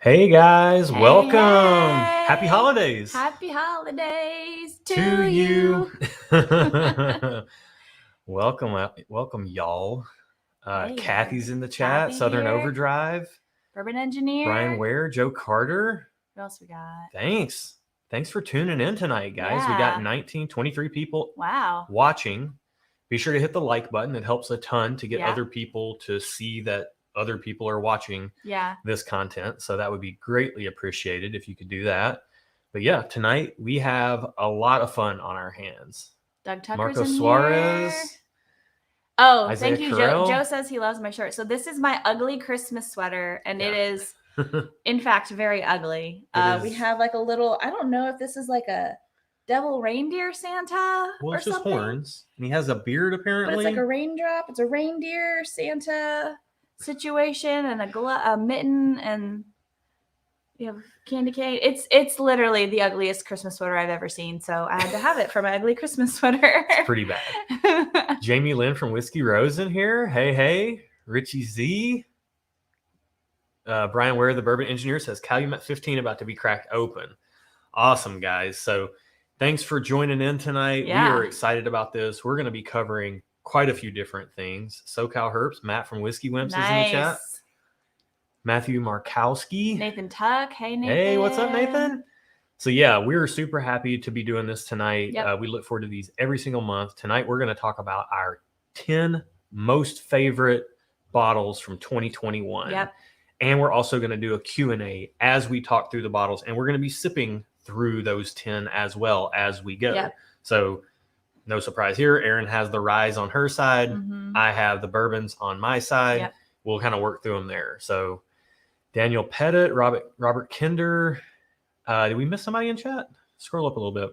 Hey guys, Hey, welcome. hey. Happy holidays. Happy holidays to you. welcome y'all. Hey Kathy's there. in the chat. Kathy Southern here. Overdrive. Bourbon Engineer. Brian Ware, Joe Carter. What else we got? Thanks for tuning in tonight, guys. We got 23 people watching. Be sure to hit the like button. It helps a ton to get other people to see that other people are watching this content. So that would be greatly appreciated if you could do that. But yeah, tonight we have a lot of fun on our hands. Doug Tucker's Marco in Suarez. Here. Oh, Isaiah thank you, Carell. Joe. Joe says he loves my shirt. So this is my ugly Christmas sweater, and it is, in fact, very ugly. We have like a little, I don't know if this is like a devil reindeer Santa well, it's or just something. Horns, and he has a beard apparently. But it's like a raindrop. It's a reindeer Santa situation, and a mitten, and you have candy cane. It's literally the ugliest Christmas sweater I've ever seen. So I had to have it for my ugly Christmas sweater. It's pretty bad. Jamie Lynn from Whiskey Rose in here. Hey. Richie Z. Brian Ware, the Bourbon Engineer, says Calumet 15 about to be cracked open. Awesome, guys. So thanks for joining in tonight. We are excited about this. We're going to be covering quite a few different things. SoCal Herps, Matt from Whiskey Wimps is in the chat. Matthew Markowski. Nathan Tuck. Hey, Nathan. Hey, what's up, Nathan? So yeah, we're super happy to be doing this tonight. Yep. We look forward to these every single month. Tonight, we're going to talk about our 10 most favorite bottles from 2021. Yep. And we're also going to do a Q&A as we talk through the bottles. And we're going to be sipping through those 10 as well as we go. Yep. So no surprise here. Erin has the ryes on her side. Mm-hmm. I have the bourbons on my side. Yep. We'll kind of work through them there. So Daniel Pettit, Robert Kinder. Did we miss somebody in chat? Scroll up a little bit.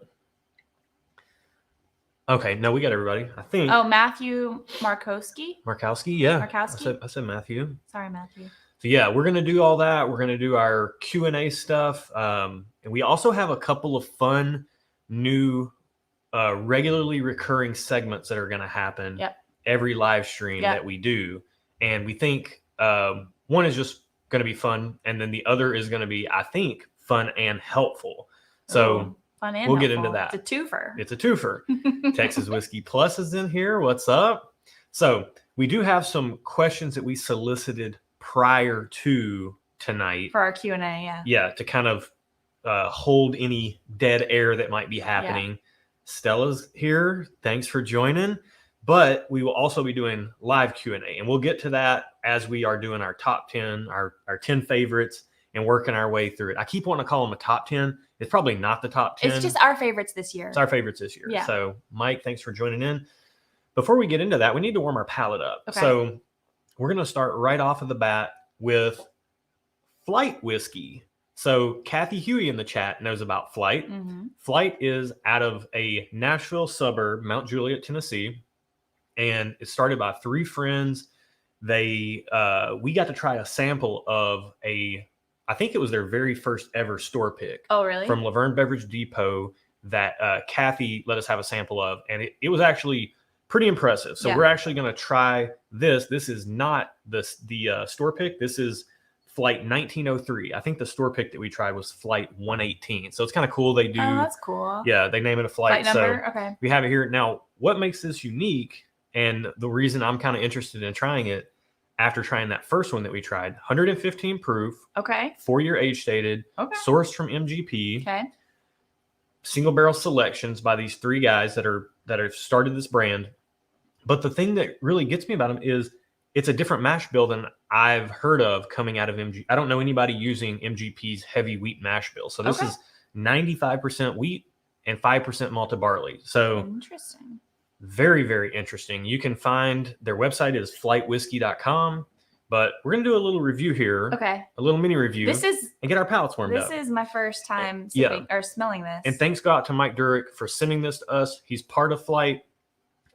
Okay, no, we got everybody, I think. Oh, Matthew Markowski. Yeah. Markowski. I said Matthew. Sorry, Matthew. So yeah, we're going to do all that. We're going to do our Q&A stuff. And we also have a couple of fun new regularly recurring segments that are going to happen every live stream that we do. And we think one is just going to be fun. And then the other is going to be, I think, fun and helpful. So fun and we'll helpful. get into that. It's a twofer. Texas Whiskey Plus is in here. What's up? So we do have some questions that we solicited prior to tonight for our Q&A. Yeah, to kind of hold any dead air that might be happening. Stella's here. Thanks for joining. But we will also be doing live Q&A, and we'll get to that as we are doing our top 10, our 10 favorites, and working our way through it. I keep wanting to call them a top 10. It's probably not the top 10. It's just our favorites this year. It's our favorites this year. Yeah. So, Mike, thanks for joining in. Before we get into that, we need to warm our palate up. Okay. So we're going to start right off of the bat with Flight Whiskey. So Kathy Huey in the chat knows about Flight. Mm-hmm. Flight is out of a Nashville suburb, Mount Juliet, Tennessee. And it started by three friends. We got to try a sample of I think it was their very first ever store pick. Oh, really? From Laverne Beverage Depot that Kathy let us have a sample of. And it was actually pretty impressive. So we're actually going to try this. This is not the store pick. This is Flight 1903. I think the store pick that we tried was Flight 118. So it's kind of cool. They do. Oh, that's cool. Yeah, they name it a flight. Number. So okay. We have it here. Now, what makes this unique, and the reason I'm kind of interested in trying it after trying that first one that we tried, 115 proof. Okay. 4-year age stated. Okay. Sourced from MGP. Okay. Single barrel selections by these three guys that have started this brand. But the thing that really gets me about them is it's a different mash bill than I've heard of coming out of MGP. I don't know anybody using MGP's heavy wheat mash bill. So this is 95% wheat and 5% malted barley. So interesting. Very, very interesting. You can find their website is flightwhiskey.com. But we're going to do a little review here. Okay. A little mini review. And get our palates warmed up. This is my first time sipping or smelling this. And thanks go out to Mike Durick for sending this to us. He's part of Flight.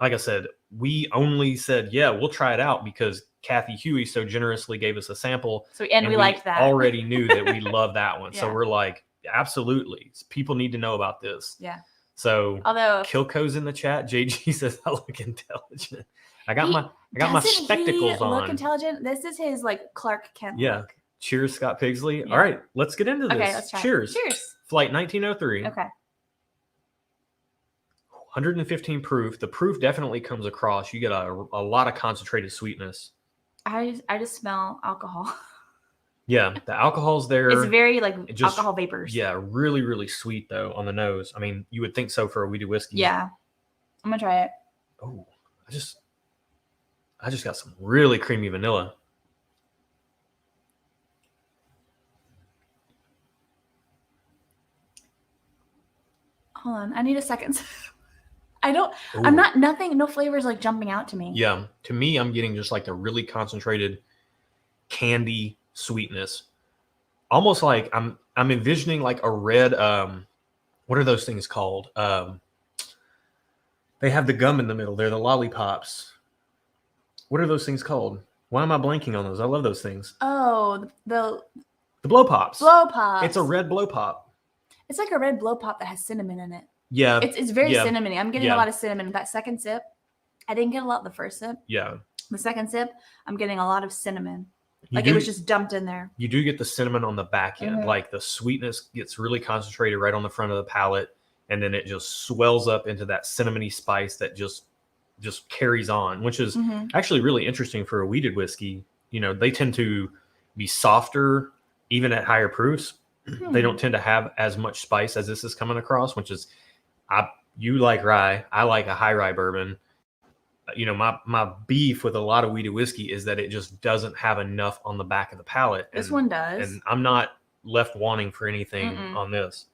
Like I said, we only said, yeah, we'll try it out because Kathy Huey so generously gave us a sample. And we liked that. Already knew that we love that one. So we're like, absolutely. People need to know about this. Yeah. So although Kilco's in the chat, JG says I look intelligent. I got my spectacles on. Look intelligent. This is his like Clark Kent. Yeah. Look. Cheers, Scott Pigsley. Yeah. All right, let's get into this. Okay, let's try. Cheers. Cheers. Flight 1903. Okay. 115 proof. The proof definitely comes across. You get a lot of concentrated sweetness. I just smell alcohol. Yeah, the alcohol's there. It's very like alcohol vapors. Yeah, really, really sweet though on the nose. I mean, you would think so for a weeded whiskey. Yeah. I'm gonna try it. Oh, I just got some really creamy vanilla. Hold on, I need a second. I'm Ooh. not, no flavors like jumping out to me. Yeah, to me, I'm getting just like the really concentrated candy sweetness. Almost like I'm envisioning like a red, what are those things called? They have the gum in the middle. They're the lollipops. What are those things called? Why am I blanking on those? I love those things. Oh, the blow pops. Blow pops. It's a red blow pop. It's like a red blow pop that has cinnamon in it. Yeah. It's very cinnamony. I'm getting a lot of cinnamon. That second sip, I didn't get a lot the first sip. Yeah. The second sip, I'm getting a lot of cinnamon. It was just dumped in there. You do get the cinnamon on the back end. Like the sweetness gets really concentrated right on the front of the palate, and then it just swells up into that cinnamony spice that just carries on, which is actually really interesting for a weeded whiskey. You know, they tend to be softer even at higher proofs. They don't tend to have as much spice as this is coming across, which is, you like rye. I like a high rye bourbon. You know, my beef with a lot of weeded whiskey is that it just doesn't have enough on the back of the palate. This one does. And I'm not left wanting for anything on this.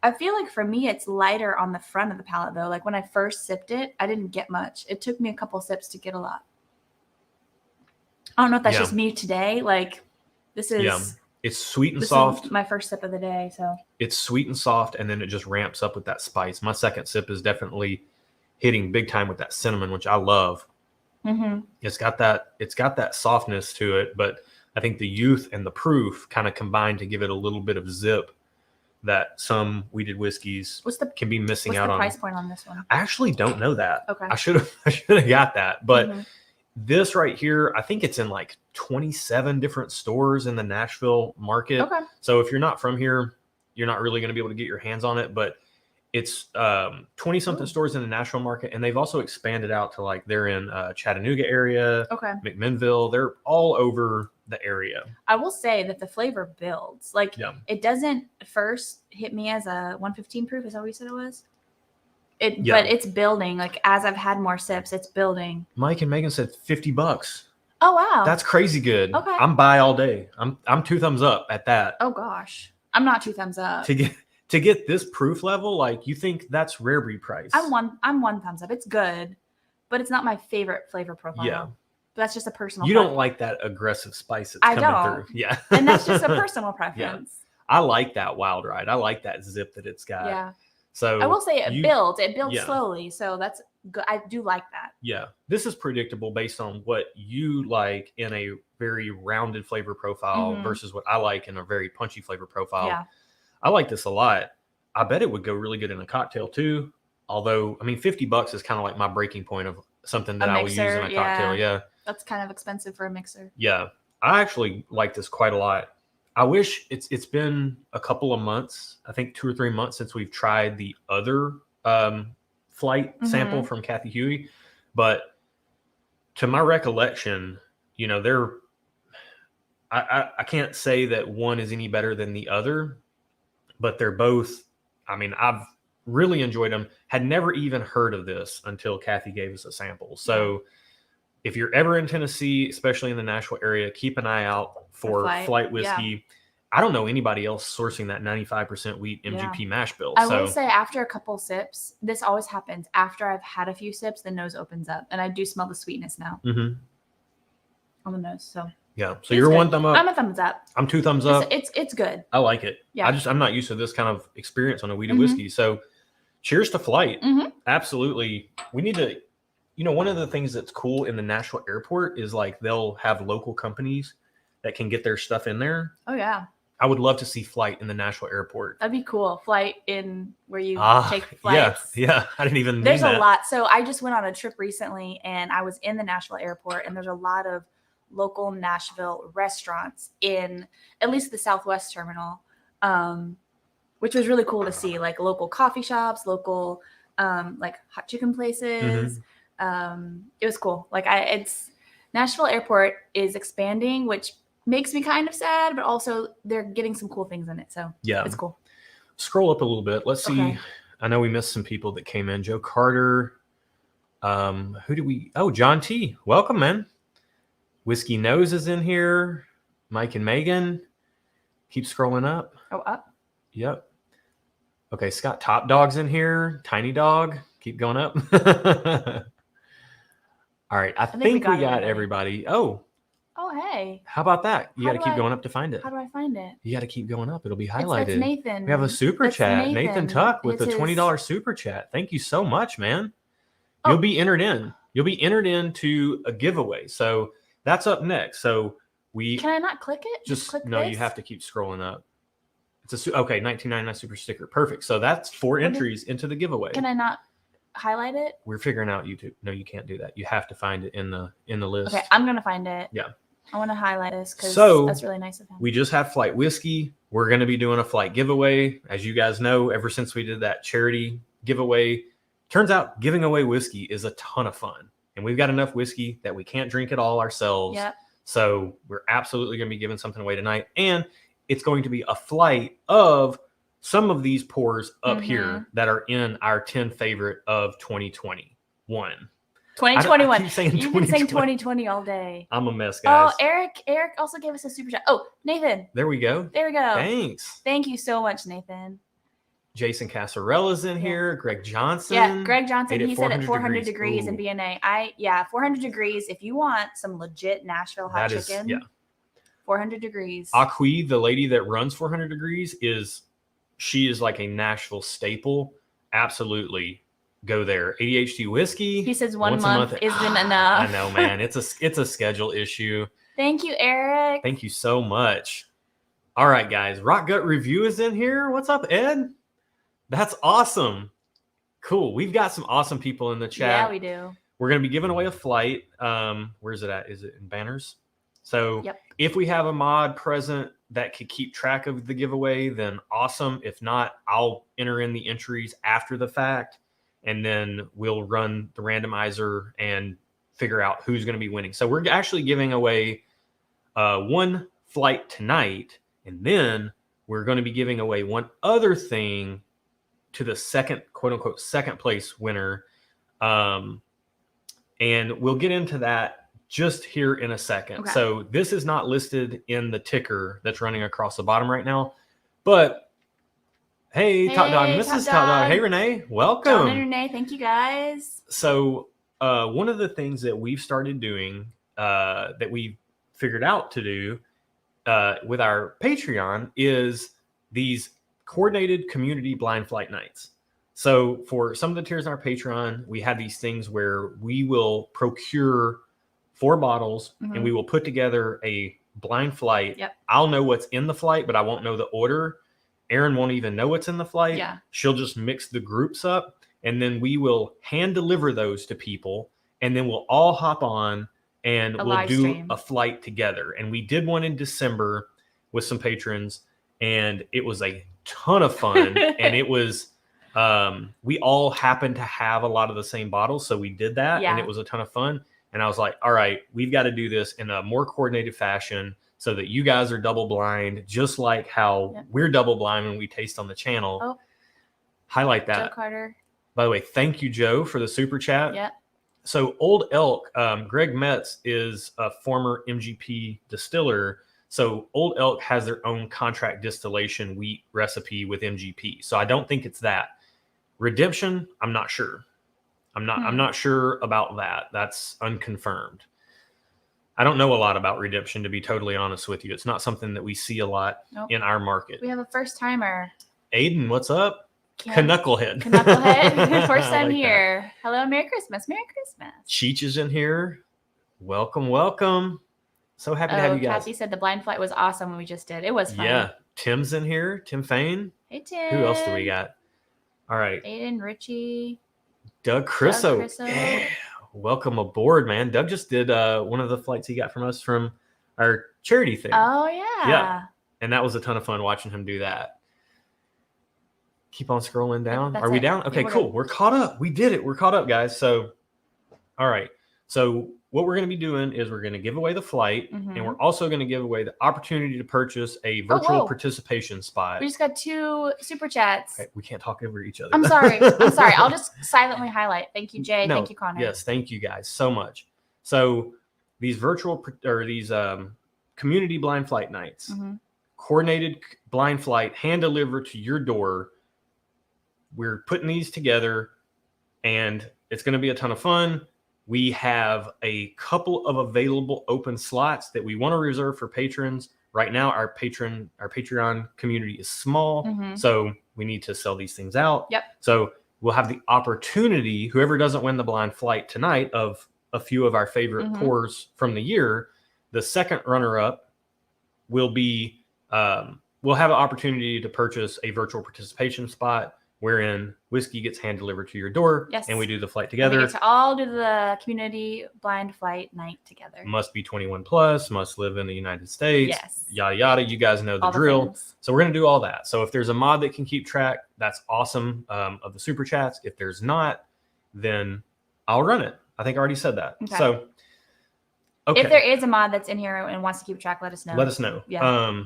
I feel like for me, it's lighter on the front of the palate, though. Like when I first sipped it, I didn't get much. It took me a couple sips to get a lot. I don't know if that's just me today. Like this is... Yeah. It's sweet and soft. Is my first sip of the day, so it's sweet and soft, and then it just ramps up with that spice. My second sip is definitely hitting big time with that cinnamon, which I love. It's got that softness to it, but I think the youth and the proof kind of combine to give it a little bit of zip that some weeded whiskeys can be missing out on. What's the price point on this one? I actually don't know that. Okay, I should have got that, but. This right here, I think it's in like 27 different stores in the Nashville market. Okay. So if you're not from here, you're not really going to be able to get your hands on it, but it's 20 something stores in the Nashville market. And they've also expanded out to like, they're in Chattanooga area, McMinnville. They're all over the area. I will say that the flavor builds. Like it doesn't first hit me as a 115 proof. Is that what you said it was? But it's building. Like as I've had more sips, it's building. Mike and Megan said $50. Oh wow, that's crazy good. Okay, I'm buy all day. I'm 2 thumbs up at that. Oh gosh, I'm not 2 thumbs up to get this proof level. Like you think that's rare breed price? I'm 1 thumbs up. It's good, but it's not my favorite flavor profile. Yeah, but that's just a personal. You don't like that aggressive spice that's coming through. Yeah, and that's just a personal preference. I like that wild ride. I like that zip that it's got. Yeah. So I will say it builds slowly. So that's good. I do like that. Yeah. This is predictable based on what you like in a very rounded flavor profile versus what I like in a very punchy flavor profile. Yeah. I like this a lot. I bet it would go really good in a cocktail too. Although, I mean, $50 is kind of like my breaking point of something that I would use in a cocktail. Yeah. That's kind of expensive for a mixer. Yeah. I actually like this quite a lot. I wish it's been a couple of months, I think 2 or 3 months since we've tried the other flight sample from Kathy Huey. But to my recollection, you know, I can't say that one is any better than the other, but they're both, I mean, I've really enjoyed them. Had never even heard of this until Kathy gave us a sample. So if you're ever in Tennessee, especially in the Nashville area, keep an eye out for flight whiskey. Yeah. I don't know anybody else sourcing that 95% wheat MGP mash bill. I will say after a couple sips, this always happens. After I've had a few sips, the nose opens up, and I do smell the sweetness now on the nose. So yeah, so you're good. 1 thumb up. I'm a thumbs up. I'm 2 thumbs up. It's good. I like it. Yeah, I'm not used to this kind of experience on a weeded whiskey. So cheers to flight. Absolutely, we need to. You know, one of the things that's cool in the Nashville airport is like they'll have local companies that can get their stuff in there. Oh, yeah. I would love to see flight in the Nashville airport. That'd be cool. Flight in where you take flights. Yeah. I didn't even There's a lot. So I just went on a trip recently and I was in the Nashville airport and there's a lot of local Nashville restaurants in at least the Southwest Terminal, which was really cool to see, like local coffee shops, local like hot chicken places. It was cool. Like it's Nashville Airport is expanding, which makes me kind of sad, but also they're getting some cool things in it. So yeah, it's cool. Scroll up a little bit. Let's see. Okay. I know we missed some people that came in. Joe Carter. Who do we? Oh, John T. Welcome, man. Whiskey Nose is in here. Mike and Megan. Keep scrolling up. Oh, up. Yep. Okay, Scott Top Dog's in here. Tiny Dog. Keep going up. All right. I think we got everybody. Oh, hey. How about that? You got to keep going up to find it. How do I find it? You got to keep going up. It'll be highlighted. That's Nathan. We have a super chat. Nathan Tuck with a $20 super chat. Thank you so much, man. You'll be entered in. You'll be entered into a giveaway. So that's up next. So Can I not click it? Just click this? You have to keep scrolling up. It's okay, $19.99 super sticker. Perfect. So that's 4 entries into the giveaway. Can I not highlight it? We're figuring out YouTube. No, you can't do that. You have to find it in the list. Okay, I'm gonna find it. Yeah. I want to highlight this because that's really nice of him. We just have Flight Whiskey. We're going to be doing a flight giveaway. As you guys know, ever since we did that charity giveaway, turns out giving away whiskey is a ton of fun. And we've got enough whiskey that we can't drink it all ourselves. Yep. So we're absolutely going to be giving something away tonight. And it's going to be a flight of some of these pours up here that are in our 10 favorite of 2021. 2021. You've been saying 2020 all day. I'm a mess, guys. Oh, Eric also gave us a super chat. Oh, Nathan. There we go. Thanks. Thank you so much, Nathan. Jason Casarella's in here. Greg Johnson. Yeah, Greg Johnson. He said at 400 degrees in BNA. 400 degrees. If you want some legit Nashville hot chicken. 400 degrees. Aqui, the lady that runs 400 degrees, she is like a Nashville staple. Absolutely. Go there. ADHD whiskey. He says one month isn't enough. I know, man. It's a schedule issue. Thank you, Eric. Thank you so much. All right, guys. Rock Gut Review is in here. What's up, Ed? That's awesome. Cool. We've got some awesome people in the chat. Yeah, we do. We're going to be giving away a flight. Where's it at? Is it in banners? So if we have a mod present that could keep track of the giveaway, then awesome. If not, I'll enter in the entries after the fact. And then we'll run the randomizer and figure out who's going to be winning. So we're actually giving away one flight tonight. And then we're going to be giving away one other thing to the second, quote unquote, second place winner. And we'll get into that just here in a second. Okay. So this is not listed in the ticker that's running across the bottom right now. But hey, Top Dog, Mrs. Top Dog. Hey, Renee. Welcome. John and Renee, thank you, guys. So one of the things that we've started doing, that we figured out to do with our Patreon is these coordinated community blind flight nights. So for some of the tiers on our Patreon, we have these things where we will procure 4 bottles and we will put together a blind flight. Yep. I'll know what's in the flight, but I won't know the order. Erin won't even know what's in the flight. Yeah. She'll just mix the groups up, and then we will hand deliver those to people, and then we'll all hop on and we'll do a flight together. And we did one in December with some patrons, and it was a ton of fun. And it was, we all happened to have a lot of the same bottles, so we did that, and it was a ton of fun. And I was like, all right, we've got to do this in a more coordinated fashion, so that you guys are double blind, just like how we're double blind when we taste on the channel. Oh. Highlight that. Joe Carter. By the way, thank you, Joe, for the super chat. Yeah. So Old Elk, Greg Metz is a former MGP distiller. So Old Elk has their own contract distillation wheat recipe with MGP. So I don't think it's that. Redemption, I'm not sure. I'm not sure about that. That's unconfirmed. I don't know a lot about Redemption, to be totally honest with you. It's not something that we see a lot in our market. We have a first timer. Aiden, what's up? Knucklehead. First time like here. That. Hello, Merry Christmas. Merry Christmas. Cheech is in here. Welcome, welcome. So happy to have you guys. Kathy said the blind flight was awesome when we just did. It was fun. Yeah. Tim's in here. Tim Fain. Hey, Tim. Who else do we got? All right. Aiden, Richie. Doug Crisso. Yeah. welcome aboard, man. Doug just did one of the flights he got from us from our charity thing. Oh, yeah. Yeah. And that was a ton of fun watching him do that. Keep on scrolling down. Are we down? Okay, cool. We're caught up. We did it. We're caught up, guys. So, all right. So what we're going to be doing is we're going to give away the flight, and we're also going to give away the opportunity to purchase a virtual participation spot. We just got 2 super chats. Okay, we can't talk over each other. I'm sorry. I'm sorry. I'll just silently highlight. Thank you, Jay. Thank you, Connor. Yes, thank you guys so much. So these virtual or these community blind flight nights, coordinated blind flight, hand delivered to your door. We're putting these together, and it's going to be a ton of fun. We have a couple of available open slots that we want to reserve for patrons. Right now, our Patreon community is small, so we need to sell these things out. Yep. So we'll have the opportunity, whoever doesn't win the blind flight tonight, of a few of our favorite pours from the year, the second runner-up will be, we'll have an opportunity to purchase a virtual participation spot wherein whiskey gets hand delivered to your door, and we do the flight together. We get to all do the community blind flight night together. Must be 21 plus, must live in the United States, yes. Yada, yada. You guys know the drill. So we're going to do all that. So if there's a mod that can keep track, that's awesome, of the super chats. If there's not, then I'll run it. I think I already said that. Okay. So, if there is a mod that's in here and wants to keep track, let us know. Let us know. Yeah.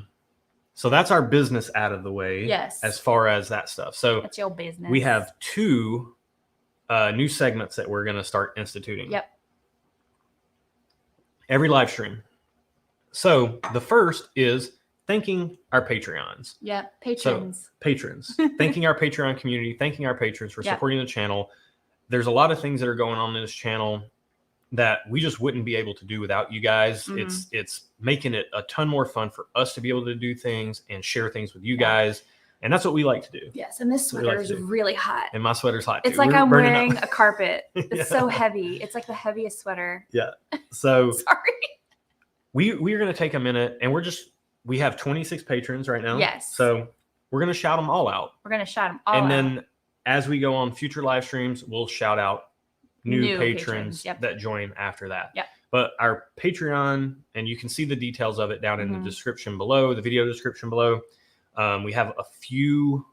So that's our business out of the way. Yes. As far as that stuff. So that's your business. We have 2 new segments that we're going to start instituting. Yep. Every live stream. So the first is thanking our Patreons. Yep. Patrons. So, patrons. Thanking our Patreon community. Thanking our patrons for supporting the channel. There's a lot of things that are going on in this channel that we just wouldn't be able to do without you guys. It's making it a ton more fun for us to be able to do things and share things with you guys. And that's what we like to do. Yes. And this sweater is really hot. And my sweater's hot too. It's like I'm wearing a carpet. It's so heavy. It's like the heaviest sweater. Yeah. So sorry. We are going to take a minute, and we have 26 patrons right now. Yes. So we're going to shout them all out. We're going to shout them all out. And then as we go on future live streams, we'll shout out new patrons that join after that. Yep. But our Patreon, and you can see the details of it down in the description below, the video description below. We have a few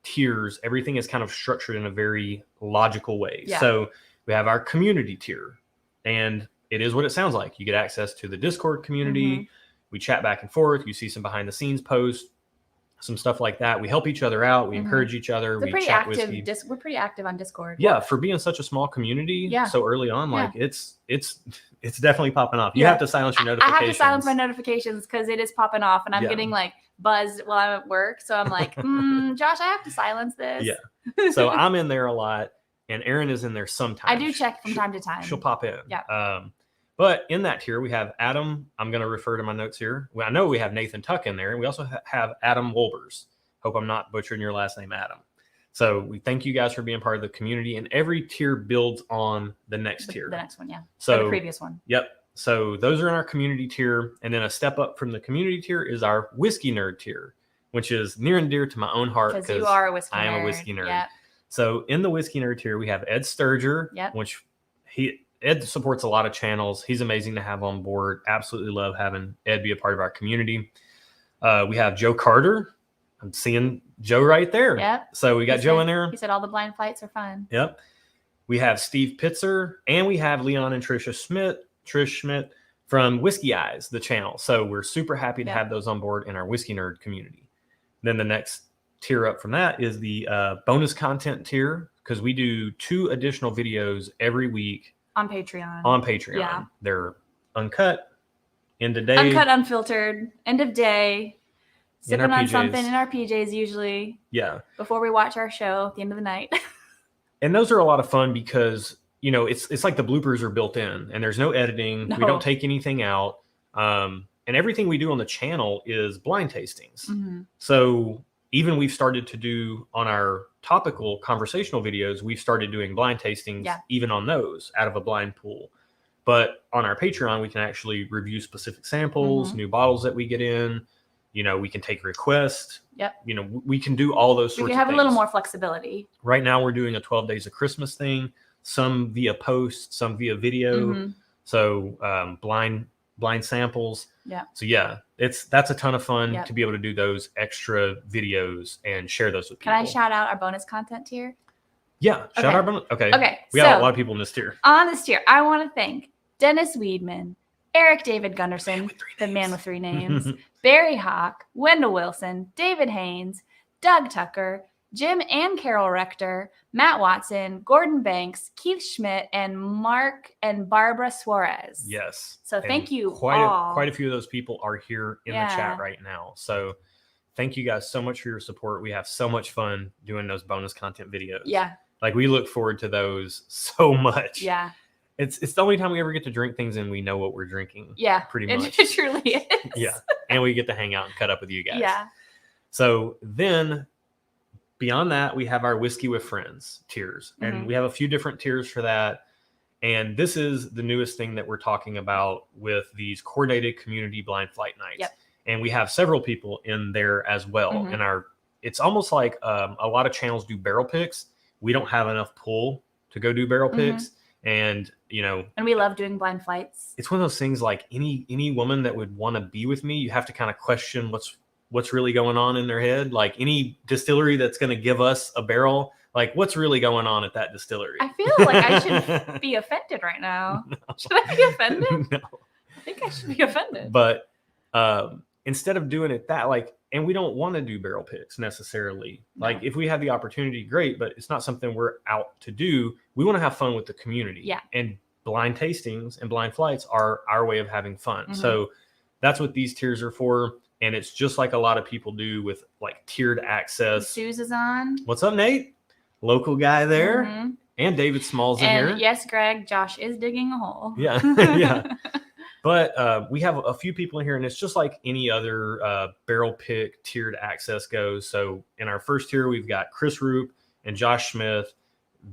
tiers. Everything is kind of structured in a very logical way. Yeah. So we have our community tier, and it is what it sounds like. You get access to the Discord community. We chat back and forth. You see some behind the scenes posts, some stuff like that. We help each other out. We encourage each other. We chat whiskey. We're pretty active on Discord. Yeah, for being such a small community so early on, like it's definitely popping off. You have to silence your notifications. I have to silence my notifications because it is popping off, and I'm getting like buzzed while I'm at work. So I'm like, Josh, I have to silence this. Yeah. So I'm in there a lot, and Erin is in there sometimes. I do check from time to time. She'll pop in. Yeah. But in that tier, we have Adam. I'm going to refer to my notes here. Well, I know we have Nathan Tuck in there, and we also have Adam Wolbers. Hope I'm not butchering your last name, Adam. So we thank you guys for being part of the community, and every tier builds on the next tier. The next one, yeah. So the previous one. Yep. So those are in our community tier, and then a step up from the community tier is our whiskey nerd tier, which is near and dear to my own heart because you are a whiskey nerd. I am a whiskey nerd. Yep. So in the whiskey nerd tier, we have Ed Sturger, which Ed supports a lot of channels. He's amazing to have on board. Absolutely love having Ed be a part of our community. We have Joe Carter. I'm seeing Joe right there. Yep. So we got Joe in there. He said all the blind flights are fun. Yep. We have Steve Pitzer, and we have Leon and Trish Schmidt from Whiskey Eyes, the channel. So we're super happy to have those on board in our whiskey nerd community. Then the next tier up from that is the bonus content tier, because we do 2 additional videos every week on Patreon. Yeah. They're uncut, end of day. Uncut, unfiltered, end of day. Sipping on something in our PJs usually. Yeah. Before we watch our show at the end of the night. And those are a lot of fun because, you know, it's like the bloopers are built in and there's no editing. No. We don't take anything out. And everything we do on the channel is blind tastings. So even we've started to do on our topical conversational videos, we've started doing blind tastings even on those out of a blind pool. But on our Patreon, we can actually review specific samples, new bottles that we get in. You know, we can take requests. Yep. You know, we can do all those sorts of things. We can have a little more flexibility. Right now, we're doing a 12 Days of Christmas thing. some via post, some via video. So blind samples. Yeah. So yeah, that's a ton of fun Yep. to be able to do those extra videos and share those with people. Can I shout out our bonus content tier? Yeah, shout out. Okay. Okay. We got a lot of people in this tier. On this tier, I want to thank Dennis Weedman, Eric David Gunderson, the man with 3 names, Barry Hawk, Wendell Wilson, David Haynes, Doug Tucker, Jim and Carol Rector, Matt Watson, Gordon Banks, Keith Schmidt, and Mark and Barbara Suarez. Yes. So thank you all. Quite a few of those people are here in the chat right now. So thank you guys so much for your support. We have so much fun doing those bonus content videos. Yeah. Like we look forward to those so much. Yeah. It's the only time we ever get to drink things and we know what we're drinking. Yeah. Pretty much. It truly is. Yeah. And we get to hang out and cut up with you guys. Yeah. So then beyond that, we have our Whiskey with Friends tiers. And we have a few different tiers for that. And this is the newest thing that we're talking about with these coordinated community blind flight nights. Yep. And we have several people in there as well. And it's almost like a lot of channels do barrel picks. We don't have enough pull to go do barrel picks. And, and we love doing blind flights. It's one of those things like any woman that would want to be with me, you have to kind of question what's really going on in their head. Like any distillery that's going to give us a barrel, like what's really going on at that distillery? I feel like I should be offended right now. No. Should I be offended? No. I think I should be offended. But instead of doing it and we don't want to do barrel picks necessarily. No. Like if we have the opportunity, great, but it's not something we're out to do. We want to have fun with the community. Yeah. And blind tastings and blind flights are our way of having fun. So that's what these tiers are for. And it's just like a lot of people do with like tiered access. Suze is on. What's up, Nate? Local guy there. And David Small's in here. Yes, Greg, Josh is digging a hole. Yeah. Yeah. But we have a few people in here, and it's just like any other barrel pick tiered access goes. So in our first tier, we've got Chris Roop and Josh Smith.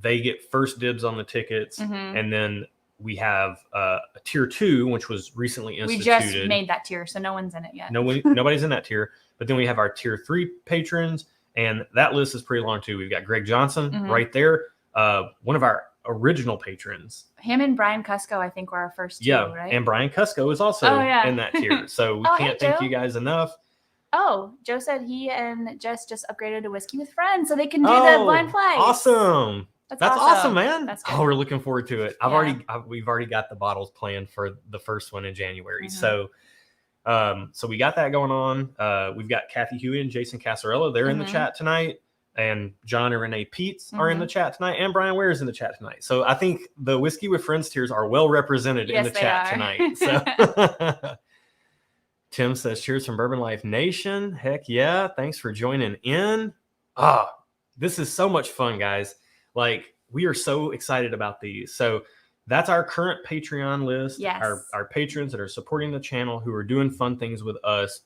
They get first dibs on the tickets. And then we have a tier 2, which was recently instituted. We just made that tier, so no one's in it yet. Nobody's in that tier. But then we have our tier 3 patrons, and that list is pretty long too. We've got Greg Johnson right there, one of our original patrons. Him and Brian Cusco, I think, were our first two, right? And Brian Cusco is also in that tier. So we can't thank you guys enough. Oh, Joe said he and Jess just upgraded to Whiskey with Friends, so they can do the blind flights. Awesome. That's awesome, man. That's cool. We're looking forward to it. We've already got the bottles planned for the first one in January. So we got that going on. We've got Kathy Huey and Jason Casarella. They're in the chat tonight. And John and Renee Peets are in the chat tonight. And Brian Ware is in the chat tonight. So I think the Whiskey with Friends tiers are well represented in the chat tonight. So Tim says, cheers from Bourbon Life Nation. Heck yeah. Thanks for joining in. This is so much fun, guys. Like, we are so excited about these. So that's our current Patreon list. Yes. Our patrons that are supporting the channel, who are doing fun things with us.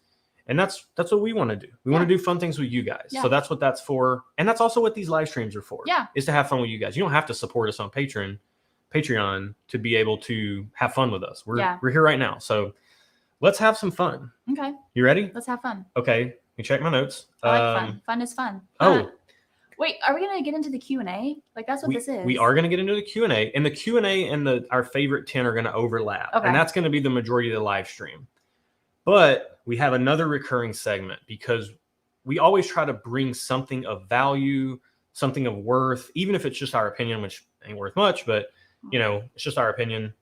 And that's what we want to do. We want to do fun things with you guys. So that's what that's for. And that's also what these live streams are for. Yeah. Is to have fun with you guys. You don't have to support us on Patreon to be able to have fun with us. We're here right now. So let's have some fun. Okay. You ready? Let's have fun. Okay. Let me check my notes. I like fun. Fun is fun. Wait, are we going to get into the Q&A? Like, that's what this is. We are going to get into the Q&A. And the Q&A and our favorite 10 are going to overlap. Okay. And that's going to be the majority of the live stream. But we have another recurring segment because we always try to bring something of value, something of worth, even if it's just our opinion, which ain't worth much, but, it's just our opinion.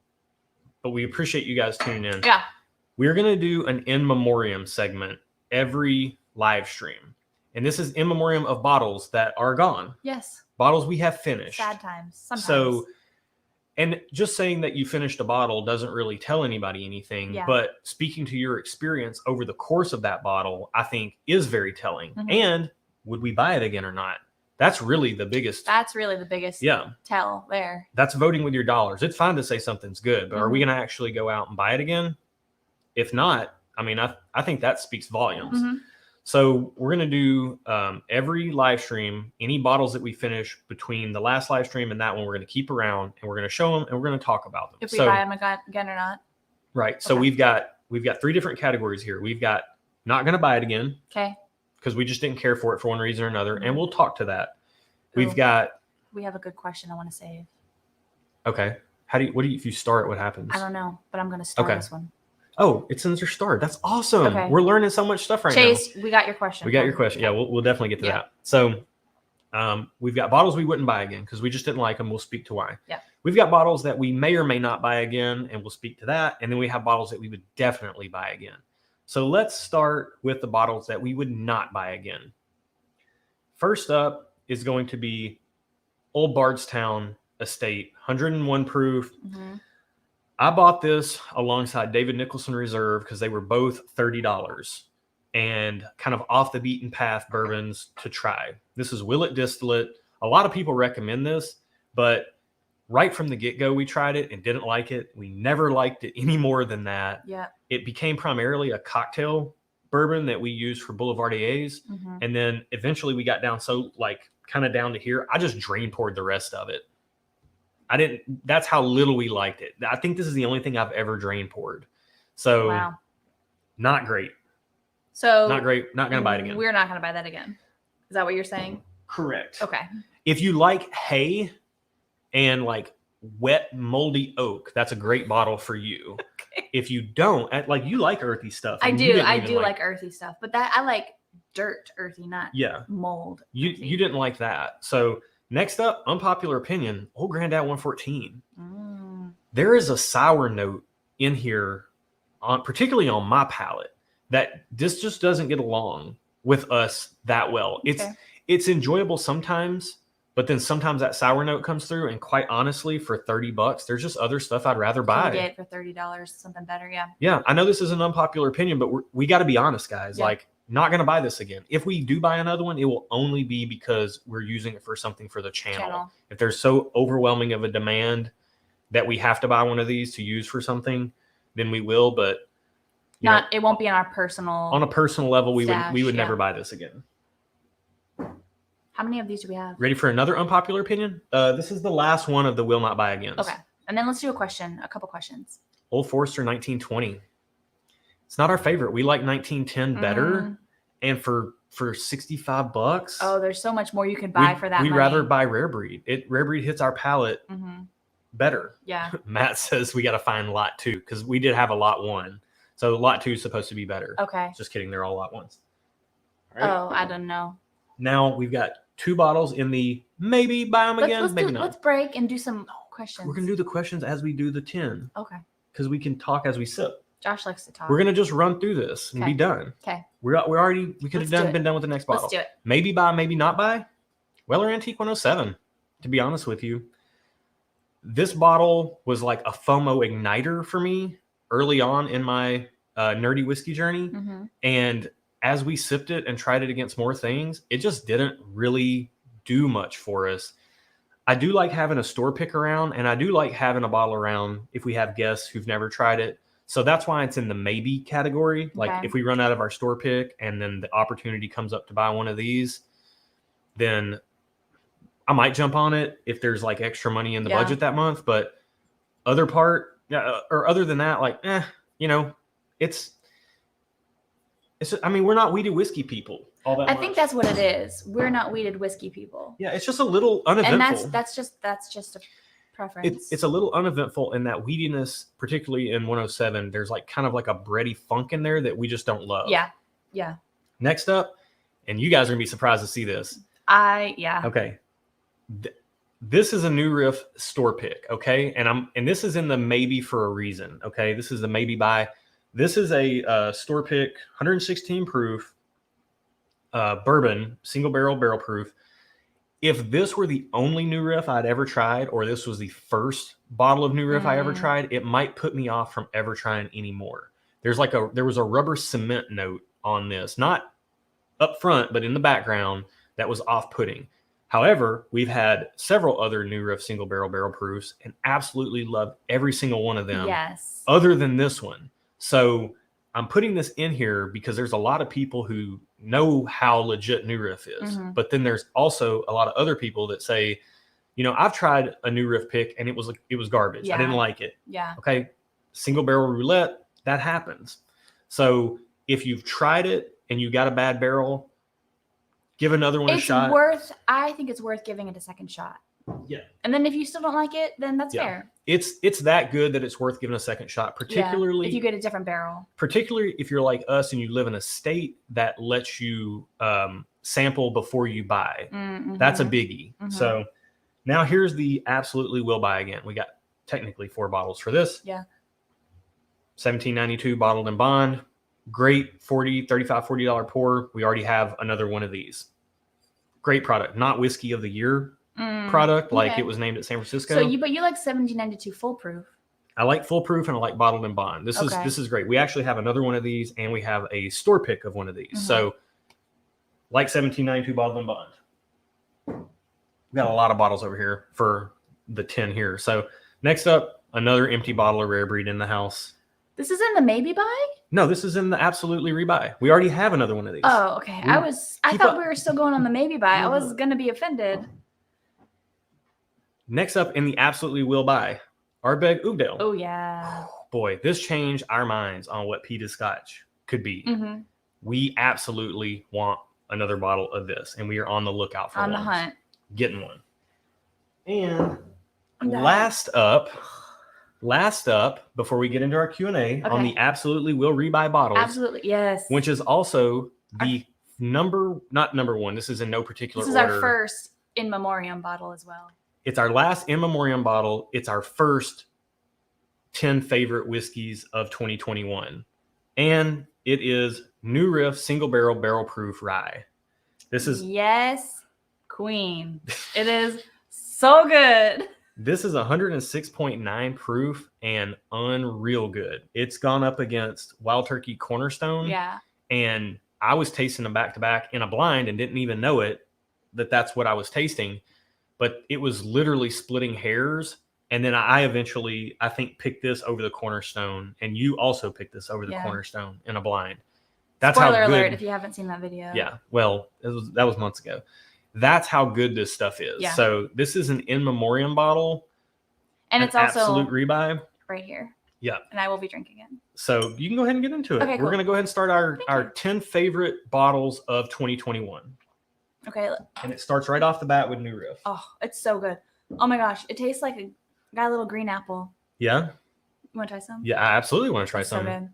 But we appreciate you guys tuning in. Yeah. We're going to do an in memoriam segment every live stream. And this is in memoriam of bottles that are gone. Yes. Bottles we have finished. Sad times. Sometimes. So, and just saying that you finished a bottle doesn't really tell anybody anything. Yeah. But speaking to your experience over the course of that bottle, I think is very telling. And would we buy it again or not? That's really the biggest. Tell there. That's voting with your dollars. It's fine to say something's good, but are we going to actually go out and buy it again? If not, I mean, I think that speaks volumes. So we're going to do every live stream, any bottles that we finish between the last live stream and that one, we're going to keep around and we're going to show them and we're going to talk about them. If we buy them again or not. Right. So we've got 3 different categories here. We've got not going to buy it again. Okay. Because we just didn't care for it for one reason or another. And we'll talk to that. We have a good question I want to save. Okay. If you start, what happens? I don't know, but I'm going to start this one. Oh, it sends your start. That's awesome. Okay. We're learning so much stuff right Chase, now. we got your question. We got your question. Okay. Yeah, we'll definitely get to that. So we've got bottles we wouldn't buy again because we just didn't like them. We'll speak to why. Yeah. We've got bottles that we may or may not buy again, and we'll speak to that. And then we have bottles that we would definitely buy again. So let's start with the bottles that we would not buy again. First up is going to be Old Bardstown Estate, 101 proof. Mm-hmm. I bought this alongside David Nicholson Reserve because they were both $30 and kind of off the beaten path bourbons to try. This is Willet Distillate. A lot of people recommend this, but right from the get-go, we tried it and didn't like it. We never liked it any more than that. Yeah. It became primarily a cocktail bourbon that we used for Boulevardiers. Mm-hmm. And then eventually we got down kind of down to here. I just drain poured the rest of it. That's how little we liked it. I think this is the only thing I've ever drain poured. So wow. Not great. So not great. Not going to buy it again. We're not going to buy that again. Is that what you're saying? Correct. Okay. If you like hay and like wet moldy oak, that's a great bottle for you. Okay. If you don't, you like earthy stuff. I do like earthy stuff, but I like dirt earthy, not mold. You didn't like that. So next up, unpopular opinion, Old Grandad 114. There is a sour note in here, particularly on my palate, that this just doesn't get along with us that well. It's enjoyable sometimes, but then sometimes that sour note comes through. And quite honestly, for $30, there's just other stuff I'd rather buy. Get for $30, something better. Yeah. Yeah. I know this is an unpopular opinion, but we got to be honest, guys. Yeah. Not going to buy this again. If we do buy another one, it will only be because we're using it for something for the channel. If there's so overwhelming of a demand that we have to buy one of these to use for something, then we will. But it won't be on our personal. On a personal level, we would never buy this again. How many of these do we have? Ready for another unpopular opinion? This is the last one of the will not buy again. Okay, and then let's do a couple questions. Old Forester 1920. It's not our favorite. We like 1910 better. And for $65. Oh, there's so much more you can buy for that money. We'd rather buy Rare Breed. Rare Breed hits our palate better. Yeah. Matt says we got to find Lot 2 because we did have a Lot 1. So Lot 2 is supposed to be better. Okay. Just kidding. They're all Lot 1s. All right. Oh, I don't know. Now we've got 2 bottles in the maybe buy them again, maybe not. Let's break and do some questions. We're going to do the questions as we do the 10. Okay. Because we can talk as we sip. Josh likes to talk. We're going to just run through this and be done. Okay. We could have been done with the next bottle. Let's do it. Maybe buy, maybe not buy. Weller Antique 107. To be honest with you, this bottle was like a FOMO igniter for me early on in my nerdy whiskey journey. And as we sipped it and tried it against more things, it just didn't really do much for us. I do like having a store pick around, and I do like having a bottle around if we have guests who've never tried it. So that's why it's in the maybe category. Like if we run out of our store pick and then the opportunity comes up to buy one of these, then I might jump on it if there's like extra money in the budget that month. But other than that, we're not weeded whiskey people. I think that's what it is. We're not weeded whiskey people. Yeah, it's just a little uneventful. And that's just a preference. It's a little uneventful in that weediness, particularly in 107. There's kind of like a bready funk in there that we just don't love. Yeah. Next up, and you guys are gonna be surprised to see this. Okay. This is a New Riff store pick. Okay, and this is in the maybe for a reason. Okay, this is the maybe buy. This is a store pick, 116 proof bourbon, single barrel proof. If this were the only New Riff I'd ever tried, or this was the first bottle of New Riff I ever tried, it might put me off from ever trying any more. There was a rubber cement note on this, not up front, but in the background, that was off-putting. However, we've had several other New Riff single barrel proofs and absolutely loved every single one of them. Yes. Other than this one. So I'm putting this in here because there's a lot of people who know how legit New Riff is. But then there's also a lot of other people that say, I've tried a New Riff pick and it was garbage. I didn't like it. Yeah. Okay. Single barrel roulette, that happens. So if you've tried it and you got a bad barrel, give another one a shot. I think it's worth giving it a second shot. Yeah. And then if you still don't like it, then that's fair. It's that good that it's worth giving a second shot, particularly if you get a different barrel. Particularly if you're like us and you live in a state that lets you sample before you buy. Mm-hmm. That's a biggie. Mm-hmm. So now here's the absolutely will buy again. We got technically 4 bottles for this. Yeah. $17.92 bottled in bond. Great $35-$40 pour. We already have another one of these. Great product. Not whiskey of the year product like it was named at San Francisco. So you like $17.92 foolproof. I like foolproof and I like bottled in bond. This is great. We actually have another one of these and we have a store pick of one of these. So like $17.92 bottled in bond. We got a lot of bottles over here for the 10 here. So next up, another empty bottle of Rare Breed in the house. This is in the maybe buy? No, this is in the absolutely rebuy. We already have another one of these. Oh, okay. I thought we were still going on the maybe buy. I was going to be offended. Next up in the absolutely will buy, Ardbeg Oakdale. Oh, yeah. Boy, this changed our minds on what peated scotch could be. Mm-hmm. We absolutely want another bottle of this, and we are on the lookout for one. On the hunt. Getting one. And last up, before we get into our Q&A, on the absolutely will rebuy bottles. Absolutely, yes. Which is also the not number one. This is in no particular order. This is our first in memoriam bottle as well. It's our last in memoriam bottle. It's our first 10 favorite whiskeys of 2021. And it is New Riff single barrel proof rye. This is queen. It is so good. This is 106.9 proof and unreal good. It's gone up against Wild Turkey Cornerstone. Yeah. And I was tasting them back to back in a blind and didn't even know that's what I was tasting. But it was literally splitting hairs. And then I eventually, I think, picked this over the Cornerstone. And you also picked this over the Cornerstone in a blind. That's Spoiler how good, alert if you haven't seen that video. Yeah. Well, that was months ago. That's how good this stuff is. Yeah. So this is an in memoriam bottle. And it's also absolute rebuy. Right here. Yeah. And I will be drinking it. So you can go ahead and get into it. Okay, We're going to go ahead and start our 10 favorite bottles of 2021. Okay. And it starts right off the bat with New Riff. Oh, it's so good. Oh my gosh. It tastes like got a little green apple. Yeah. You want to try some? Yeah, I absolutely want to try some. So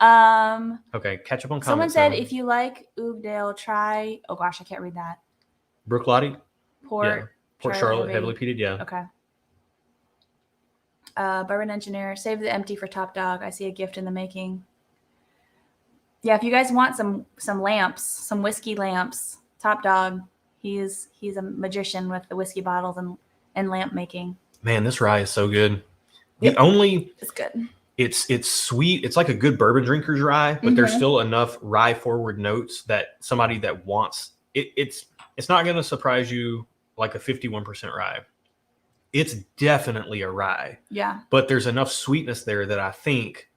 good. Okay, catch up on comments. Someone said if you like Oakdale, try. Oh gosh, I can't read that. Brook Lottie? Port Charlotte, heavily peated, yeah. Okay. Bourbon Engineer, save the empty for Top Dog. I see a gift in the making. Yeah, if you guys want some lamps, some whiskey lamps, Top Dog, he's a magician with the whiskey bottles and lamp making. Man, this rye is so good. It's good. It's sweet. It's like a good bourbon drinker's rye, but there's still enough rye forward notes that somebody that wants it's not going to surprise you like a 51% rye. It's definitely a rye. Yeah. But there's enough sweetness there that I think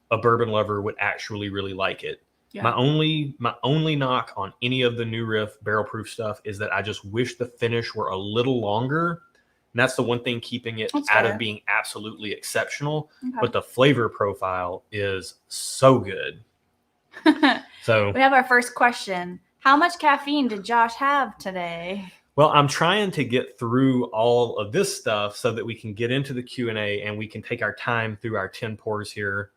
a bourbon lover would actually really like it. Yeah. My only knock on any of the New Riff barrel proof stuff is that I just wish the finish were a little longer. And that's the one thing keeping it out of being absolutely exceptional. Okay. But the flavor profile is so good. So we have our first question. How much caffeine did Josh have today? Well, I'm trying to get through all of this stuff so that we can get into the Q&A and we can take our time through our 10 pours here.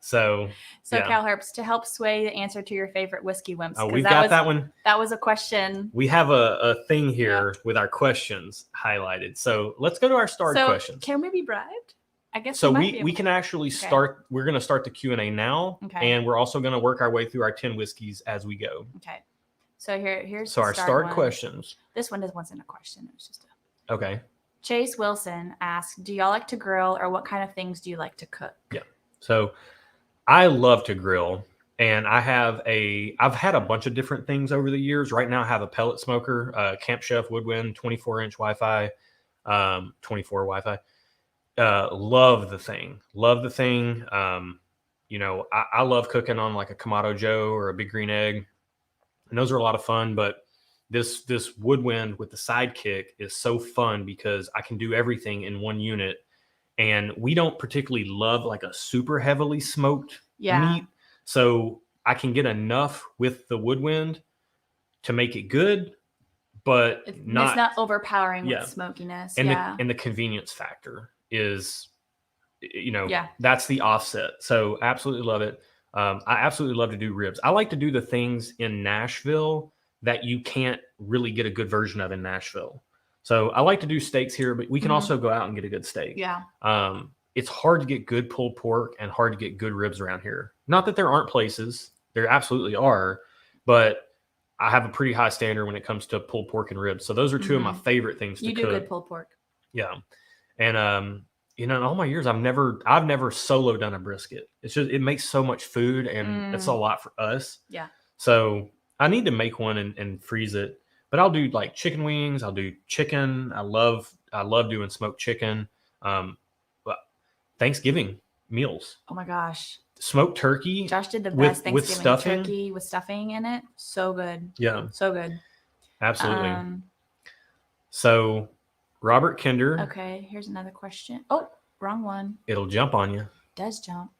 So yeah. Cal Herbst, to help sway the answer to your favorite whiskey wimps. Oh, we've got that one. That was a question. We have a thing here with our questions highlighted. So let's go to our starred questions. Can we be bribed? I guess so. We can actually start. We're going to start the Q&A now, and we're also going to work our way through our 10 whiskeys as we go. Okay. So here's our start questions. This one wasn't a question. It was just okay. Chase Wilson asked, "Do y'all like to grill, or what kind of things do you like to cook?" Yeah. So I love to grill, and I've had a bunch of different things over the years. Right now, I have a pellet smoker, Camp Chef Woodwind, 24-inch Wi-Fi, 24 Wi-Fi. Love the thing. I love cooking on like a Kamado Joe or a Big Green Egg. And those are a lot of fun, but this Woodwind with the sidekick is so fun because I can do everything in one unit. And we don't particularly love like a super heavily smoked meat. So I can get enough with the Woodwind to make it good, but it's not overpowering yeah. with smokiness. And yeah. and the convenience factor is, yeah. that's the offset. So absolutely love it. I absolutely love to do ribs. I like to do the things in Nashville that you can't really get a good version of in Nashville. So I like to do steaks here, but we can also go out and get a good steak. Yeah. It's hard to get good pulled pork and hard to get good ribs around here. Not that there aren't places, there absolutely are, but I have a pretty high standard when it comes to pulled pork and ribs. So those are two of my favorite things to cook. You do good pulled pork. Yeah. And in all my years, I've never solo done a brisket. It's just, it makes so much food and it's a lot for us. Yeah. So I need to make one and freeze it. But I'll do like chicken wings. I'll do chicken. I love doing smoked chicken. Thanksgiving meals. Oh my gosh. Smoked turkey. Josh did the best Thanksgiving with stuffing. turkey with stuffing in it. So good. Yeah. So good. Absolutely. So Robert Kinder. Okay, here's another question. Oh, wrong one. It'll jump on you. It does jump.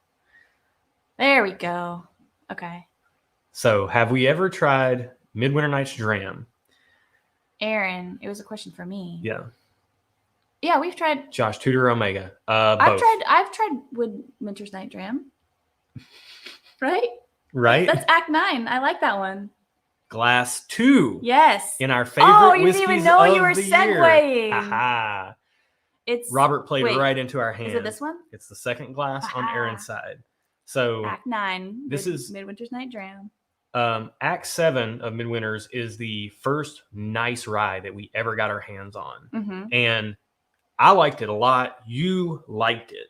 There we go. Okay. So have we ever tried Midwinter Night's Dram? Aaron, it was a question for me. Yeah. Yeah, we've tried. Josh, Tudor, Omega. I've tried Winter's Night Dram. Right? Right? That's Act 9. I like that one. Glass 2. Yes. In our favorite you whiskeys didn't even know of you were the segueing. year. Aha. It's Robert played right into our hands. Is it this one? It's the second glass on Aaron's side. So Act 9. This is Midwinter's Night Dram. Act 7 of Midwinter's is the first nice rye that we ever got our hands on. And I liked it a lot. You liked it.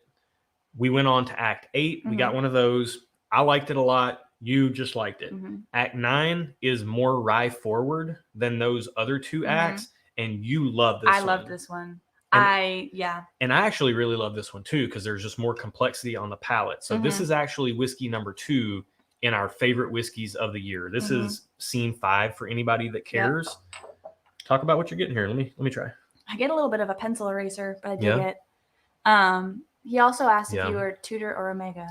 We went on to Act 8. We got one of those. I liked it a lot. You just liked it. Act 9 is more rye forward than those other two acts. And you love this one. I love this one. And I actually really love this one too, because there's just more complexity on the palate. So this is actually whiskey number 2 in our favorite whiskeys of the year. This is scene 5 for anybody that cares. Talk about what you're getting here. Let me try. I get a little bit of a pencil eraser, but I dig it. He also asked if you were Tudor or Omega.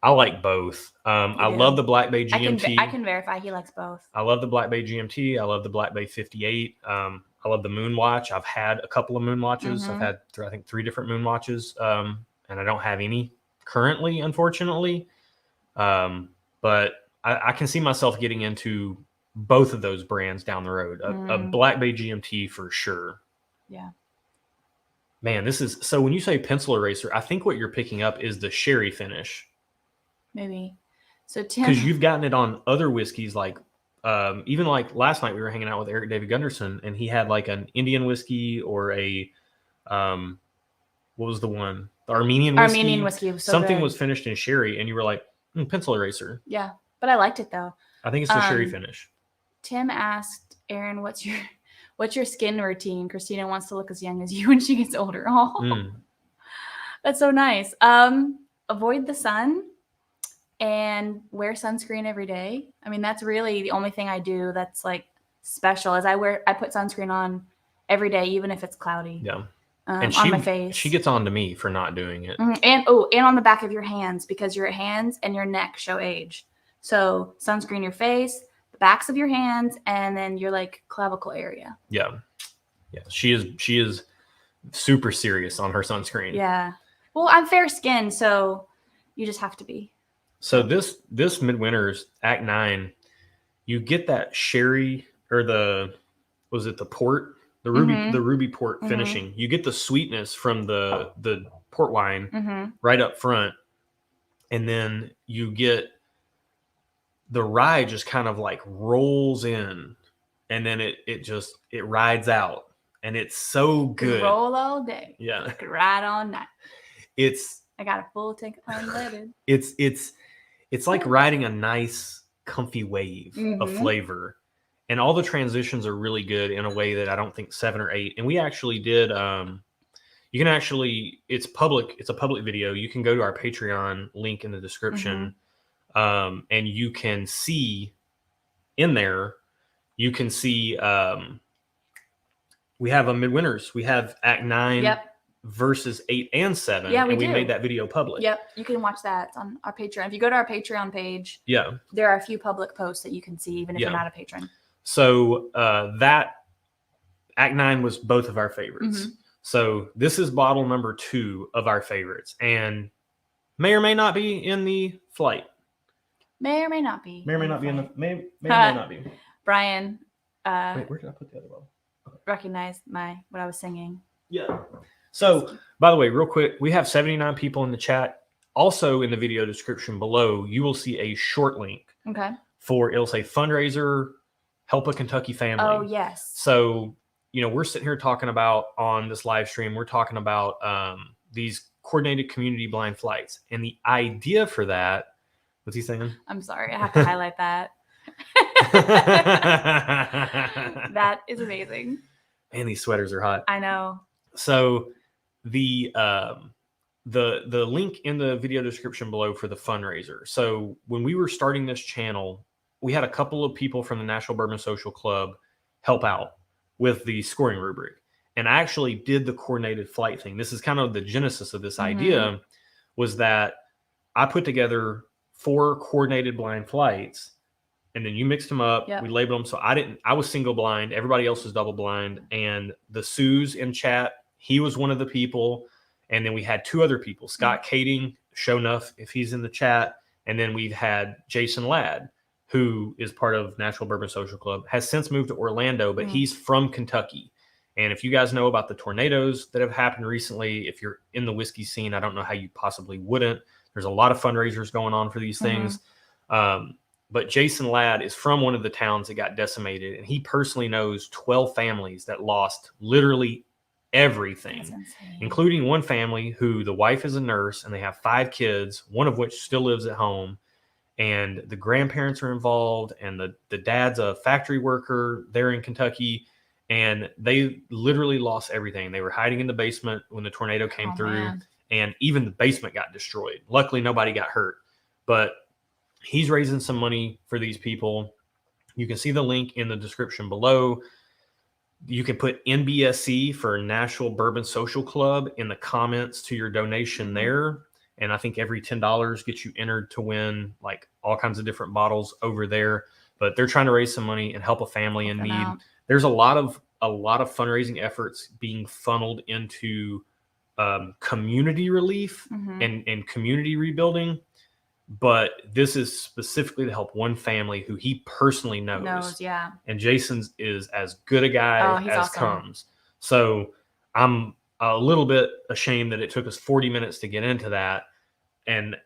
I like both. I love the Black Bay GMT. I can verify he likes both. I love the Black Bay GMT. I love the Black Bay 58. I love the Moonwatch. I've had a couple of Moonwatches. I've had, I think, 3 different Moonwatches, and I don't have any currently, unfortunately. But I can see myself getting into both of those brands down the road. A Black Bay GMT for sure. Yeah. Man, this is, so when you say pencil eraser, I think what you're picking up is the sherry finish. Maybe. So Tim, because you've gotten it on other whiskeys, like even like last night we were hanging out with Eric David Gunderson, and he had like an Indian whiskey or a what was the one? The Armenian whiskey. Armenian whiskey was so something good. was finished in sherry, and you were like, pencil eraser. Yeah, but I liked it though. I think it's the sherry finish. Tim asked Erin, "What's your skin routine?" Christina wants to look as young as you when she gets older. Oh, that's so nice. Avoid the sun and wear sunscreen every day. I mean, that's really the only thing I do that's like special is I put sunscreen on every day, even if it's cloudy. Yeah. And on my face. She gets on to me for not doing it. And on the back of your hands, because your hands and your neck show age. So sunscreen your face, the backs of your hands, and then your like clavicle area. Yeah. Yeah. She is super serious on her sunscreen. Yeah. Well, I'm fair skinned, so you just have to be. So this Midwinter's Act 9, you get that sherry or the port, the ruby port finishing. You get the sweetness from the port wine right up front, and then you get the rye just kind of like rolls in, and then it rides out, and it's so good. Roll all day. Yeah. Ride all night. I got a full tank of unleaded. It's like riding a nice, comfy wave of flavor. And all the transitions are really good in a way that I don't think 7 or 8. And we actually did, you can actually, it's a public video. You can go to our Patreon link in the description. And you can see in there, we have a Midwinter's. We have Act 9 versus 8 and 7. Yeah, we made that video public. Yep. You can watch that. It's on our Patreon. If you go to our Patreon page, there are a few public posts that you can see, even if you're not a patron. So that Act 9 was both of our favorites. So this is bottle number 2 of our favorites, and may or may not be in the flight. May or may not be. May or may not be in the may or may not be. Brian. Wait, where did I put the other bottle? Okay. Recognized what I was singing. Yeah. So, by the way, real quick, we have 79 people in the chat. Also, in the video description below, you will see a short link. Okay. For it'll say fundraiser, help a Kentucky family. Oh yes. So, we're sitting here talking about on this live stream. We're talking about these coordinated community blind flights, and the idea for that. What's he saying? I'm sorry, I have to highlight that. That is amazing. Man, these sweaters are hot. I know. So the link in the video description below for the fundraiser. So when we were starting this channel, we had a couple of people from the National Bourbon Social Club help out with the scoring rubric. And I actually did the coordinated flight thing. This is kind of the genesis of this idea, was that I put together 4 coordinated blind flights, and then you mixed them up. We labeled them. So I was single blind. Everybody else was double blind. And the Sue's in chat, he was one of the people. And then we had 2 other people, Scott Kading, show enough if he's in the chat. And then we've had Jason Ladd, who is part of National Bourbon Social Club, has since moved to Orlando, but he's from Kentucky. And if you guys know about the tornadoes that have happened recently, if you're in the whiskey scene, I don't know how you possibly wouldn't. There's a lot of fundraisers going on for these things. But Jason Ladd is from one of the towns that got decimated, and he personally knows 12 families that lost literally everything, including one family who the wife is a nurse and they have 5 kids, one of which still lives at home, and the grandparents are involved, and the dad's a factory worker there in Kentucky, and they literally lost everything. They were hiding in the basement when the tornado came through, and even the basement got destroyed. Luckily, nobody got hurt, but he's raising some money for these people. You can see the link in the description below. You can put NBSC for National Bourbon Social Club in the comments to your donation there. And I think every $10 gets you entered to win like all kinds of different bottles over there. But they're trying to raise some money and help a family in need. There's a lot of fundraising efforts being funneled into community relief and community rebuilding. But this is specifically to help one family who he personally knows. And Jason's is as good a guy as comes. So I'm a little bit ashamed that it took us 40 minutes to get into that. And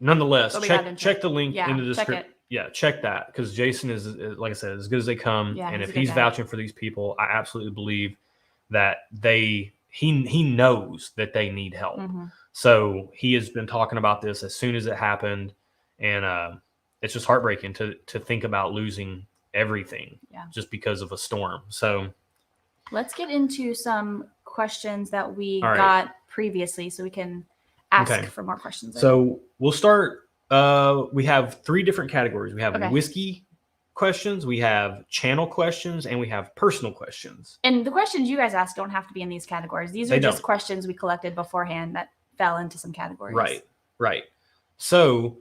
nonetheless, check the link in the description. Yeah, check that, because Jason is, like I said, as good as they come. And if he's vouching for these people, I absolutely believe that he knows that they need help. So he has been talking about this as soon as it happened, and it's just heartbreaking to think about losing everything just because of a storm. So let's get into some questions that we got previously, so we can ask for more questions. So we'll start. We have 3 different categories. We have whiskey questions, we have channel questions, and we have personal questions. And the questions you guys ask don't have to be in these categories. These are just questions we collected beforehand that fell into some categories. Right. So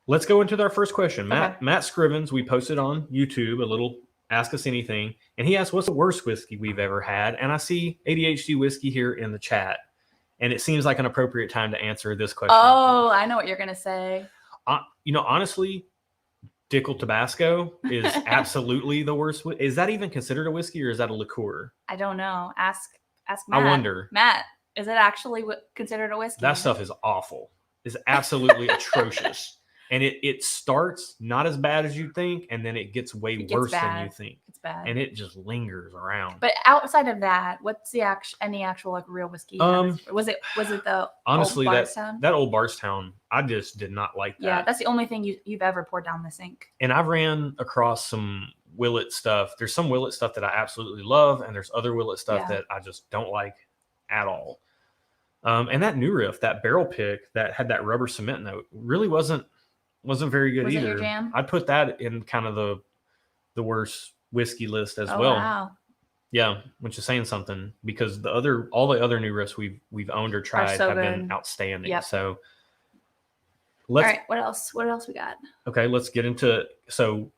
let's go into our first question. Matt Scrivens, we posted on YouTube a little Ask Us Anything, and he asked, what's the worst whiskey we've ever had? And I see ADHD Whiskey here in the chat, and it seems like an appropriate time to answer this question. Oh, I know what you're going to say. Honestly, Dickel Tabasco is absolutely the worst. Is that even considered a whiskey, or is that a liqueur? I don't know. Ask Matt. I wonder. Matt, is it actually considered a whiskey? That stuff is awful. It's absolutely atrocious. And it starts not as bad as you think, and then it gets worse than you think. It's bad. And it just lingers around. But outside of that, what's the any actual like real whiskey? Was it the honestly old Bardstown? that old Bardstown, I just did not like that. Yeah, that's the only thing you've ever poured down the sink. And I've ran across some Willet stuff. There's some Willet stuff that I absolutely love, and there's other Willet stuff that I just don't like at all. And that New Riff, that barrel pick that had that rubber cement note, really wasn't very good either. Was it your jam? I'd put that in kind of the worst whiskey list as well. Wow. Yeah, which is saying something, because all the other New Riffs we've owned or tried have been outstanding. Yep. So all right, what else we got? Okay, let's get into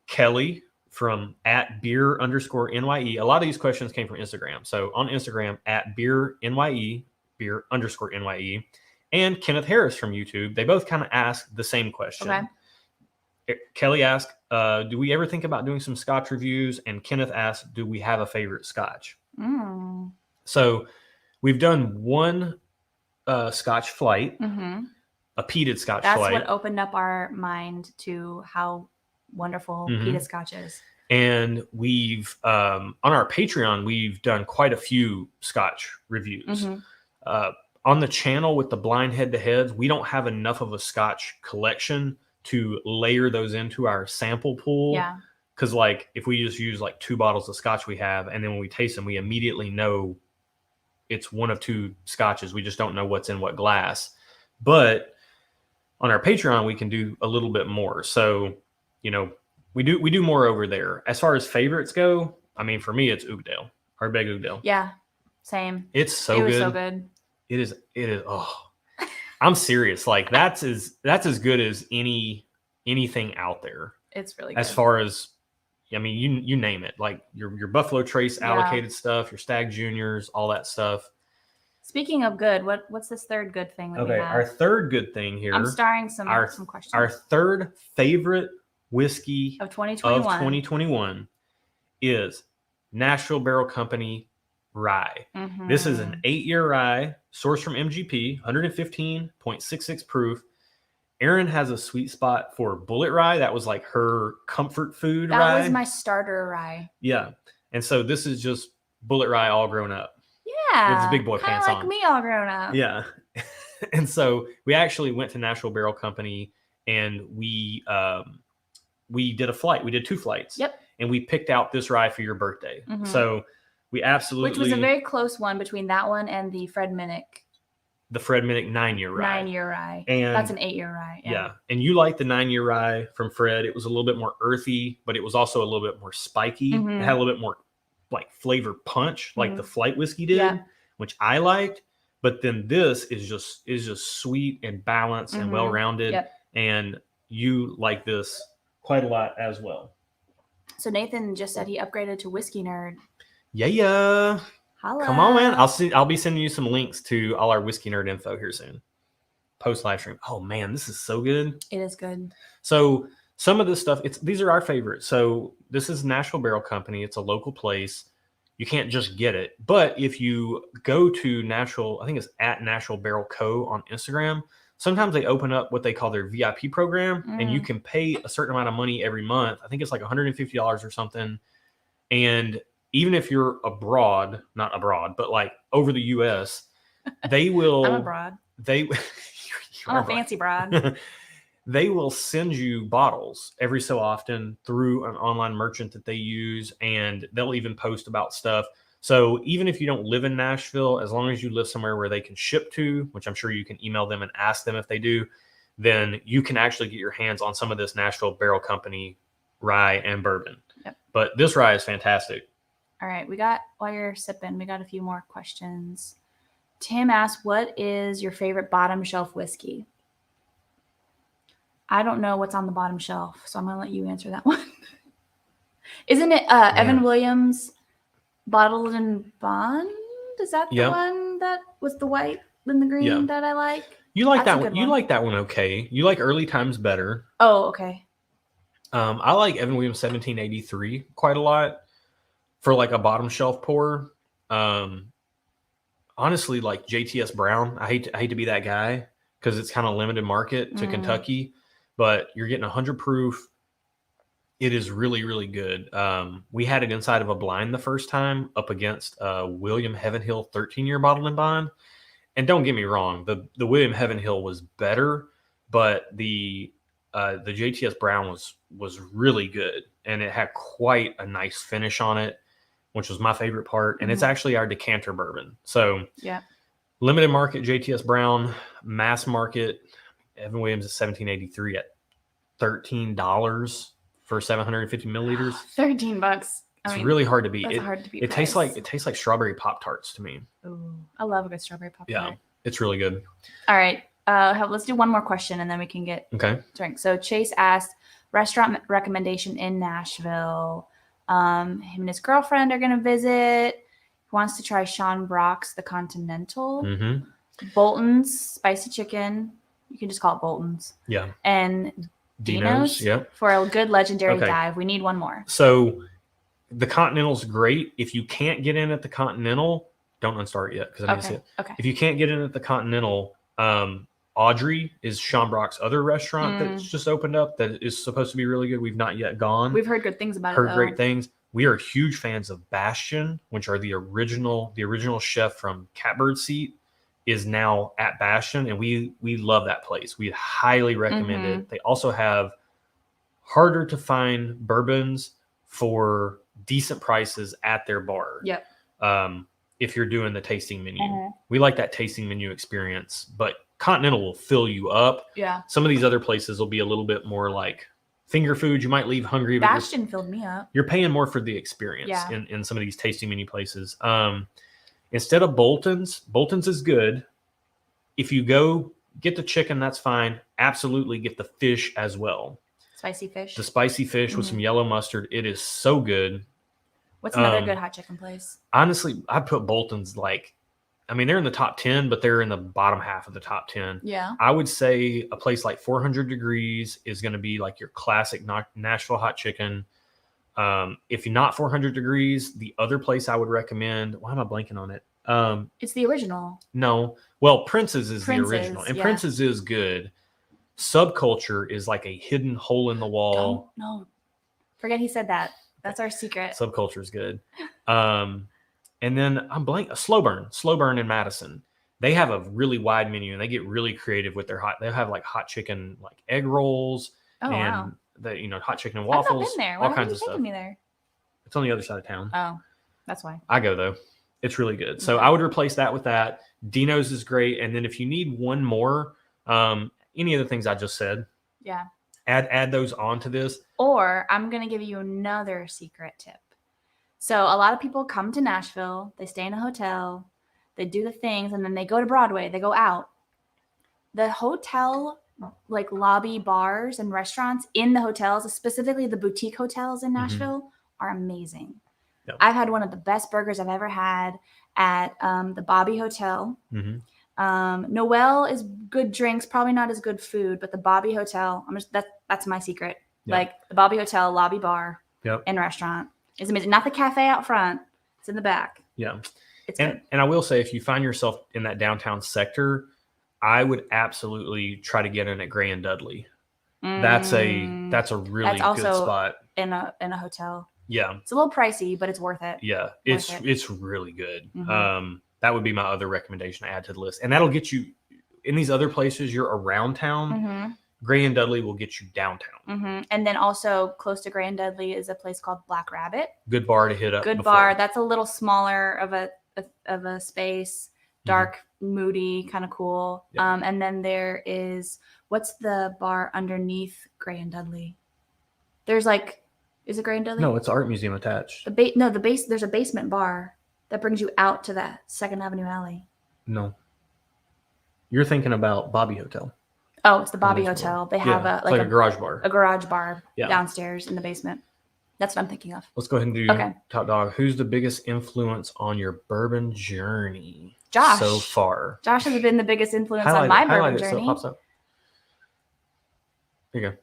Kelly from @beer_NYE. A lot of these questions came from Instagram. So on Instagram, @beer_NYE, beer_NYE, and Kenneth Harris from YouTube. They both kind of asked the same question. Okay. Kelly asked, do we ever think about doing some Scotch reviews? And Kenneth asked, do we have a favorite Scotch? So we've done one Scotch flight, a peated Scotch flight. That's what opened up our mind to how wonderful peated Scotch is. And we've, on our Patreon, we've done quite a few Scotch reviews. On the channel with the blind head-to-heads, we don't have enough of a Scotch collection to layer those into our sample pool. Yeah. Because like if we just use like 2 bottles of Scotch we have, and then when we taste them, we immediately know it's one of 2 Scotches. We just don't know what's in what glass. But on our Patreon, we can do a little bit more. So, you know, we do more over there. As far as favorites go, I mean, for me, it's Oakdale, Ardbeg Oakdale. Yeah, same. It's so good. It was so good. It is. Oh, I'm serious. Like that's as good as anything out there. It's really good. As far as, I mean, you name it, like your Buffalo Trace allocated stuff, your Stag Juniors, all that stuff. Speaking of good, what's this third good thing that we have? Our third good thing here. I'm starring some questions. Our third favorite whiskey of 2021 is Nashville Barrel Company Rye. This is an 8-year rye sourced from MGP, 115.66 proof. Erin has a sweet spot for Bullet Rye. That was like her comfort food rye. That was my starter rye. Yeah. And so this is just Bullet Rye all grown up. Yeah. With the big boy pants like on. Me all grown up. Yeah. And so we actually went to Nashville Barrel Company and we did a flight. We did 2 flights. Yep. And we picked out this rye for your birthday. So we absolutely... Which was a very close one between that one and the Fred Minnick. The Fred Minnick 9-year rye. 9-year rye. And that's an 8-year rye. Yeah. And you like the 9-year rye from Fred. It was a little bit more earthy, but it was also a little bit more spiky. It had a little bit more like flavor punch, like the flight whiskey did, which I liked. But then this is just sweet and balanced and well-rounded. And you like this quite a lot as well. So Nathan just said he upgraded to Whiskey Nerd. Yeah. Holla. Come on, man. I'll be sending you some links to all our Whiskey Nerd info here soon. Post live stream. Oh man, this is so good. It is good. So some of this stuff, these are our favorites. So this is Nashville Barrel Company. It's a local place. You can't just get it. But if you go to Nashville, I think it's @Nashville Barrel Co. on Instagram, sometimes they open up what they call their VIP program, and you can pay a certain amount of money every month. I think it's like $150 or something. And even if you're abroad, not abroad, but like over the US, they will. I'm abroad. I'm a fancy broad. They will send you bottles every so often through an online merchant that they use, and they'll even post about stuff. So even if you don't live in Nashville, as long as you live somewhere where they can ship to, which I'm sure you can email them and ask them if they do, then you can actually get your hands on some of this Nashville Barrel Company rye and bourbon. Yep. But this rye is fantastic. All right, while you're sipping, we got a few more questions. Tim asked, what is your favorite bottom shelf whiskey? I don't know what's on the bottom shelf, so I'm going to let you answer that one. Isn't it Evan Williams Bottled and Bond? Is that the one that was the white and the green that I like? You like that one? You like that one okay. You like Early Times better. Oh, okay. I like Evan Williams 1783 quite a lot for like a bottom shelf pour. Honestly, like JTS Brown, I hate to be that guy because it's kind of limited market to Kentucky, but you're getting 100 proof. It is really, really good. We had it inside of a blind the first time up against William Heavenhill 13-year bottled and bond. And don't get me wrong, the William Heavenhill was better, but the JTS Brown was really good, and it had quite a nice finish on it, which was my favorite part. And it's actually our decanter bourbon. So limited market JTS Brown, mass market Evan Williams is 1783 at $13 for 750 milliliters. $13. It's really hard to beat. That's hard to beat. It tastes like strawberry Pop-Tarts to me. Ooh, I love a good strawberry Pop-Tart. Yeah, it's really good. All right. Let's do one more question and then we can get drink. So Chase asked, restaurant recommendation in Nashville. Him and his girlfriend are going to visit. He wants to try Sean Brock's The Continental. Mm-hmm. Bolton's Spicy Chicken. You can just call it Bolton's. Yeah. And Dino's Yep. for a good legendary dive. We need one more. So the Continental's great. If you can't get in at the Continental, don't unstart yet because I need to see it. Okay. If you can't get in at the Continental, Audrey is Sean Brock's other restaurant that's just opened up that is supposed to be really good. We've not yet gone. We've heard good things about it. Heard great things. We are huge fans of Bastion, which are the original chef from Catbird Seat is now at Bastion, and we love that place. We highly recommend it. They also have harder to find bourbons for decent prices at their bar. Yep. If you're doing the tasting menu. We like that tasting menu experience, but Continental will fill you up. Yeah. Some of these other places will be a little bit more like finger food. You might leave hungry. Bastion filled me up. You're paying more for the experience in some of these tasting menu places. Instead of Bolton's is good. If you go get the chicken, that's fine. Absolutely get the fish as well. Spicy fish. The spicy fish with some yellow mustard. It is so good. What's another good hot chicken place? Honestly, I'd put Bolton's they're in the top 10, but they're in the bottom half of the top 10. Yeah. I would say a place like 400 Degrees is going to be like your classic Nashville hot chicken. If you're not 400 Degrees, the other place I would recommend, why am I blanking on it? It's the original. No. Well, Prince's is the original. And Prince's is good. Subculture is like a hidden hole in the wall. No. Forget he said that. That's our secret. Subculture is good. And then I'm blank. Slow Burn in Madison. They have a really wide menu and they get really creative with their they'll have like hot chicken, like egg rolls and hot chicken and waffles. I've not been there. All Why kinds are you of stuff. taking me there? It's on the other side of town. Oh, that's why. I go though. It's really good. So I would replace that with that. Dino's is great. And then if you need one more, any of the things I just said. Yeah. Add those onto this. Or I'm going to give you another secret tip. So a lot of people come to Nashville, they stay in a hotel, they do the things, and then they go to Broadway, they go out. The hotel, like lobby bars and restaurants in the hotels, specifically the boutique hotels in Nashville, are amazing. Yep. I've had one of the best burgers I've ever had at the Bobby Hotel. Noel is good drinks, probably not as good food, but the Bobby Hotel, that's my secret. Yep. Like the Bobby Hotel lobby bar and restaurant is amazing. Not the cafe out front; it's in the back. Yeah, and I will say, if you find yourself in that downtown sector, I would absolutely try to get in at Gray and Dudley. That's a really good spot in a hotel. Yeah, it's a little pricey, but it's worth it. Yeah, it's really good. That would be my other recommendation to add to the list, and that'll get you in these other places. You're around town. Gray and Dudley will get you downtown. And then also close to Gray and Dudley is a place called Black Rabbit. Good bar to hit up. Good bar. That's a little smaller of a space, dark, moody, kind of cool. Yep. And then there is, what's the bar underneath Gray and Dudley? There's is it Gray and Dudley? No, it's Art Museum attached. There's a basement bar that brings you out to that 2nd Avenue alley. No. You're thinking about Bobby Hotel. Oh, it's the Bobby Hotel. They have a garage bar. A garage bar downstairs in the basement. That's what I'm thinking of. Let's go ahead and do top dog. Who's the biggest influence on your bourbon journey? Josh. So far. Josh has been the biggest influence on my bourbon journey. So it pops up. Here you go.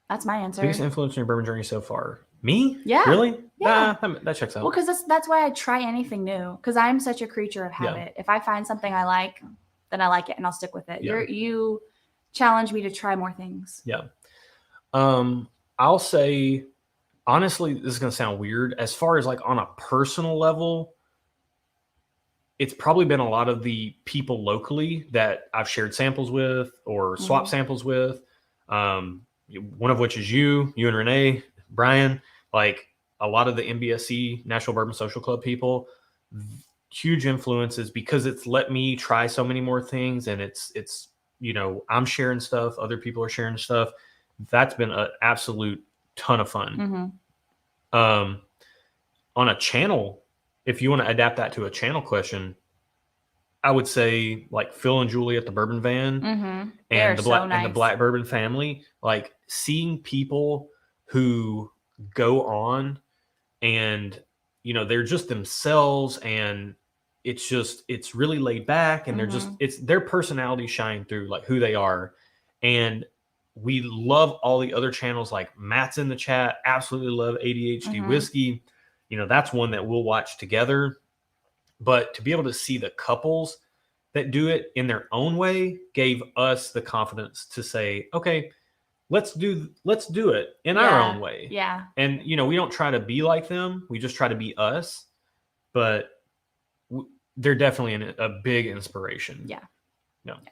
That's my answer. Biggest influence on your bourbon journey so far? Me? Yeah. Really? Yeah. That checks out. Well, because that's why I try anything new. Because I'm such a creature of habit. If I find something I like, then I like it and I'll stick with it. You challenge me to try more things. Yeah. I'll say, honestly, this is going to sound weird. As far as on a personal level, it's probably been a lot of the people locally that I've shared samples with or swapped samples with. One of which is you and Renee, Brian, a lot of the NBSC, National Bourbon Social Club people, huge influences because it's let me try so many more things. And it's, I'm sharing stuff. Other people are sharing stuff. That's been an absolute ton of fun. On a channel, if you want to adapt that to a channel question, I would say like Phil and Julie at the Bourbon Van and the Black Bourbon family, like seeing people who go on and, you know, they're just themselves and it's really laid back and they're just, it's their personality shine through like who they are. And we love all the other channels, like Matt's in the chat, absolutely love ADHD Whiskey. You know, that's one that we'll watch together. But to be able to see the couples that do it in their own way gave us the confidence to say, okay, let's do it in our own way. Yeah. And, you know, we don't try to be like them. We just try to be us. But they're definitely a big inspiration. Yeah. No. Yeah.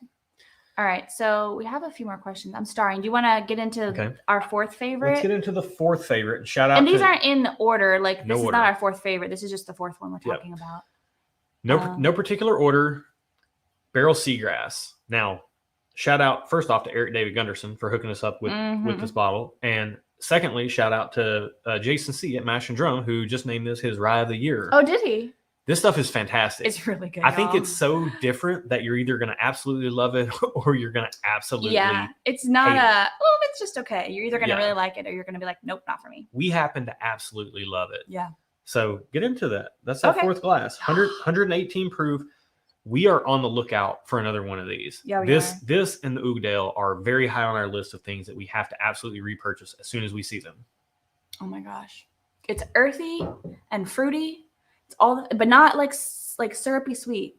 All right. So we have a few more questions. I'm starting. Do you want to get into our fourth favorite? Let's get into the fourth favorite. Shout out. And these aren't in order. Like this is order. not our fourth favorite. This is just the fourth one we're talking about. No particular order. Barrel Seagrass. Now, shout out first off to Eric David Gunderson for hooking us up with this bottle. And secondly, shout out to Jason C. at Mash and Drum, who just named this his Rye of the Year. Oh, did he? This stuff is fantastic. It's really good. I think it's so different that you're either going to absolutely love it or you're going to absolutely it's not it's just okay. You're either going to really like it or you're going to be like, nope, not for me. We happen to absolutely love it. Yeah. So get into that. That's our fourth glass. 118 proof. We are on the lookout for another one of these. Yeah, this and the Oakdale are very high on our list of things that we have to absolutely repurchase as soon as we see them. Oh my gosh. It's earthy and fruity. It's all, but not like syrupy sweet.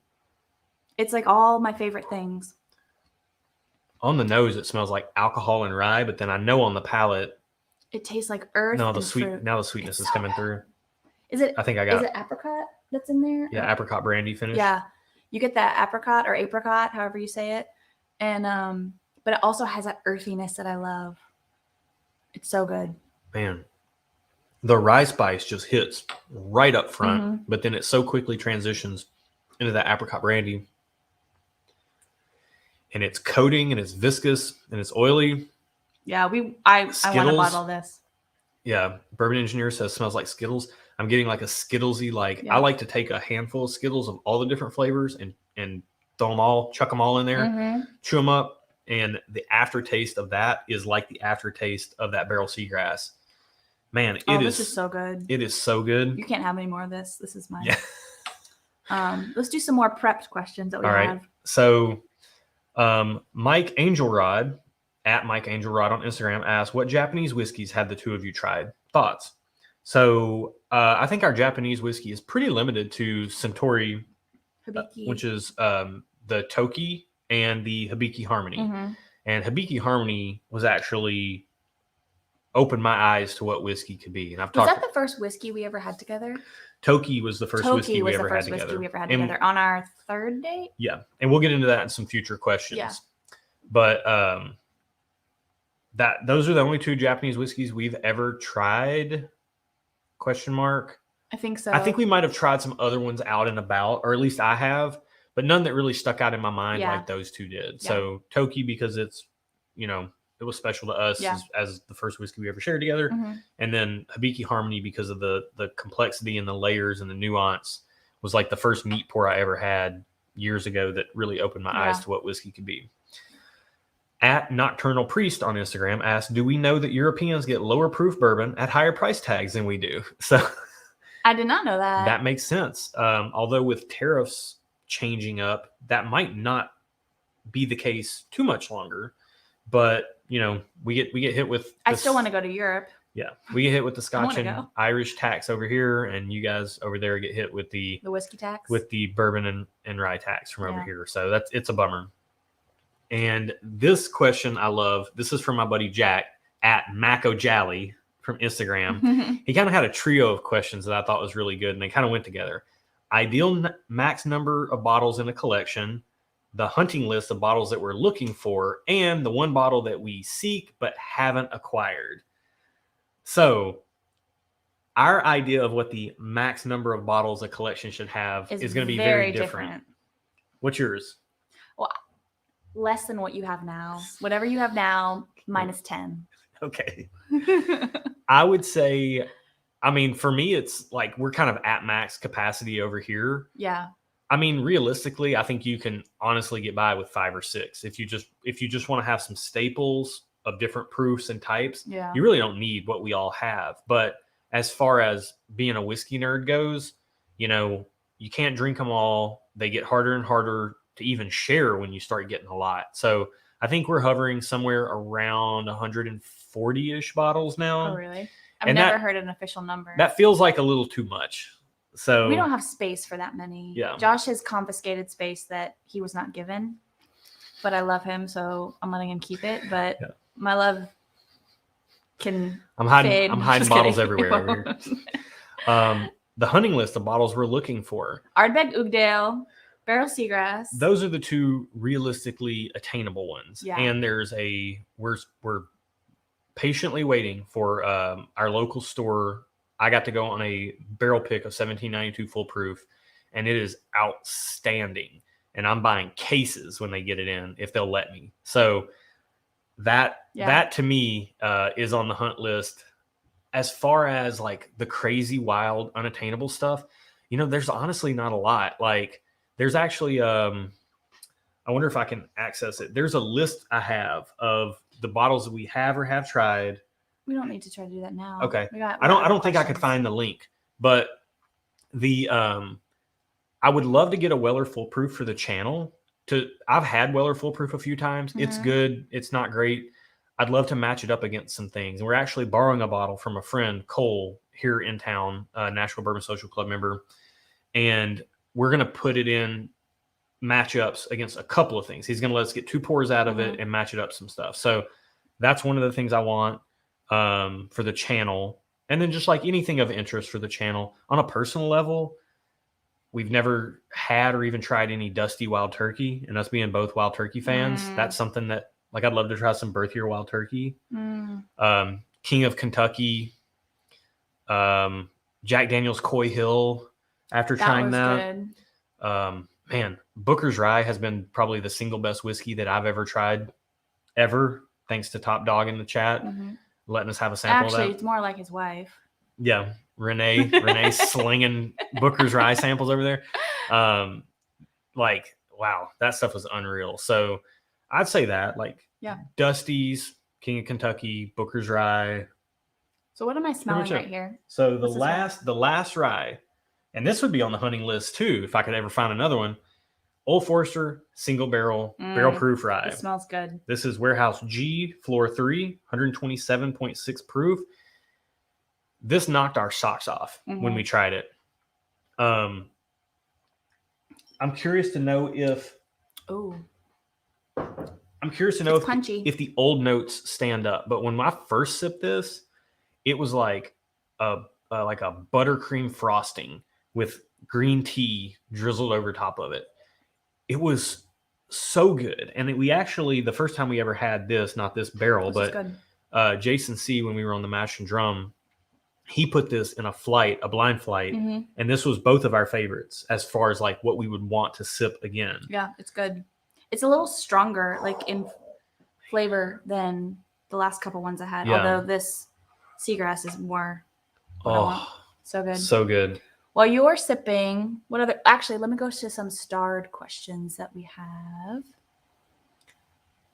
It's like all my favorite things. On the nose, it smells like alcohol and rye, but then I know on the palate, it tastes like earth. No, fruit. Now the sweetness is coming through. Is it? I think I got. Is it apricot that's in there? Yeah, apricot brandy finish. Yeah, you get that apricot or apricot, however you say it, and but it also has that earthiness that I love. It's so good. Man. The rye spice just hits right up front, but then it so quickly transitions into that apricot brandy. And it's coating and it's viscous and it's oily. Yeah, I want to bottle this. Yeah, Bourbon Engineer says smells like Skittles. I'm getting like a Skittlesy, I like to take a handful of Skittles of all the different flavors and throw them all, chuck them all in there, chew them up. And the aftertaste of that is like the aftertaste of that Barrel Seagrass. Man, this is so good. It is so good. You can't have any more of this. This is mine. Yeah. Let's do some more prepped questions that we have. All right. So, Mike Angelrod at Mike Angelrod on Instagram asked, "What Japanese whiskeys have the two of you tried? Thoughts?" So, I think our Japanese whiskey is pretty limited to Suntory, which is the Toki and the Hibiki Harmony. And Hibiki Harmony was actually opened my eyes to what whiskey could be. And was that the first whiskey we ever had together? Toki was the first whiskey we ever had together. On our third date. Yeah, and we'll get into that in some future questions. Yeah. But those are the only two Japanese whiskeys we've ever tried. ? I think so. I think we might have tried some other ones out and about, or at least I have, but none that really stuck out in my mind like those two did. Yeah. So Toki, because it's, it was special to us as the first whiskey we ever shared together. And then Hibiki Harmony, because of the complexity and the layers and the nuance, was like the first meat pour I ever had years ago that really opened my eyes to what whiskey could be. At Nocturnal Priest on Instagram asked, "Do we know that Europeans get lower proof bourbon at higher price tags than we do?" So I did not know that. That makes sense. Although with tariffs changing up, that might not be the case too much longer. But we get hit with. I still want to go to Europe. Yeah, we get hit with the Scotch and Irish tax over here, and you guys over there get hit with the whiskey tax, with the bourbon and rye tax from over here. So it's a bummer. And this question I love. This is from my buddy Jack at Mako Jally from Instagram. He kind of had a trio of questions that I thought was really good, and they kind of went together. Ideal max number of bottles in a collection, the hunting list of bottles that we're looking for, and the one bottle that we seek but haven't acquired. So our idea of what the max number of bottles a collection should have is going to be very different. What's yours? Well, less than what you have now. Whatever you have now, minus 10. Okay. I would say, for me, it's like we're kind of at max capacity over here. Yeah. I mean, realistically, I think you can honestly get by with 5 or 6 if you just want to have some staples of different proofs and types. Yeah. You really don't need what we all have. But as far as being a whiskey nerd goes, you know, you can't drink them all. They get harder and harder to even share when you start getting a lot. So I think we're hovering somewhere around 140-ish bottles now. Oh, really? I've never heard an official number. That feels like a little too much. So we don't have space for that many. Yeah. Josh has confiscated space that he was not given, but I love him, so I'm letting him keep it. But my love can. I'm hiding bottles everywhere over here. The hunting list of bottles we're looking for: Ardbeg Oakdale, Barrel Seagrass. Those are the 2 realistically attainable ones. Yeah. And there's we're patiently waiting for our local store. I got to go on a barrel pick of 1792 full proof, and it is outstanding. And I'm buying cases when they get it in, if they'll let me. So that to me is on the hunt list. As far as like the crazy, wild, unattainable stuff, you know, there's honestly not a lot. Like there's actually, I wonder if I can access it. There's a list I have of the bottles that we have or have tried. We don't need to try to do that now. Okay. I don't think I could find the link, but I would love to get a Weller Full Proof for the channel. I've had Weller Full Proof a few times. It's good. It's not great. I'd love to match it up against some things. And we're actually borrowing a bottle from a friend, Cole, here in town, Nashville Bourbon Social Club member. And we're going to put it in matchups against a couple of things. He's going to let us get 2 pours out of it and match it up some stuff. So that's one of the things I want for the channel. And then just like anything of interest for the channel on a personal level, we've never had or even tried any Dusty Wild Turkey, and us being both Wild Turkey fans, that's something that like I'd love to try some Birth Year Wild Turkey. King of Kentucky, Jack Daniel's Coy Hill. After trying that, man, Booker's Rye has been probably the single best whiskey that I've ever tried, ever. Thanks to Top Dog in the chat, letting us have a sample of that. Actually, it's more like his wife. Yeah, Renee slinging Booker's Rye samples over there. Like, wow, that stuff was unreal. So I'd say that, like, Dusty's, King of Kentucky, Booker's Rye. So what am I smelling right here? So the last rye, and this would be on the hunting list too, if I could ever find another one. Old Forester single barrel proof rye. It smells good. This is Warehouse G, floor 3, 127.6 proof. This knocked our socks off when we tried it. I'm curious to know if. I'm curious to know if the old notes stand up. But when I first sipped this, it was like a buttercream frosting with green tea drizzled over top of it. It was so good. And we actually, the first time we ever had this, not this barrel, but Jason C., when we were on the Mash and Drum, he put this in a blind flight. And this was both of our favorites as far as like what we would want to sip again. Yeah, it's good. It's a little stronger, like in flavor than the last couple ones I had. Yeah. Although this Seagrass is more. So good. So good. While you're sipping, actually, let me go to some starred questions that we have.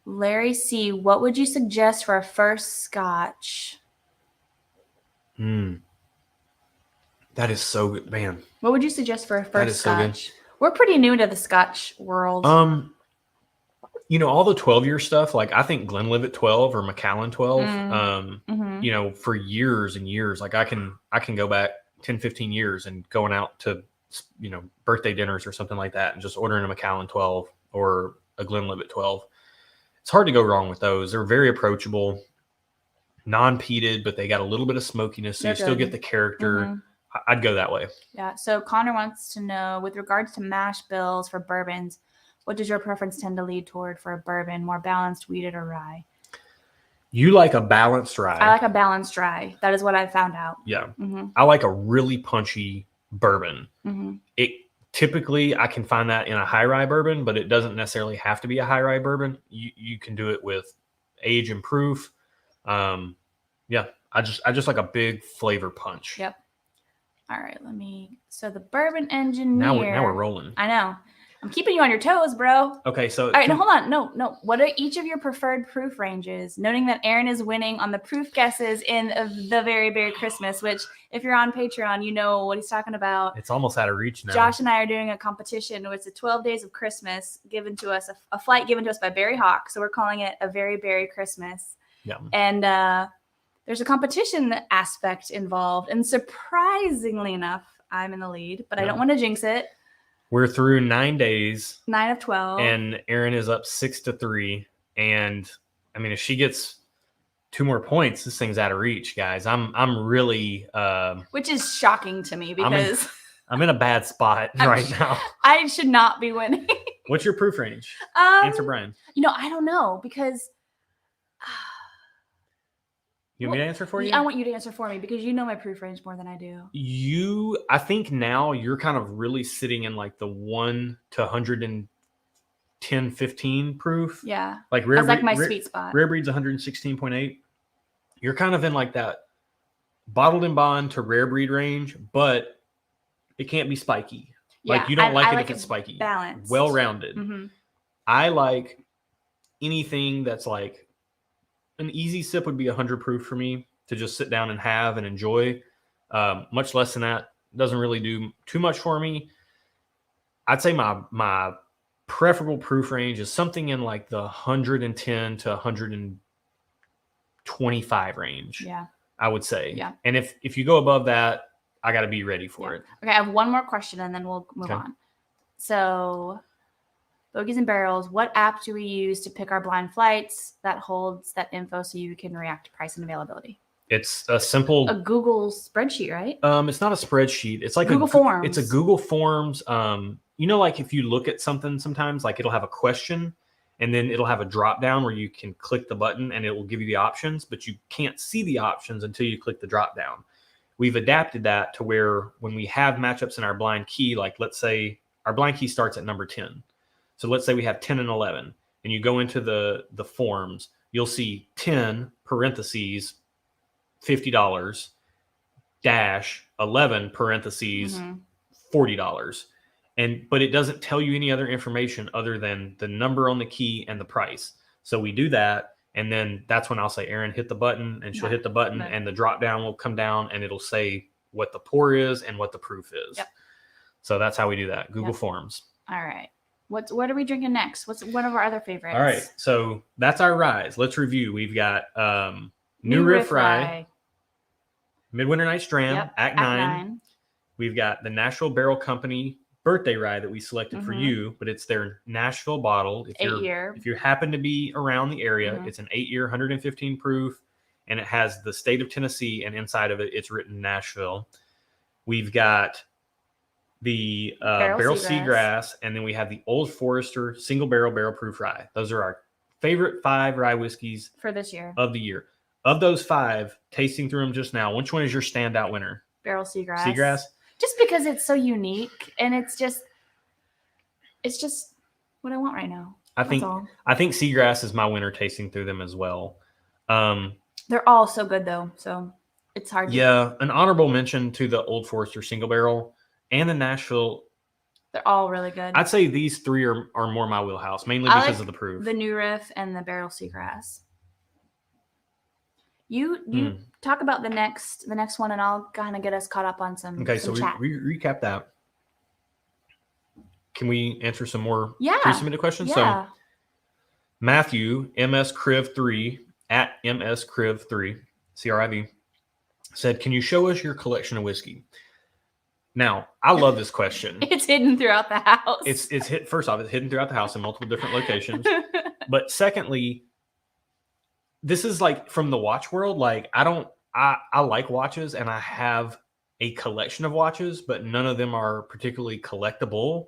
Larry C., what would you suggest for a first scotch? That is so good, man. What would you suggest for a first scotch? So we're pretty new to the scotch world. You know, all the 12-year stuff, like I think Glenlivet 12 or Macallan 12, you know, for years and years, like I can go back 10, 15 years and going out to, you know, birthday dinners or something like that and just ordering a Macallan 12 or a Glenlivet 12. It's hard to go wrong with those. They're very approachable, non-peated, but they got a little bit of smokiness, so you still get the character. I'd go that way. Yeah. So Connor wants to know, with regards to mash bills for bourbons, what does your preference tend to lead toward for a bourbon? More balanced, wheated, or rye? You like a balanced rye. I like a balanced rye. That is what I found out. Yeah. I like a really punchy bourbon. It typically, I can find that in a high rye bourbon, but it doesn't necessarily have to be a high rye bourbon. You can do it with age and proof. Yeah. I just like a big flavor punch. Yep. All right, so the bourbon engineer. Now we're rolling. I know. I'm keeping you on your toes, bro. Okay, so. All right, hold on. No. What are each of your preferred proof ranges? Noting that Erin is winning on the proof guesses in the Very Berry Christmas, which if you're on Patreon, you know what he's talking about. It's almost out of reach now. Josh and I are doing a competition. It's the 12 Days of Christmas given to us, a flight given to us by Barry Hawk. So we're calling it a Very Berry Christmas. Yeah. And there's a competition aspect involved. And surprisingly enough, I'm in the lead, but I don't want to jinx it. We're through 9 days. 9 of 12. And Erin is up 6-3. And I mean, if she gets 2 more points, this thing's out of reach, guys. I'm really which is shocking to me because I'm in a bad spot right now. I should not be winning. What's your proof range? Answer Brian. I don't know because you want me to answer for you? I want you to answer for me because you know my proof range more than I do. I think now you're kind of really sitting in like the 1 to 110, 15 proof. Yeah. Like that's my sweet spot. Rare breed's 116.8. You're kind of in like that bottled in bond to rare breed range, but it can't be spiky. Yeah, like you don't like it if it's spiky. Balanced. Well-rounded. Mm-hmm. I like anything that's like an easy sip would be 100 proof for me to just sit down and have and enjoy. Much less than that doesn't really do too much for me. I'd say my preferable proof range is something in like the 110 to 125 range. Yeah, I would say. Yeah. And if you go above that, I got to be ready for it. Okay, I have one more question and then we'll move on. So, Bogies and Barrels, what app do we use to pick our blind flights that holds that info so you can react to price and availability? It's a Google spreadsheet, right? It's not a spreadsheet. It's like Google Forms. It's a Google Forms. Like if you look at something sometimes, like it'll have a question and then it'll have a drop down where you can click the button and it will give you the options, but you can't see the options until you click the drop down. We've adapted that to where when we have matchups in our blind key, like let's say our blind key starts at number 10. So let's say we have 10 and 11 and you go into the forms, you'll see 10 parentheses, $50 dash 11 parentheses, $40. But it doesn't tell you any other information other than the number on the key and the price. So we do that. And then that's when I'll say, Erin, hit the button, and she'll hit the button and the drop down will come down and it'll say what the pour is and what the proof is. Yep. So that's how we do that. Google Forms. All right. What are we drinking next? What's one of our other favorites? All right. So that's our ryes. Let's review. We've got New Riff Rye, Midwinter Night's Dram, Act 9. We've got the Nashville Barrel Company birthday rye that we selected for you, but it's their Nashville bottle. If you happen to be around the area, it's an 8-year, 115 proof, and it has the state of Tennessee, and inside of it, it's written Nashville. We've got the Barrel Seagrass, and then we have the Old Forester single barrel proof rye. Those are our favorite 5 rye whiskeys for this year of the year. Of those 5, tasting through them just now, which one is your standout winner? Barrel Seagrass. Seagrass? Just because it's so unique and it's just what I want right now. I think Seagrass is my winner tasting through them as well. They're all so good though, so it's hard. An honorable mention to the Old Forester single barrel and the Nashville. They're all really good. I'd say these 3 are more my wheelhouse, mainly because of the proof. The New Riff and the Barrel Seagrass. You talk about the next one, and I'll kind of get us caught up on some. Okay, so chat. we recap that. Can we answer some more pre-submitted questions? Yeah. So Matthew MS Criv 3 at MS Criv 3 CRIV said, "Can you show us your collection of whiskey?" Now, I love this question. It's hidden throughout the house. First off, it's hidden throughout the house in multiple different locations. But secondly, this is like from the watch world. Like I like watches and I have a collection of watches, but none of them are particularly collectible.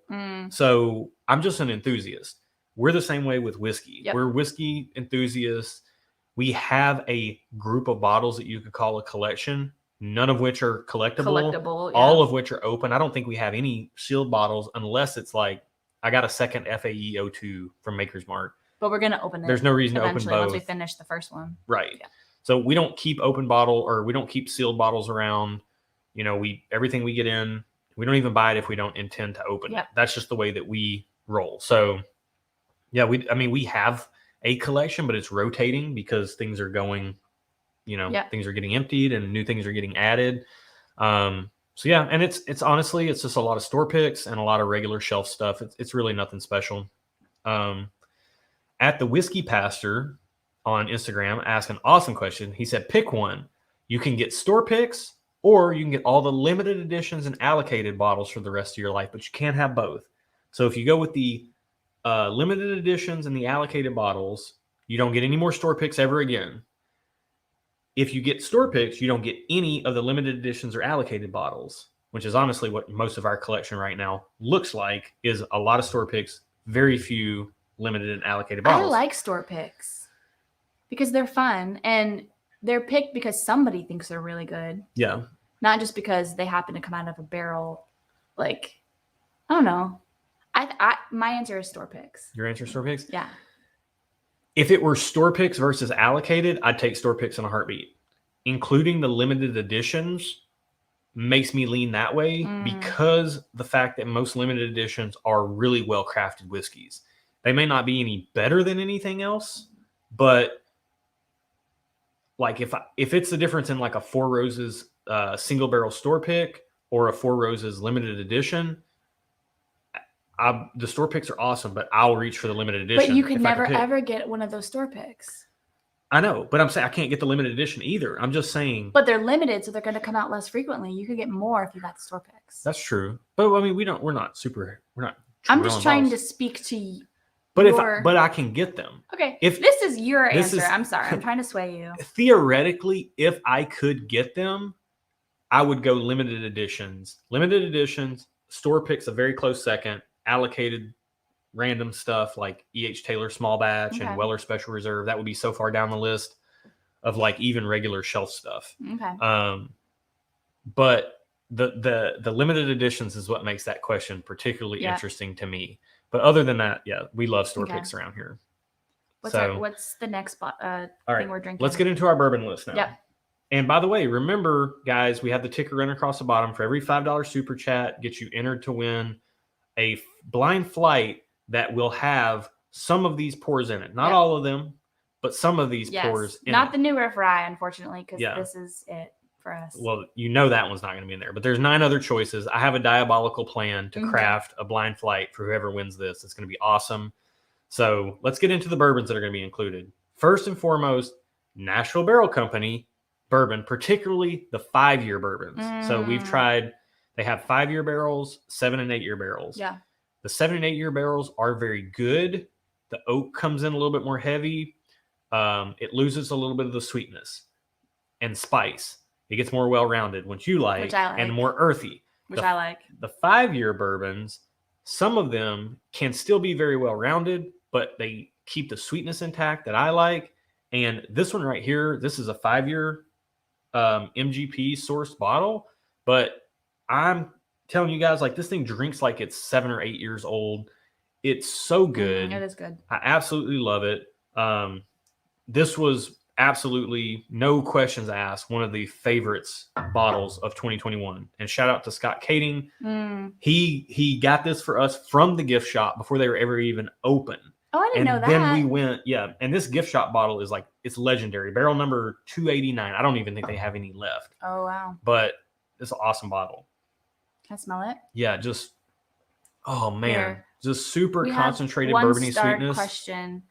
So I'm just an enthusiast. We're the same way with whiskey. Yep. We're whiskey enthusiasts. We have a group of bottles that you could call a collection, none of which are collectible, all of which are open. I don't think we have any sealed bottles unless it's like, I got a second FAE 02 from Maker's Mark. But we're going to open it. There's no reason to open both. Once we finish the first one. Right. Yeah. So we don't keep open bottle or we don't keep sealed bottles around. everything we get in, we don't even buy it if we don't intend to open it. That's just the way that we roll. So yeah, we have a collection, but it's rotating because things are going, things are getting emptied and new things are getting added. So yeah, and it's honestly, it's just a lot of store picks and a lot of regular shelf stuff. It's really nothing special. At the Whiskey Pastor on Instagram asked an awesome question. He said, pick one. You can get store picks, or you can get all the limited editions and allocated bottles for the rest of your life, but you can't have both. So if you go with the limited editions and the allocated bottles, you don't get any more store picks ever again. If you get store picks, you don't get any of the limited editions or allocated bottles, which is honestly what most of our collection right now looks like, is a lot of store picks, very few limited and allocated bottles. I like store picks because they're fun and they're picked because somebody thinks they're really good. Yeah. Not just because they happen to come out of a barrel. Like, I don't know. My answer is store picks. Your answer is store picks? Yeah. If it were store picks versus allocated, I'd take store picks in a heartbeat. Including the limited editions makes me lean that way because the fact that most limited editions are really well crafted whiskeys. They may not be any better than anything else, but like if it's the difference in like a Four Roses single barrel store pick or a Four Roses limited edition, the store picks are awesome, but I'll reach for the limited edition. But you could never ever get one of those store picks. I know, but I'm saying I can't get the limited edition either. I'm just saying. But they're limited, so they're going to come out less frequently. You could get more if you got the store picks. That's true, but I mean, we're not. I'm just trying to speak to you. But I can get them. Okay. If this is your answer, I'm sorry. I'm trying to sway you. Theoretically, if I could get them, I would go limited editions. Limited editions, store picks a very close second. Allocated random stuff like E.H. Taylor small batch and Weller special reserve. That would be so far down the list of like even regular shelf stuff. Okay. But the limited editions is what makes that question particularly interesting to me. But other than that, yeah, we love store picks around here. What's the next thing we're drinking? Let's get into our bourbon list now. Yep. And by the way, remember, guys, we have the ticker run across the bottom. For every $5 super chat, gets you entered to win a blind flight that will have some of these pours in it. Not all of them, but some of these pours in it. Not the New Riff Rye, unfortunately, because this is it for us. Well, that one's not going to be in there. But there's 9 other choices. I have a diabolical plan to craft a blind flight for whoever wins this. It's going to be awesome. So let's get into the bourbons that are going to be included. First and foremost, Nashville Barrel Company bourbon, particularly the 5-year bourbons. So we've tried, they have 5-year barrels, 7 and 8 year barrels. Yeah. The 7 and 8 year barrels are very good. The oak comes in a little bit more heavy. It loses a little bit of the sweetness and spice. It gets more well-rounded, which I like, and more earthy. I like. The 5-year bourbons, some of them can still be very well-rounded, but they keep the sweetness intact that I like. And this one right here, this is a 5-year MGP sourced bottle, but I'm telling you guys, like, this thing drinks like it's 7 or 8 years old. It's so good. It is good. I absolutely love it. This was absolutely, no questions asked, one of the favorites bottles of 2021. And shout out to Scott Kading. He got this for us from the gift shop before they were ever even open. Oh, I didn't know that. Then we went, and this gift shop bottle is like, it's legendary. Barrel number 289. I don't even think they have any left. Oh, wow. But it's an awesome bottle. Can I smell it? Yeah, just, oh man. Here. Just super concentrated bourbony sweetness. Question.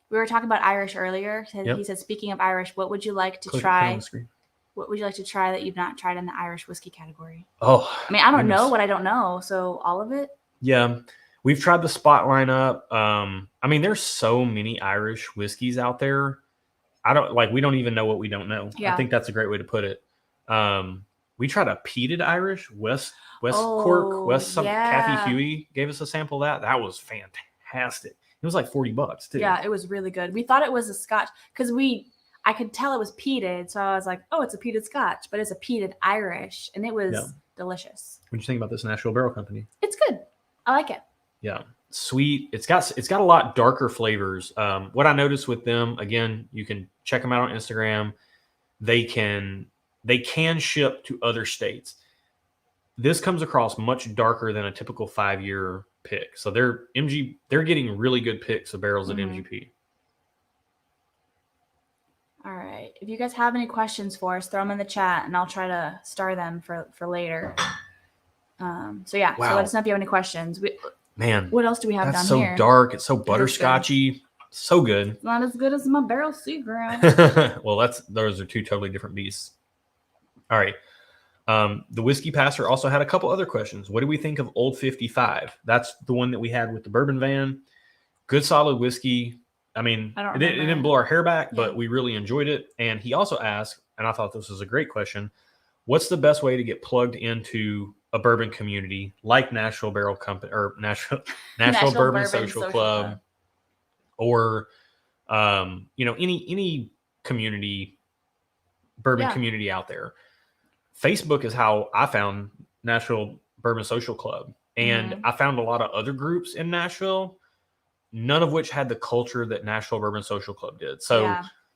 We were talking about Irish earlier. He said, speaking of Irish, what would you like to try? What would you like to try that you've not tried in the Irish whiskey category? Oh, I mean, I don't know what I don't know. So all of it? Yeah. We've tried the spot lineup. I mean, there's so many Irish whiskeys out there. We don't even know what we don't know. Yeah. I think that's a great way to put it. We tried a peated Irish, West Cork. Kathy Huey gave us a sample of that. That was fantastic. It was like $40 too. Yeah, it was really good. We thought it was a Scotch because I could tell it was peated. So I was like, oh, it's a peated Scotch, but it's a peated Irish. And it was delicious. What do you think about this Nashville Barrel Company? It's good. I like it. Yeah. Sweet. It's got a lot darker flavors. What I noticed with them, again, you can check them out on Instagram. They can they can ship to other states. This comes across much darker than a typical 5-year pick. So they're getting really good picks of barrels at MGP. All right. If you guys have any questions for us, throw them in the chat, and I'll try to star them for later. So yeah, so let us know if you have any questions. Man, what else do we have down so here? That's so dark. It's so butterscotchy. So good. It's not as good as my barrel Seagram. Well, those are two totally different beasts. All right. The Whiskey Passer also had a couple other questions. What do we think of Old 55? That's the one that we had with the bourbon van. Good, solid whiskey. I mean, it didn't blow our hair back, but we really enjoyed it. And he also asked, and I thought this was a great question, what's the best way to get plugged into a bourbon community like Nashville Barrel Company or Nashville Bourbon Social Club, or any community, bourbon community out there? Facebook is how I found Nashville Bourbon Social Club, and I found a lot of other groups in Nashville, none of which had the culture that Nashville Bourbon Social Club did. So,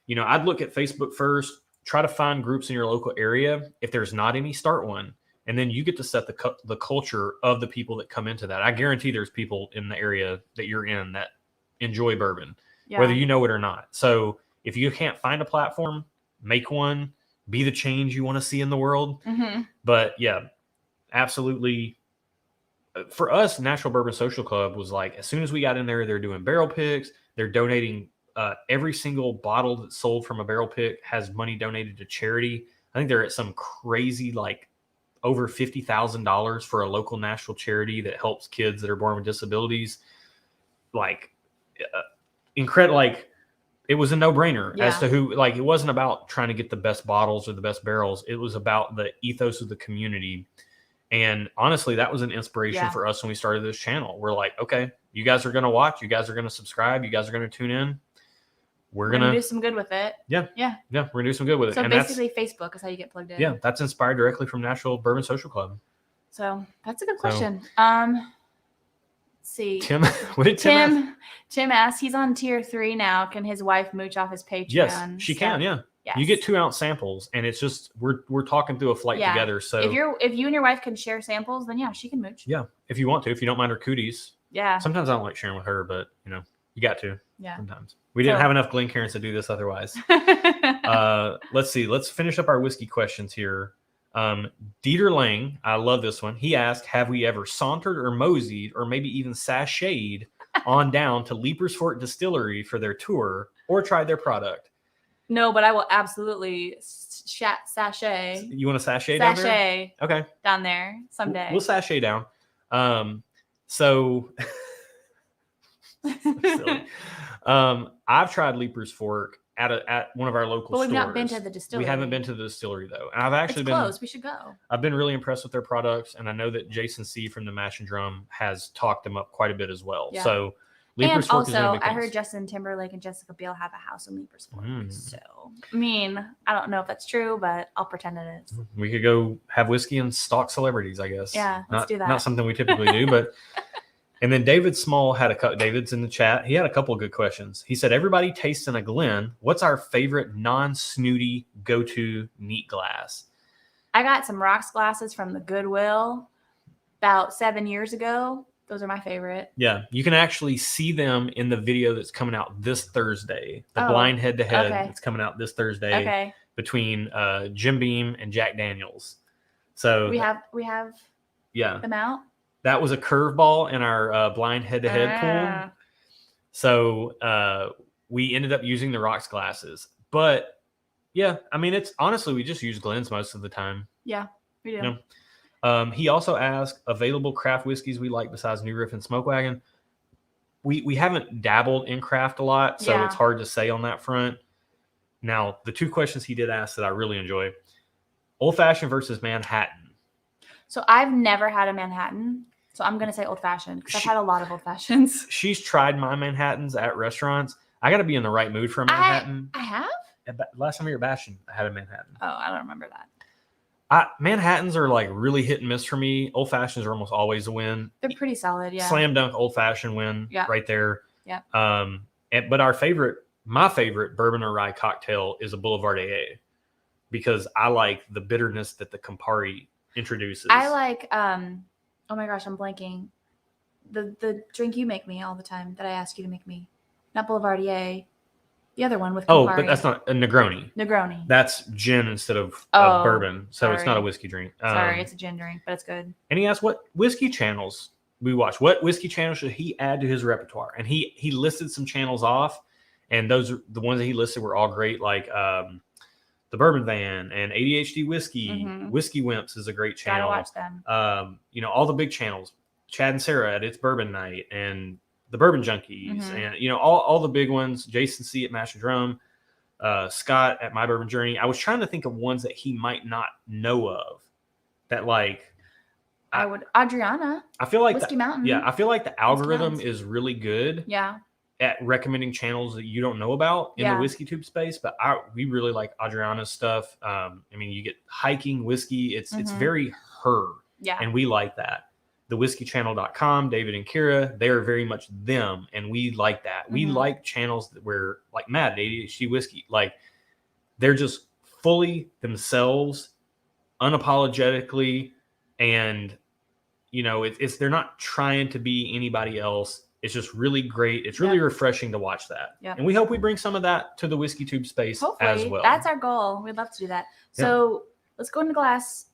I'd look at Facebook first, try to find groups in your local area. If there's not any, start one. And then you get to set the culture of the people that come into that. I guarantee there's people in the area that you're in that enjoy bourbon, whether you know it or not. So if you can't find a platform, make one, be the change you want to see in the world. But yeah, absolutely. For us, Nashville Bourbon Social Club was like, as soon as we got in there, they're doing barrel picks. They're donating every single bottle that's sold from a barrel pick has money donated to charity. I think they're at some crazy, like over $50,000 for a local Nashville charity that helps kids that are born with disabilities. Like incredible. Like it was a no-brainer as to who, like, it wasn't about trying to get the best bottles or the best barrels. It was about the ethos of the community. And honestly, that was an inspiration for us when we started this channel. We're like, okay, you guys are going to watch, you guys are going to subscribe, you guys are going to tune in. We're going to do some good with it. Yeah. We're going to do some good with it. So and basically Facebook is how you get plugged in. Yeah. That's inspired directly from Nashville Bourbon Social Club. So that's a good question. Let's see. Tim, what did Tim ask? Tim asked, he's on tier 3 now. Can his wife mooch off his Patreon? Yes, she can. Yeah. Yes. You get 2-ounce samples, and it's just we're talking through a flight together. So if you and your wife can share samples, then she can mooch. Yeah, if you want to, if you don't mind her cooties. Yeah. Sometimes I don't like sharing with her, but you got to. Yeah. Sometimes we didn't have enough Glencairns to do this otherwise. Let's see. Let's finish up our whiskey questions here. Dieter Lang, I love this one. He asked, have we ever sauntered or moseyed or maybe even sashayed on down to Leapers Fort Distillery for their tour or tried their product? No, but I will absolutely sashay. You want to sashay down there? Sashay. Okay. Down there someday. We'll sashay down. So silly. I've tried Leapers Fork at one of our local stores. But we've not been to the distillery. We haven't been to the distillery though. And I've actually been close. We should go. I've been really impressed with their products, and I know that Jason C from the Mash and Drum has talked them up quite a bit as well. Yeah. So Leapers Fork is also, I heard Justin Timberlake and Jessica Biel have a house in Leapers Fork. So, I mean, I don't know if that's true, but I'll pretend it is. We could go have whiskey and stalk celebrities, I guess. Yeah, let's do that. Not something we typically do, but. And then David Small had David's in the chat. He had a couple of good questions. He said, everybody tasting a Glen. What's our favorite non-snooty go-to neat glass? I got some rocks glasses from the Goodwill about 7 years ago. Those are my favorite. Yeah. You can actually see them in the video that's coming out this Thursday. The blind head-to-head that's coming out this Thursday between Jim Beam and Jack Daniels. So we have them out. That was a curveball in our blind head-to-head pool. So we ended up using the rocks glasses. But yeah, I mean, it's honestly, we just use Glens most of the time. Yeah, we do. He also asked available craft whiskeys we like besides New Riff and Smoke Wagon. We haven't dabbled in craft a lot, so it's hard to say on that front. Now, the two questions he did ask that I really enjoy: Old Fashioned versus Manhattan. So I've never had a Manhattan, so I'm going to say Old Fashioned because I've had a lot of Old Fashions. She's tried my Manhattans at restaurants. I got to be in the right mood for a Manhattan. I have? Last time we were at Bastion, I had a Manhattan. Oh, I don't remember that. Manhattans are like really hit and miss for me. Old Fashions are almost always a win. They're pretty solid, yeah. Slam dunk Old Fashioned win right there. Yeah. But my favorite bourbon or rye cocktail is a Boulevard AA because I like the bitterness that the Campari introduces. I like, oh my gosh, I'm blanking. The drink you make me all the time that I ask you to make me. Not Boulevardier. The other one with Campari. Oh, but that's not a Negroni. Negroni. That's gin instead of bourbon. So it's not a whiskey drink. Sorry, it's a gin drink, but it's good. And he asked what whiskey channels we watch. What whiskey channels should he add to his repertoire? And he listed some channels off. And those are the ones that he listed were all great, like the Bourbon Van and ADHD Whiskey. Mm-hmm. Whiskey Wimps is a great channel. Gotta watch them. All the big channels. Chad and Sarah at It's Bourbon Night and the Bourbon Junkies, Mm-hmm. and all the big ones. Jason C at Master Drum, Scott at My Bourbon Journey. I was trying to think of ones that he might not know of. That like I would Adriana. I feel like Whiskey Mountain. Yeah, I feel like the algorithm Mountains. is really good. Yeah. At recommending channels that you don't know about in the whiskey tube space, but we really like Adriana's stuff. I mean, you get hiking whiskey. It's very her. Yeah. And we like that. TheWhiskeyChannel.com, David and Kira, they are very much them, and we like that. We like channels that where like Matt at ADHD Whiskey, like they're just fully themselves, unapologetically, and it's they're not trying to be anybody else. It's just really great. It's really refreshing to watch that. Yep. And we hope we bring some of that to the whiskey tube space as well. That's our goal. We'd love to do that. So let's go into glass,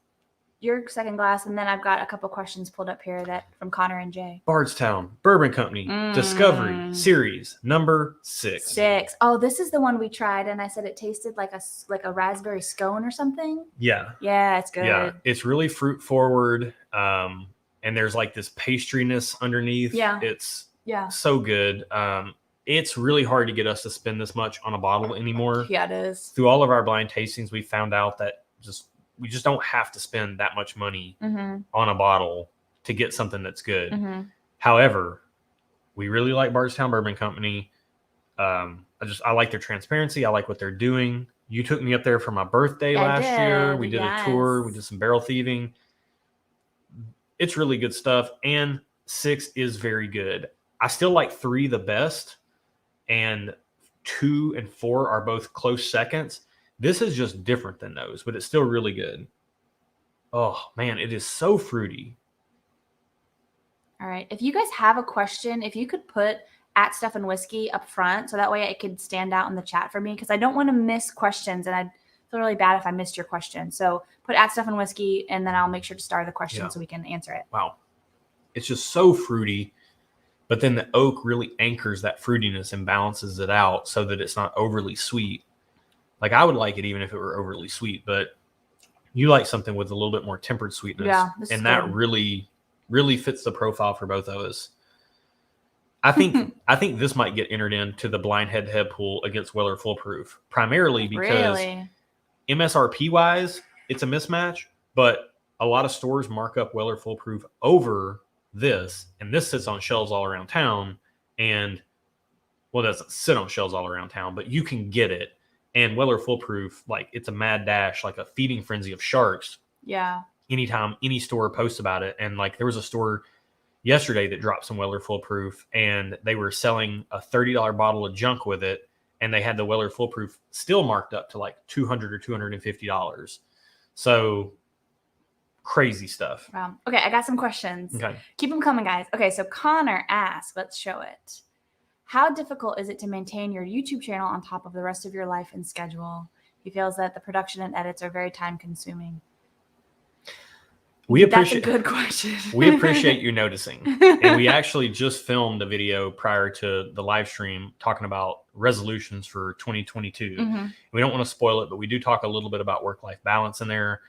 your second glass, and then I've got a couple questions pulled up here from Connor and Jay. Bardstown Bourbon Company Discovery Series number 6. Oh, this is the one we tried, and I said it tasted like a raspberry scone or something. Yeah. Yeah, it's good. Yeah, it's really fruit forward. And there's like this pastriness underneath. Yeah. It's so good. It's really hard to get us to spend this much on a bottle anymore. Yeah, it is. Through all of our blind tastings, we found out that we just don't have to spend that much money on a bottle to get something that's good. However, we really like Bardstown Bourbon Company. I like their transparency. I like what they're doing. You took me up there for my birthday last year. We did a tour. We did some barrel thieving. It's really good stuff. And 6 is very good. I still like 3 the best, and 2 and 4 are both close seconds. This is just different than those, but it's still really good. Oh, man, it is so fruity. All right. If you guys have a question, if you could put at Stuff and Whiskey up front, so that way it could stand out in the chat for me, because I don't want to miss questions, and I'd feel really bad if I missed your question. So put at Stuff and Whiskey, and then I'll make sure to star the question so we can answer it. Wow. It's just so fruity, but then the oak really anchors that fruitiness and balances it out so that it's not overly sweet. Like I would like it even if it were overly sweet, but you like something with a little bit more tempered sweetness. Yeah, and that really, really fits the profile for both of us. I think this might get entered into the blind head-to-head pool against Weller Foolproof, primarily because MSRP wise, it's a mismatch, but a lot of stores mark up Weller Foolproof over this, and this sits on shelves all around town, and well, it doesn't sit on shelves all around town, but you can get it. And Weller Foolproof, like it's a mad dash, like a feeding frenzy of sharks. Yeah. Anytime any store posts about it, and like there was a store yesterday that dropped some Weller Foolproof, and they were selling a $30 bottle of junk with it, and they had the Weller Foolproof still marked up to like $200 or $250. So crazy stuff. Wow. Okay, I got some questions. Okay. Keep them coming, guys. Okay, so Connor asked, let's show it. How difficult is it to maintain your YouTube channel on top of the rest of your life and schedule? He feels that the production and edits are very time consuming. That's a good question. We appreciate you noticing. And we actually just filmed a video prior to the live stream talking about resolutions for 2022. We don't want to spoil it, but we do talk a little bit about work-life balance in there.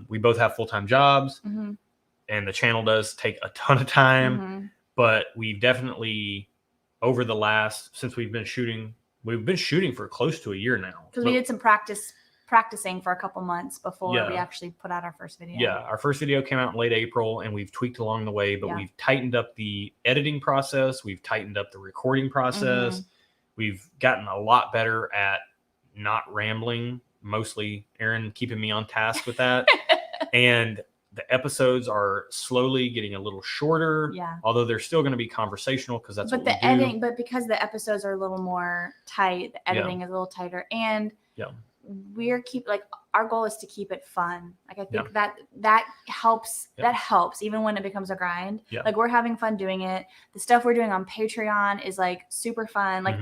We both have full-time jobs, and the channel does take a ton of time, but we've definitely, over the last, since we've been shooting for close to a year now. Because we did some practicing for a couple months before we actually put out our first video. Yeah, our first video came out in late April, and we've tweaked along the way, but we've tightened up the editing process. We've tightened up the recording process. We've gotten a lot better at not rambling, mostly Erin keeping me on task with that. And the episodes are slowly getting a little shorter, although they're still going to be conversational because that's what we do. But because the episodes are a little more tight, the editing is a little tighter, and our goal is to keep it fun. Like I think that helps. That helps even when it becomes a grind. Like we're having fun doing it. The stuff we're doing on Patreon is like super fun. Like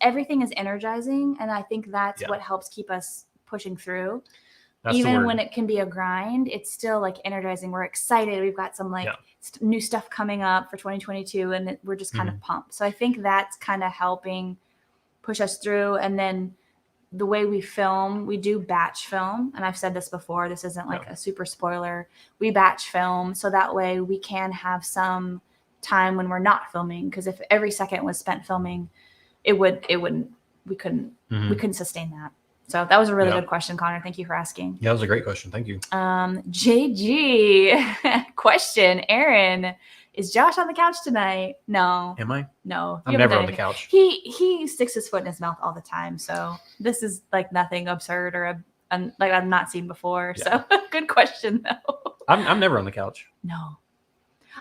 everything is energizing, and I think that's what helps keep us pushing through. Even when it can be a grind, it's still like energizing. We're excited. We've got some like new stuff coming up for 2022, and we're just kind of pumped. So I think that's kind of helping push us through. And then the way we film, we do batch film. And I've said this before, this isn't like a super spoiler. We batch film so that way we can have some time when we're not filming. Because if every second was spent filming, we couldn't sustain that. So that was a really good question, Connor. Thank you for asking. Yeah, that was a great question. Thank you. JG question. Erin, is Josh on the couch tonight? No. Am I? No. I'm never on the couch. He sticks his foot in his mouth all the time. So this is like nothing absurd or like I've not seen before. Yeah. So good question though. I'm never on the couch. No.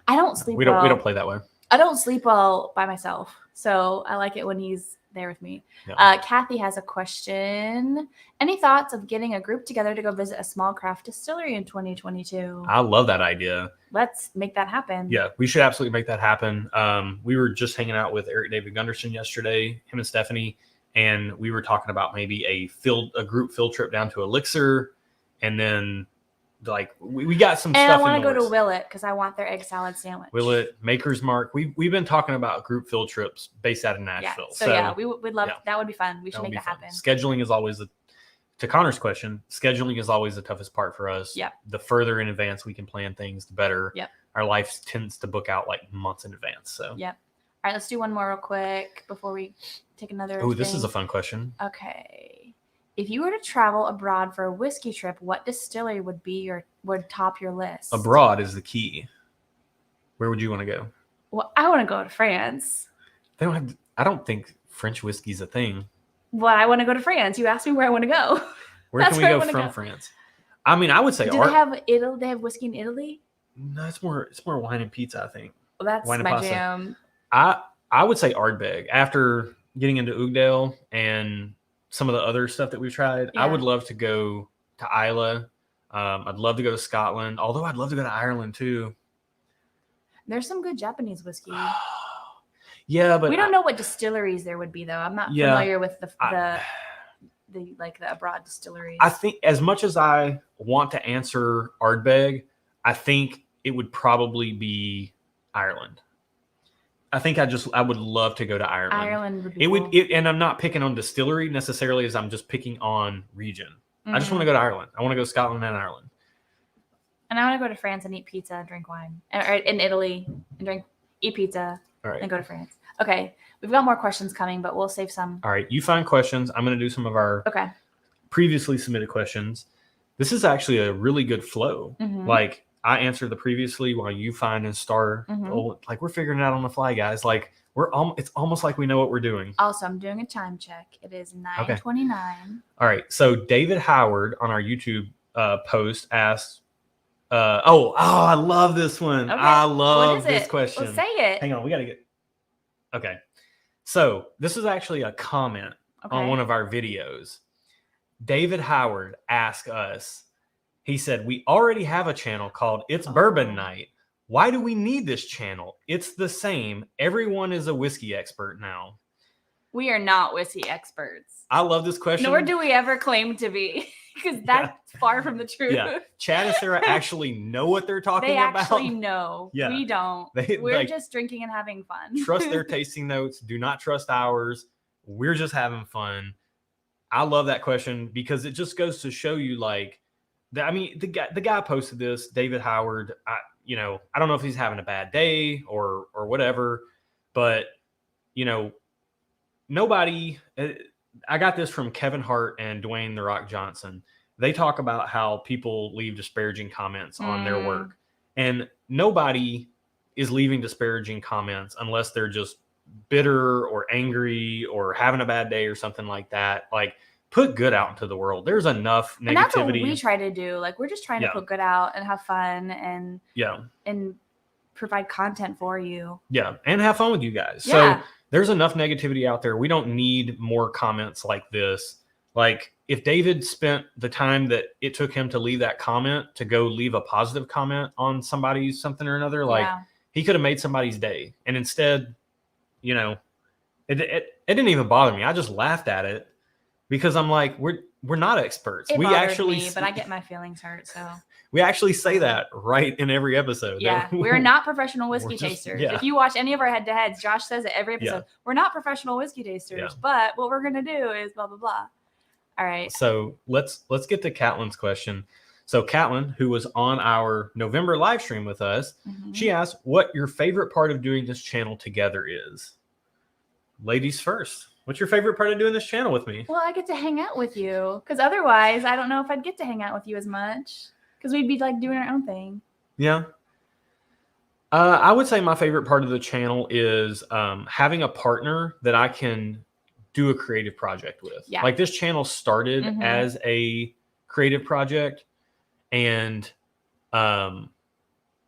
I don't sleep we don't play that way. I don't sleep well by myself. So I like it when he's there with me. Yeah. Kathy has a question. Any thoughts of getting a group together to go visit a small craft distillery in 2022? I love that idea. Let's make that happen. Yeah, we should absolutely make that happen. We were just hanging out with Eric David Gunderson yesterday, him and Stephanie, and we were talking about maybe a group field trip down to Elixir, and then like we got some stuff. And I want to go to Willet because I want their egg salad sandwich. Willet, Maker's Mark. We've been talking about group field trips based out of Nashville. So yeah, we would love that. Would be fun. We should make that happen. Scheduling is always to Connor's question. Scheduling is always the toughest part for us. Yeah. The further in advance we can plan things, the better. Yep. Our life tends to book out like months in advance. So. Yep. All right, let's do one more real quick before we take another. Oh, this is a fun question. Okay. If you were to travel abroad for a whiskey trip, what distillery would top your list? Abroad is the key. Where would you want to go? Well, I want to go to France. I don't think French whiskey is a thing. Well, I want to go to France. You asked me where I want to go. Where can we go from France? I mean, I would say. Do they have Italy? They have whiskey in Italy? No, it's more wine and pizza, I think. Well, that's wine my jam. I would say Ardbeg. After getting into Oudale and some of the other stuff that we've tried, I would love to go to Islay. I'd love to go to Scotland, although I'd love to go to Ireland too. There's some good Japanese whiskey. Yeah, but we don't know what distilleries there would be though. I'm not familiar with the abroad distilleries. I think as much as I want to answer Ardbeg, I think it would probably be Ireland. I think I would love to go to Ireland. Ireland would be cool. And I'm not picking on distillery necessarily, as I'm just picking on region. I just want to go to Ireland. I want to go to Scotland and Ireland. And I want to go to France and eat pizza and drink wine. Or in Italy and eat pizza and go to France. Okay. We've got more questions coming, but we'll save some. All right. You find questions. I'm going to do some of our previously submitted questions. This is actually a really good flow. Mm-hmm. Like, I answer the previously while you find and star. Like we're figuring it out on the fly, guys. Like it's almost like we know what we're doing. Also, I'm doing a time check. It is 9:29. All right. So David Howard on our YouTube post asked, I love this one. Okay. I love this question. Well, say it. Hang on. We got to get. Okay. So this is actually a comment on one of our videos. David Howard asked us, he said, we already have a channel called It's Bourbon Night. Why do we need this channel? It's the same. Everyone is a whiskey expert now. We are not whiskey experts. I love this question. Nor do we ever claim to be, because that's far from the truth. Yeah. Chad and Sarah actually know what they're talking about. They actually know. Yeah. We don't. We're just drinking and having fun. Trust their tasting notes. Do not trust ours. We're just having fun. I love that question because it just goes to show you like, the guy posted this, David Howard. I don't know if he's having a bad day or whatever, but nobody. I got this from Kevin Hart and Dwayne "The Rock" Johnson. They talk about how people leave disparaging comments on their work, and nobody is leaving disparaging comments unless they're just bitter or angry or having a bad day or something like that. Like, put good out into the world. There's enough negativity. And that's what we try to do. Like, we're just trying to put good out and have fun and provide content for you. Yeah, and have fun with you guys. Yeah. So there's enough negativity out there. We don't need more comments like this. Like, if David spent the time that it took him to leave that comment to go leave a positive comment on somebody's something or another, like he could have made somebody's day. And instead, you know, it didn't even bother me. I just laughed at it because I'm like, we're not experts. It bothered me, but I get my feelings hurt. So we actually say that right in every episode. Yeah, we're not professional whiskey tasters. If you watch any of our head-to-heads, Josh says it every episode. We're not professional whiskey tasters, but what we're gonna do is blah blah blah. All right. So let's get to Catlin's question. So Catlin, who was on our November live stream with us, she asked what your favorite part of doing this channel together is. Ladies first. What's your favorite part of doing this channel with me? Well, I get to hang out with you because otherwise I don't know if I'd get to hang out with you as much because we'd be like doing our own thing. Yeah. I would say my favorite part of the channel is having a partner that I can do a creative project with. Yeah. Like this channel started as a creative project, and I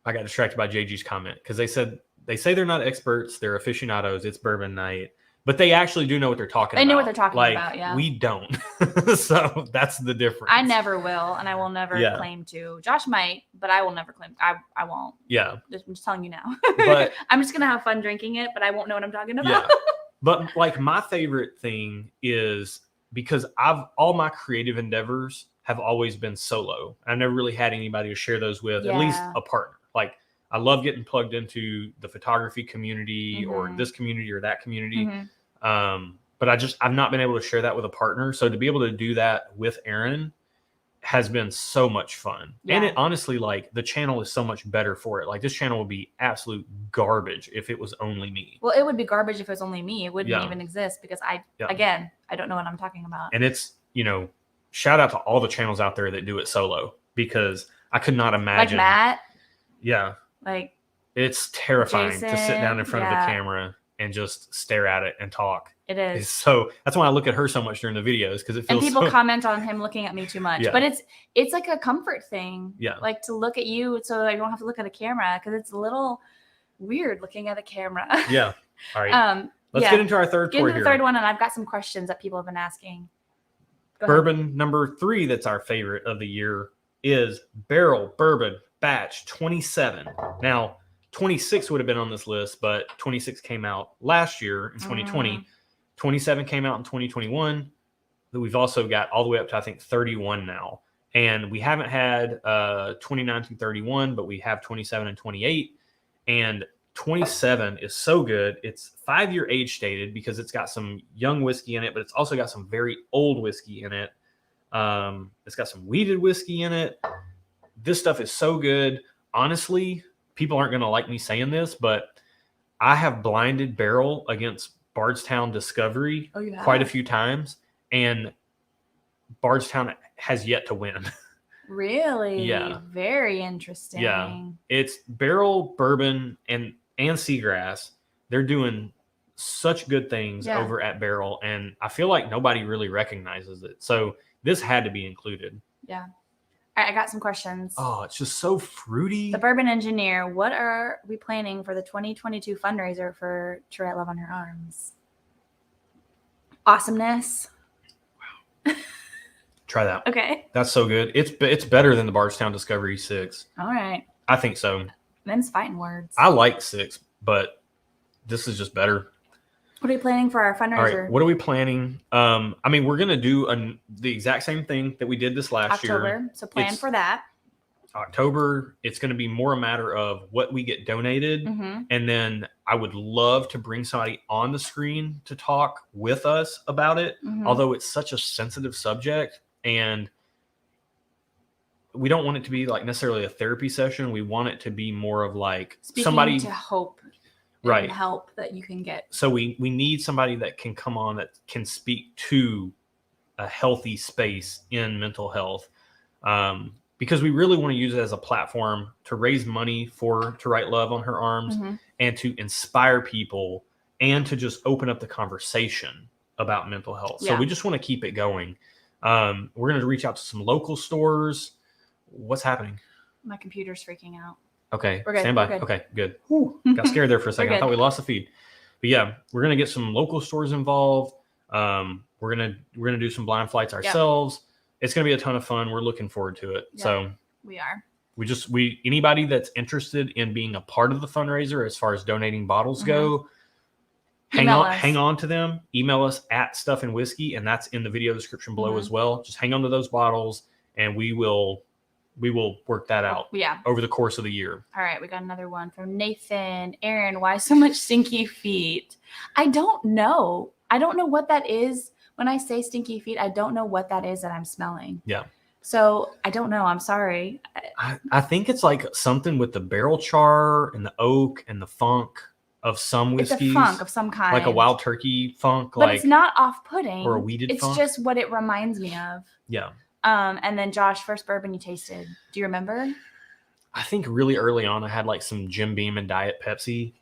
got distracted by JG's comment because they say they're not experts, they're aficionados, it's bourbon night, but they actually do know what they're talking about. They know what they're talking about, yeah. We don't. So that's the difference. I never will, and I will never claim to. Josh might, but I will never claim. I won't. Yeah. I'm just telling you now. But I'm just going to have fun drinking it, but I won't know what I'm talking about. Yeah. But like my favorite thing is because all my creative endeavors have always been solo. I've never really had anybody to share those with, at least a partner. Like I love getting plugged into the photography community or this community or that community. But I've not been able to share that with a partner. So to be able to do that with Erin has been so much fun. Yeah. And it honestly, like the channel is so much better for it. Like this channel would be absolute garbage if it was only me. Well, it would be garbage if it was only me. It wouldn't even exist because again, I don't know what I'm talking about. And it's, shout out to all the channels out there that do it solo because I could not imagine. Like Matt. Yeah. Like it's terrifying to sit down in front of the camera and just stare at it and talk. It is. So that's why I look at her so much during the videos because it feels. And people comment on him looking at me too much, but it's like a comfort thing. Yeah. Like to look at you so I don't have to look at a camera because it's a little weird looking at a camera. Yeah. All right. Let's get into our third. Get into the third one, and I've got some questions that people have been asking. Bourbon number 3 that's our favorite of the year is Barrel Bourbon Batch 27. Now, 26 would have been on this list, but 26 came out last year in 2020. 27 came out in 2021. We've also got all the way up to, I think, 31 now. And we haven't had 29 through 31, but we have 27 and 28. And 27 is so good. It's 5-year age stated because it's got some young whiskey in it, but it's also got some very old whiskey in it. It's got some weeded whiskey in it. This stuff is so good. Honestly, people aren't going to like me saying this, but I have blinded barrel against Bardstown Discovery quite a few times, and Bardstown has yet to win. Really? Yeah. Very interesting. Yeah. It's barrel, bourbon, and seagrass. They're doing such good things over at Barrel, and I feel like nobody really recognizes it. So this had to be included. Yeah. All right, I got some questions. Oh, it's just so fruity. The Bourbon Engineer, what are we planning for the 2022 fundraiser for To Write Love on Her Arms? Awesomeness. Wow. Try that. Okay. That's so good. It's better than the Bardstown Discovery 6. All right. I think so. Them's fighting words. I like 6, but this is just better. What are we planning for our fundraiser? All right, what are we planning? I mean, we're going to do the exact same thing that we did this last year. October, so plan for that. October, it's going to be more a matter of what we get donated. And then I would love to bring somebody on the screen to talk with us about it, although it's such a sensitive subject. And we don't want it to be like necessarily a therapy session. We want it to be more of like somebody to hope. Right. Help that you can get. So we need somebody that can come on that can speak to a healthy space in mental health, because we really want to use it as a platform to raise money for To Write Love on Her Arms and to inspire people and to just open up the conversation about mental health. So we just want to keep it going. We're going to reach out to some local stores. What's happening? My computer's freaking out. Okay, we're good. Stand by. Good. Okay, good. Got scared there for a second. I thought we lost the feed. But yeah, we're going to get some local stores involved. We're gonna do some blind flights ourselves. It's gonna be a ton of fun. We're looking forward to it. So we are. Anybody that's interested in being a part of the fundraiser as far as donating bottles go, hang on to them. Email us at stuffandwhiskey, and that's in the video description below as well. Just hang on to those bottles, and we will work that out over the course of the year. All right, we got another one from Nathan. Erin, why so much stinky feet? I don't know. I don't know what that is. When I say stinky feet, I don't know what that is that I'm smelling. Yeah. So I don't know. I'm sorry. I think it's like something with the barrel char and the oak and the funk of some whiskeys. It's a funk of some kind. Like a wild turkey funk. But it's not off-putting. Or a weeded funk. It's just what it reminds me of. Yeah. And then Josh, first bourbon you tasted. Do you remember? I think really early on I had like some Jim Beam and Diet Pepsi.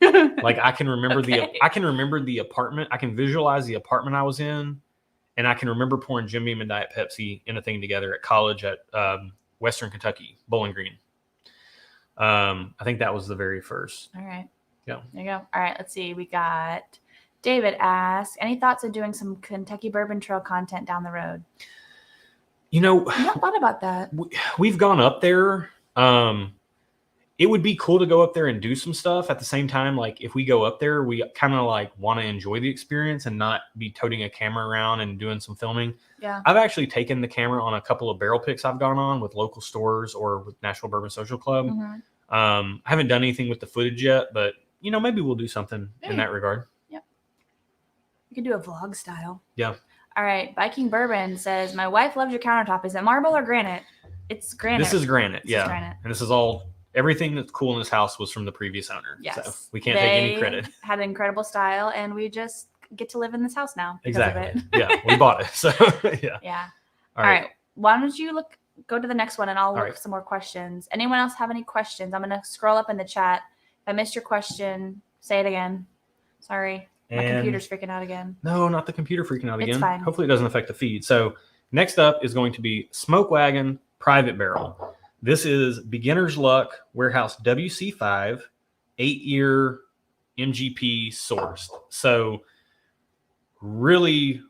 Like I can remember the apartment. I can visualize the apartment I was in. And I can remember pouring Jim Beam and Diet Pepsi in a thing together at college at Western Kentucky, Bowling Green. I think that was the very first. All right. Yeah. There you go. All right. Let's see. We got David asks, any thoughts of doing some Kentucky Bourbon Trail content down the road? You know, I've not thought about that. We've gone up there. It would be cool to go up there and do some stuff. At the same time, like if we go up there, we kind of like want to enjoy the experience and not be toting a camera around and doing some filming. Yeah. I've actually taken the camera on a couple of barrel picks I've gone on with local stores or with National Bourbon Social Club. I haven't done anything with the footage yet, but you know, maybe we'll do something in that regard. Yep. You can do a vlog style. Yeah. All right. Viking Bourbon says, my wife loves your countertop. Is it marble or granite? It's granite. This is granite. This is granite. And this is everything that's cool in this house was from the previous owner. Yes. So we can't take any credit. Had incredible style, and we just get to live in this house now. Exactly. Yeah. We bought it. So yeah. Yeah. All right. Why don't you go to the next one and I'll look at some more questions. Anyone else have any questions? I'm going to scroll up in the chat. If I missed your question, say it again. Sorry. My computer's freaking out again. No, not the computer freaking out again. It's fine. Hopefully it doesn't affect the feed. So next up is going to be Smoke Wagon Private Barrel. This is Beginner's Luck Warehouse WC5 8-year MGP sourced. So really,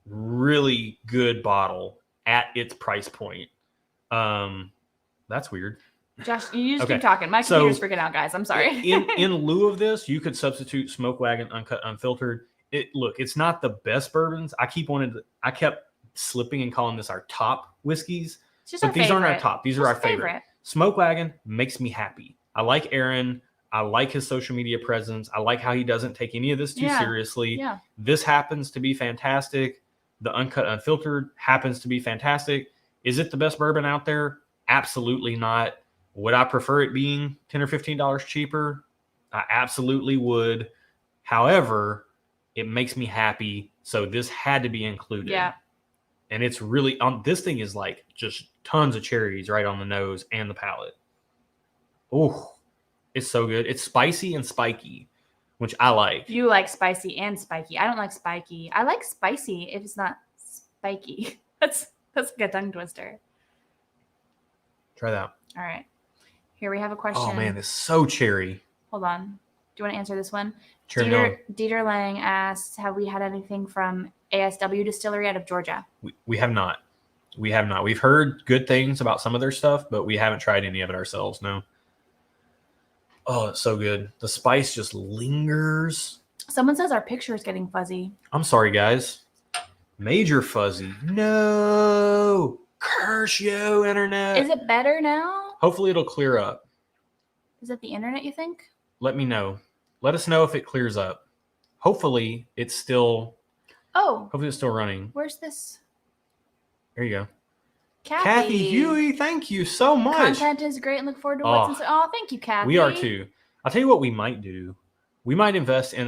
really good bottle at its price point. That's weird. Josh, you just keep talking. My computer's freaking out, guys. I'm sorry. in lieu of this, you could substitute Smoke Wagon Uncut Unfiltered. It's not the best bourbons. I kept slipping and calling this our top whiskeys. But these aren't our top. These are our favorite. Smoke Wagon makes me happy. I like Erin. I like his social media presence. I like how he doesn't take any of this too seriously. Yeah. This happens to be fantastic. The Uncut Unfiltered happens to be fantastic. Is it the best bourbon out there? Absolutely not. Would I prefer it being $10 or $15 cheaper? I absolutely would. However, it makes me happy. So this had to be included. Yeah. And it's really this thing is like just tons of cherries right on the nose and the palate. Oh, it's so good. It's spicy and spiky, which I like. You like spicy and spiky. I don't like spiky. I like spicy if it's not spiky. That's like a tongue twister. Try that. All right. Here we have a question. Oh man, it's so cherry. Hold on. Do you want to answer this one? Cherry Dieter Lang asks, have we had anything from ASW Distillery out of Georgia? We have not. We have not. We've heard good things about some of their stuff, but we haven't tried any of it ourselves. No. Oh, it's so good. The spice just lingers. Someone says our picture is getting fuzzy. I'm sorry, guys. Major fuzzy. No. Curse you, internet. Is it better now? Hopefully it'll clear up. Is it the internet, you think? Let me know. Let us know if it clears up. Hopefully it's still... Hopefully it's still running. Where's this? There you go. Kathy Huey, thank you so much. Content is great and look forward to what's in. Oh, thank you, Kathy. We are too. I'll tell you what we might do. We might invest in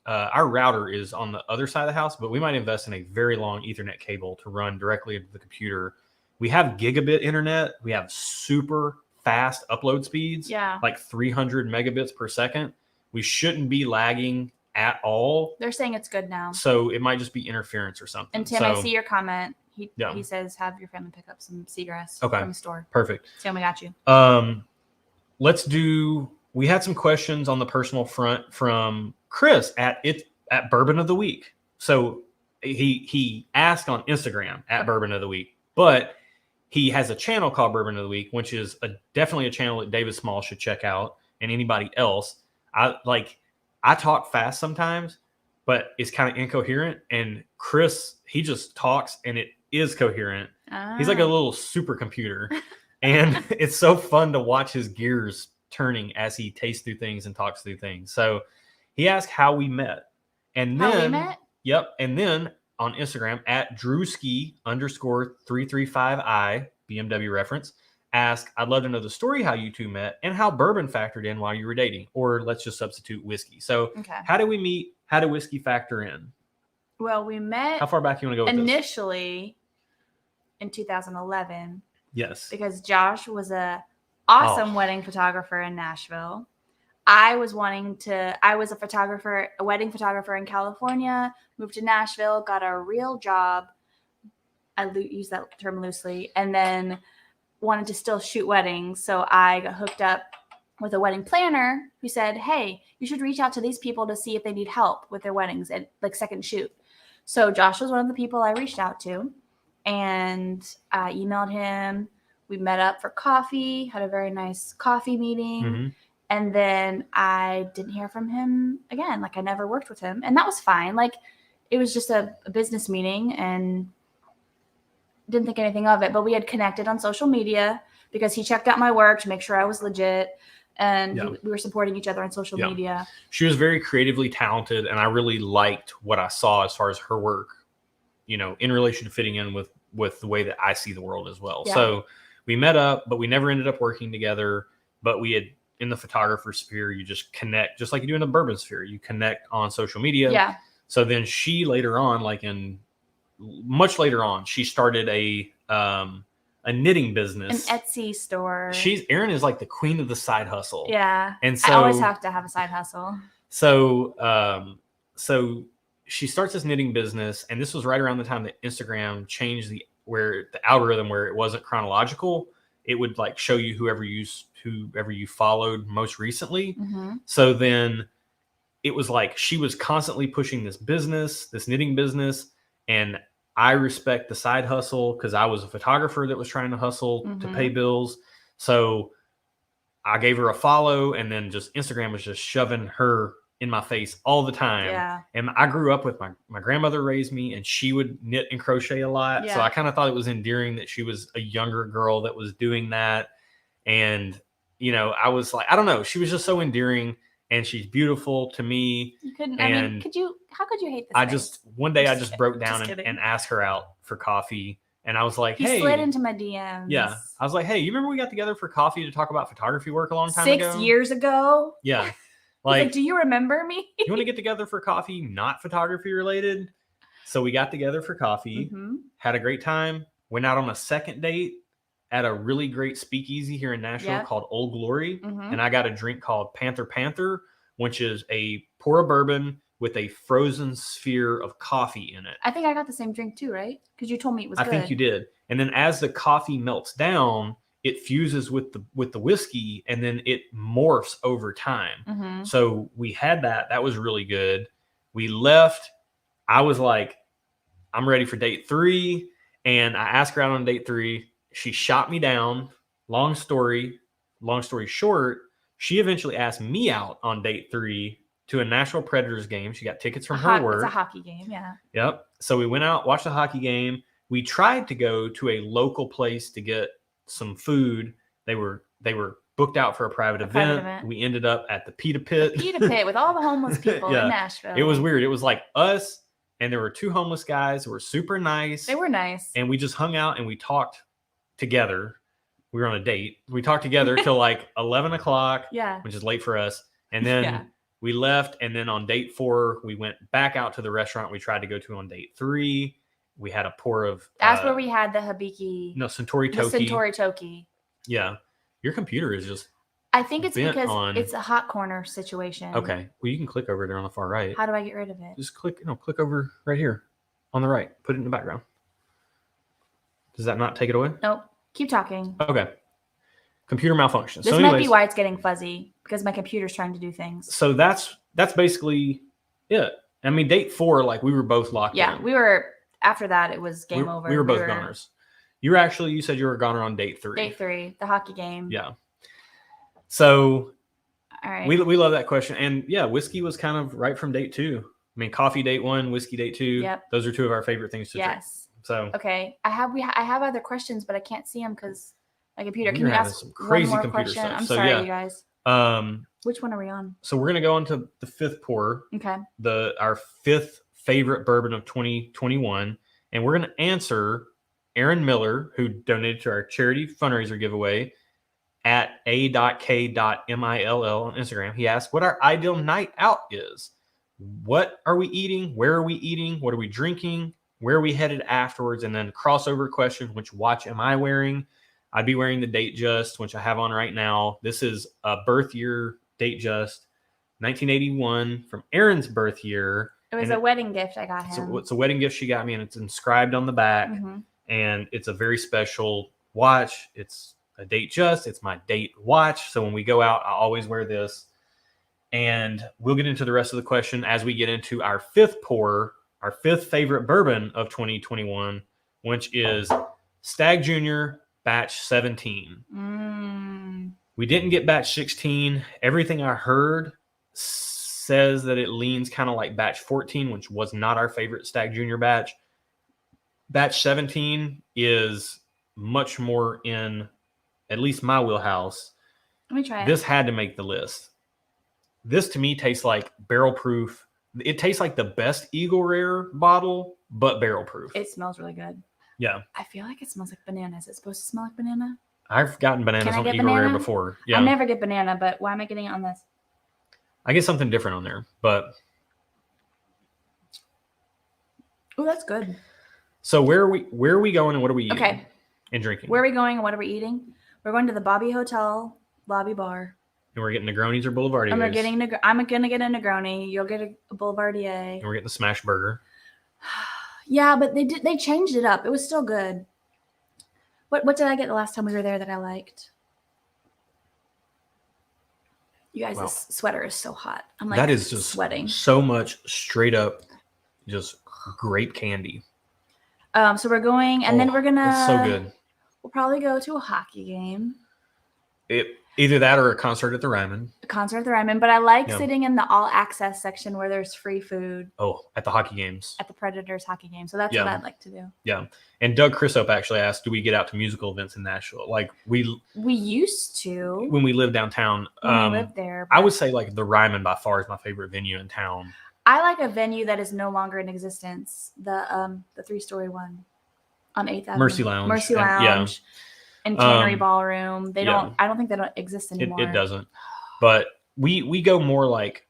our router is on the other side of the house, but we might invest in a very long Ethernet cable to run directly into the computer. We have gigabit internet. We have super fast upload speeds. Yeah. Like 300 megabits per second. We shouldn't be lagging at all. They're saying it's good now. So it might just be interference or something. And Tim, I see your comment. He says, have your family pick up some seagrass from the store. Perfect. Tim, we got you. We had some questions on the personal front from Chris at Bourbon of the Week. So he asked on Instagram at Bourbon of the Week, but he has a channel called Bourbon of the Week, which is definitely a channel that David Small should check out, and anybody else. I talk fast sometimes, but it's kind of incoherent. And Chris, he just talks and it is coherent. He's like a little supercomputer, and it's so fun to watch his gears turning as he tastes through things and talks through things. So he asked how we met, and then how we met? Yep, and then on Instagram at Drewski_335i BMW reference ask, I'd love to know the story how you two met and how bourbon factored in while you were dating, or let's just substitute whiskey. So how did we meet? How did whiskey factor in? Well, we met. How far back you want to go with initially in 2011. Yes. Because Josh was a awesome wedding photographer in Nashville. I was a wedding photographer in California, moved to Nashville, got a real job. I use that term loosely, and then wanted to still shoot weddings. So I got hooked up with a wedding planner who said, hey, you should reach out to these people to see if they need help with their weddings and like second shoot. So Josh was one of the people I reached out to, and I emailed him. We met up for coffee, had a very nice coffee meeting. Mm-hmm. And then I didn't hear from him again. Like I never worked with him, and that was fine. Like it was just a business meeting and didn't think anything of it, but we had connected on social media because he checked out my work to make sure I was legit, and we were supporting each other on social media. She was very creatively talented, and I really liked what I saw as far as her work, you know, in relation to fitting in with the way that I see the world as well. So we met up, but we never ended up working together. But we had, in the photographer sphere, you just connect, just like you do in the bourbon sphere. You connect on social media. Yeah. So then she later on, much later on, she started a knitting business, an Etsy store. Erin is like the queen of the side hustle. Yeah. And so I always have to have a side hustle. So she starts this knitting business, and this was right around the time that Instagram changed the algorithm where it wasn't chronological. It would like show you whoever you followed most recently. Mm-hmm. So then it was like she was constantly pushing this knitting business, and I respect the side hustle because I was a photographer that was trying to hustle to pay bills. So I gave her a follow, and then just Instagram was just shoving her in my face all the time. Yeah. And I grew up with my grandmother raised me, and she would knit and crochet a lot. Yeah. So I kind of thought it was endearing that she was a younger girl that was doing that. And, you know, I was like, I don't know. She was just so endearing, and she's beautiful to me. You couldn't, and how could you hate this? One day I just broke down and asked her out for coffee. And I was like, hey. He slid into my DMs. Yeah. I was like, hey, you remember we got together for coffee to talk about photography work a long time ago? 6 years ago? Yeah. Like, do you remember me? You want to get together for coffee, not photography related? So we got together for coffee, had a great time, went out on a second date at a really great speakeasy here in Nashville called Old Glory. And I got a drink called Panther, which is a pour of bourbon with a frozen sphere of coffee in it. I think I got the same drink too, right? Because you told me it was good. I think you did. And then as the coffee melts down, it fuses with the whiskey, and then it morphs over time. So we had that. That was really good. We left. I was like, I'm ready for date 3. And I asked her out on date 3. She shot me down. Long story short, she eventually asked me out on date 3 to a Nashville Predators game. She got tickets from her work. It's a hockey game, yeah. Yep. So we went out, watched the hockey game. We tried to go to a local place to get some food. They were booked out for a private event. We ended up at the Pita Pit. The Pita Pit with all the homeless people in Nashville. It was weird. It was like us, and there were 2 homeless guys who were super nice. They were nice. And we just hung out and we talked together. We were on a date. We talked together till like 11 o'clock, which is late for us. And then we left. And then on date 4, we went back out to the restaurant we tried to go to on date 3. We had a pour of... That's where we had the Hibiki. No, Suntory Toki. The Suntory Toki. Yeah. Your computer is just... I think it's because it's a hot corner situation. Okay. Well, you can click over there on the far right. How do I get rid of it? Just click over right here on the right. Put it in the background. Does that not take it away? Nope. Keep talking. Okay. Computer malfunction. This might be why it's getting fuzzy, because my computer's trying to do things. So that's basically it. I mean, date 4, like we were both locked in. we were. After that, it was game over. We were both goners. You said you were a goner on date 3. Date 3, the hockey game. Yeah. So, all right. We love that question, and yeah, whiskey was kind of right from date 2. I mean, coffee date 1, whiskey date 2. Yep. Those are 2 of our favorite things to drink. So okay, I have other questions, but I can't see them because my computer. Can You're you ask some crazy one more computer question? stuff. I'm So, sorry, yeah. you guys. Which one are we on? So we're gonna go on to the 5th pour. Okay. Our 5th favorite bourbon of 2021, and we're gonna answer Aaron Miller, who donated to our charity fundraiser giveaway at a.k.mill on Instagram. He asked what our ideal night out is. What are we eating? Where are we eating? What are we drinking? Where are we headed afterwards? And then crossover question, which watch am I wearing? I'd be wearing the Date Just, which I have on right now. This is a birth year Date Just, 1981, from Aaron's birth year. It was a wedding gift I got him. So it's a wedding gift she got me, and it's inscribed on the back. And it's a very special watch. It's a Date Just. It's my date watch. So when we go out, I always wear this. And we'll get into the rest of the question as we get into our 5th pour, our 5th favorite bourbon of 2021, which is Stag Junior Batch 17. We didn't get Batch 16. Everything I heard says that it leans kind of like Batch 14, which was not our favorite Stag Junior batch. Batch 17 is much more in at least my wheelhouse. Let me try it. This had to make the list. This to me tastes like barrel proof. It tastes like the best Eagle Rare bottle, but barrel proof. It smells really good. Yeah. I feel like it smells like banana. Is it supposed to smell like banana? I've gotten bananas on Eagle Rare before. Yeah. I never get banana, but why am I getting it on this? I get something different on there, but. Oh, that's good. So where are we going and what are we eating? Okay. And drinking? Where are we going and what are we eating? We're going to the Bobby Hotel lobby bar. And we're getting Negronis or Boulevardiers. I'm gonna get a Negroni. You'll get a Boulevardier. And we're getting the smash burger. Yeah, but they changed it up. It was still good. What did I get the last time we were there that I liked? You guys, this sweater is so hot. I'm like, that is just sweating. So much straight up, just grape candy. So we're going, and then we're gonna. It's so good. We'll probably go to a hockey game. Either that or a concert at the Ryman. A concert at the Ryman, but I like sitting in the all access section where there's free food. Oh, at the hockey games. At the Predators hockey game. So that's what I'd like to do. Yeah. And Doug Chrisop actually asked, do we get out to musical events in Nashville? Like we used to. When we lived downtown. When we lived there. I would say like the Ryman by far is my favorite venue in town. I like a venue that is no longer in existence. The 3-story one on 8th Avenue. Mercy Lounge. Mercy Lounge. And Cannery Ballroom. I don't think they don't exist anymore. It doesn't. But we go more like,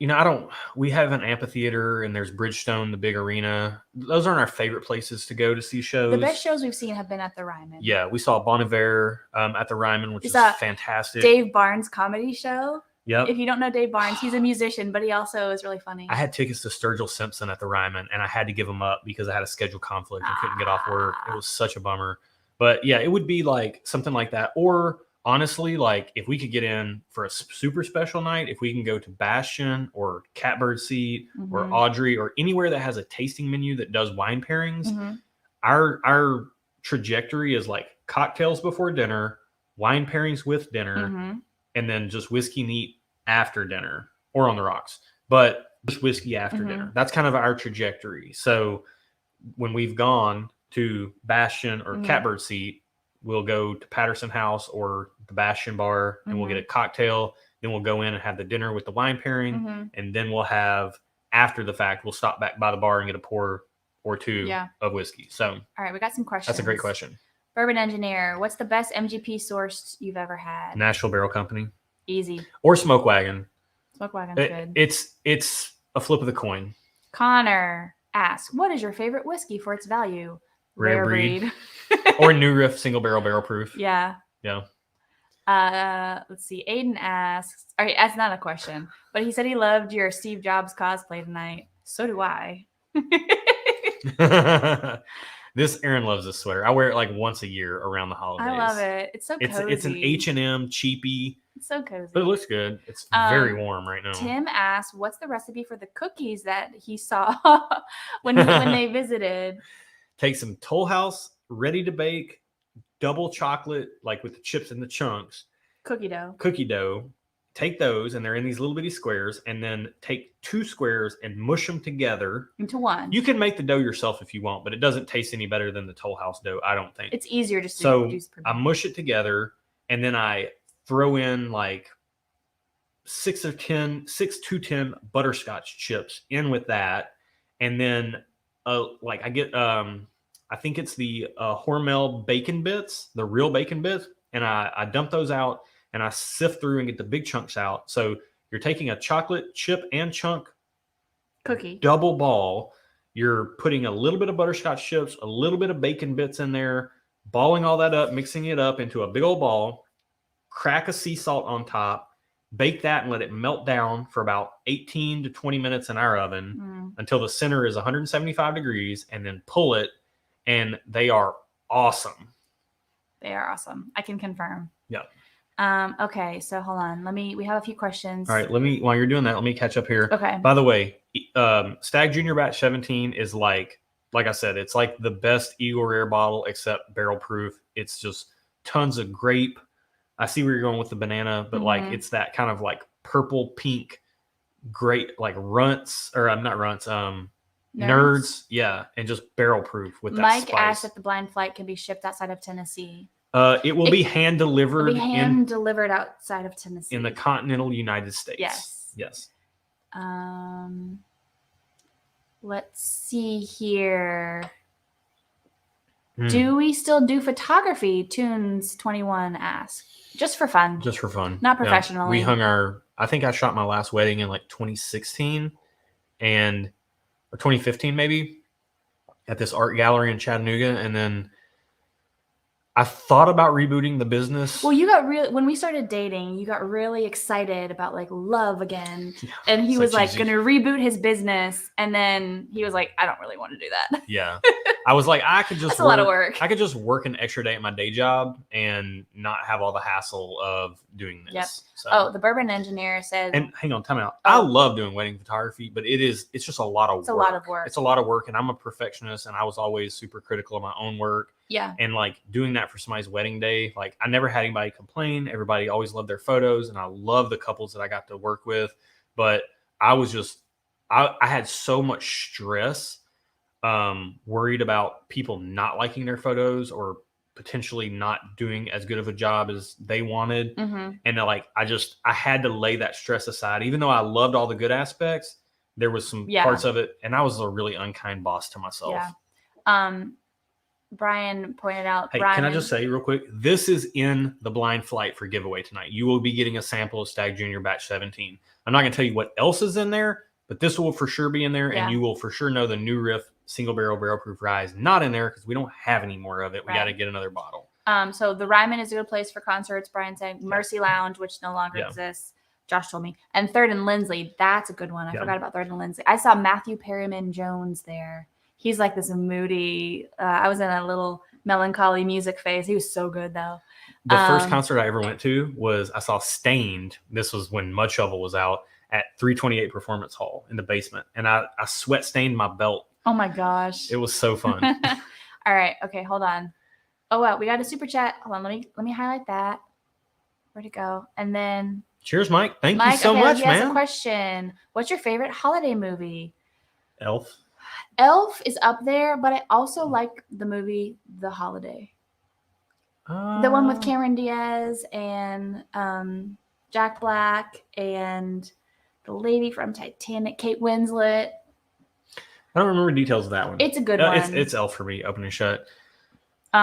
we have an amphitheater and there's Bridgestone, the big arena. Those aren't our favorite places to go to see shows. The best shows we've seen have been at the Ryman. Yeah, we saw Bon Iver at the Ryman, which is fantastic. Dave Barnes comedy show. Yep. If you don't know Dave Barnes, he's a musician, but he also is really funny. I had tickets to Sturgill Simpson at the Ryman, and I had to give them up because I had a schedule conflict and couldn't get off work. It was such a bummer. But yeah, it would be like something like that. Or honestly, like if we could get in for a super special night, if we can go to Bastion or Catbird Seat or Audrey or anywhere that has a tasting menu that does wine pairings, our trajectory is like cocktails before dinner, wine pairings with dinner, and then just whiskey neat after dinner or on the rocks. But just whiskey after dinner. That's kind of our trajectory. So when we've gone to Bastion or Catbird Seat, we'll go to Patterson House or the Bastion Bar and we'll get a cocktail. Then we'll go in and have the dinner with the wine pairing. And then we'll have, after the fact, we'll stop back by the bar and get a pour or two of whiskey. So, all right, we got some questions. That's a great question. Bourbon Engineer, what's the best MGP sourced you've ever had? Nashville Barrel Company. Easy. Or Smoke Wagon. Smoke Wagon's good. It's a flip of the coin. Connor asks, what is your favorite whiskey for its value? Rare breed. Or New Riff single barrel proof. Yeah. Yeah. Let's see. Aiden asks, all right, that's not a question, but he said he loved your Steve Jobs cosplay tonight. So do I. Aaron loves this sweater. I wear it like once a year around the holidays. I love it. It's so cozy. It's an H&M cheapy. It's so cozy. But it looks good. It's very warm right now. Tim asked, "What's the recipe for the cookies that he saw when they visited?" Take some Toll House ready to bake, double chocolate, like with the chips and the chunks. Cookie dough. Take those, and they're in these little bitty squares, and then take 2 squares and mush them together into one. You can make the dough yourself if you want, but it doesn't taste any better than the Toll House dough, I don't think. It's easier to produce. I mush it together, and then I throw in like 6 to 10 butterscotch chips in with that, and then like I get I think it's the Hormel bacon bits, the real bacon bits, and I dump those out. And I sift through and get the big chunks out. So you're taking a chocolate chip and chunk cookie double ball. You're putting a little bit of butterscotch chips, a little bit of bacon bits in there, balling all that up, mixing it up into a big old ball, crack a sea salt on top, bake that and let it melt down for about 18 to 20 minutes in our oven until the center is 175 degrees, and then pull it. And they are awesome. They are awesome. I can confirm. Yeah. Okay, so hold on. We have a few questions. All right, while you're doing that, let me catch up here. Okay. By the way, Stag Junior Batch 17 is like I said, it's like the best Eagle Rare bottle except barrel proof. It's just tons of grape. I see where you're going with the banana, but like it's that kind of like purple pink grape, like runts, or I'm not runts, nerds. Yeah, and just barrel proof with that Mike spice. asked if the blind flight can be shipped outside of Tennessee. It will be hand delivered. Delivered outside of Tennessee in the continental United States. Yes. Let's see here. Do we still do photography? Tunes21 asks. Just for fun. Just for fun. Not professionally. Yeah. I think I shot my last wedding in like 2016 or 2015 maybe, at this art gallery in Chattanooga, and then I thought about rebooting the business. Well, when we started dating, you got really excited about like love again. Yeah, and he was like going to reboot his business. And then he was like, I don't really want to do that. Yeah. I was like, I could just That's a lot of work. I could just work an extra day at my day job and not have all the hassle of doing this. Yep. So, the bourbon engineer said, and hang on, time out. I love doing wedding photography, but it's just a lot of work. It's a lot of work. It's a lot of work. And I'm a perfectionist, and I was always super critical of my own work. Yeah. And like doing that for somebody's wedding day, like I never had anybody complain. Everybody always loved their photos, and I love the couples that I got to work with. But I was just, I had so much stress, worried about people not liking their photos or potentially not doing as good of a job as they wanted. And like, I had to lay that stress aside. Even though I loved all the good aspects, there was some parts of it, and I was a really unkind boss to myself. Yeah. Brian pointed out. Hey, can I just say real quick? This is in the blind flight for giveaway tonight. You will be getting a sample of Stag Junior Batch 17. I'm not going to tell you what else is in there, but this will for sure be in there, and you will for sure know the New Riff single barrel proof rye is not in there because we don't have any more of it. We got to get another bottle. So the Ryman is a good place for concerts. Brian said Mercy Lounge, which no longer exists. Josh told me. And Third and Lindsley, that's a good one. I forgot about Third and Lindsley. I saw Matthew Perryman Jones there. He's like this moody. I was in a little melancholy music phase. He was so good though. The first concert I ever went to was I saw Stained. This was when Mud Shovel was out at 328 Performance Hall in the basement, and I sweat stained my belt. Oh my gosh! It was so fun. All right, okay, hold on. Oh well, we got a super chat. Hold on, let me highlight that. Where'd it go? And then cheers, Mike. Thank you so much, he man. has a question. What's your favorite holiday movie? Elf. Elf is up there, but I also like the movie The Holiday. The one with Cameron Diaz and Jack Black and the lady from Titanic, Kate Winslet. I don't remember details of that one. It's a good one. It's Elf for me, open and shut.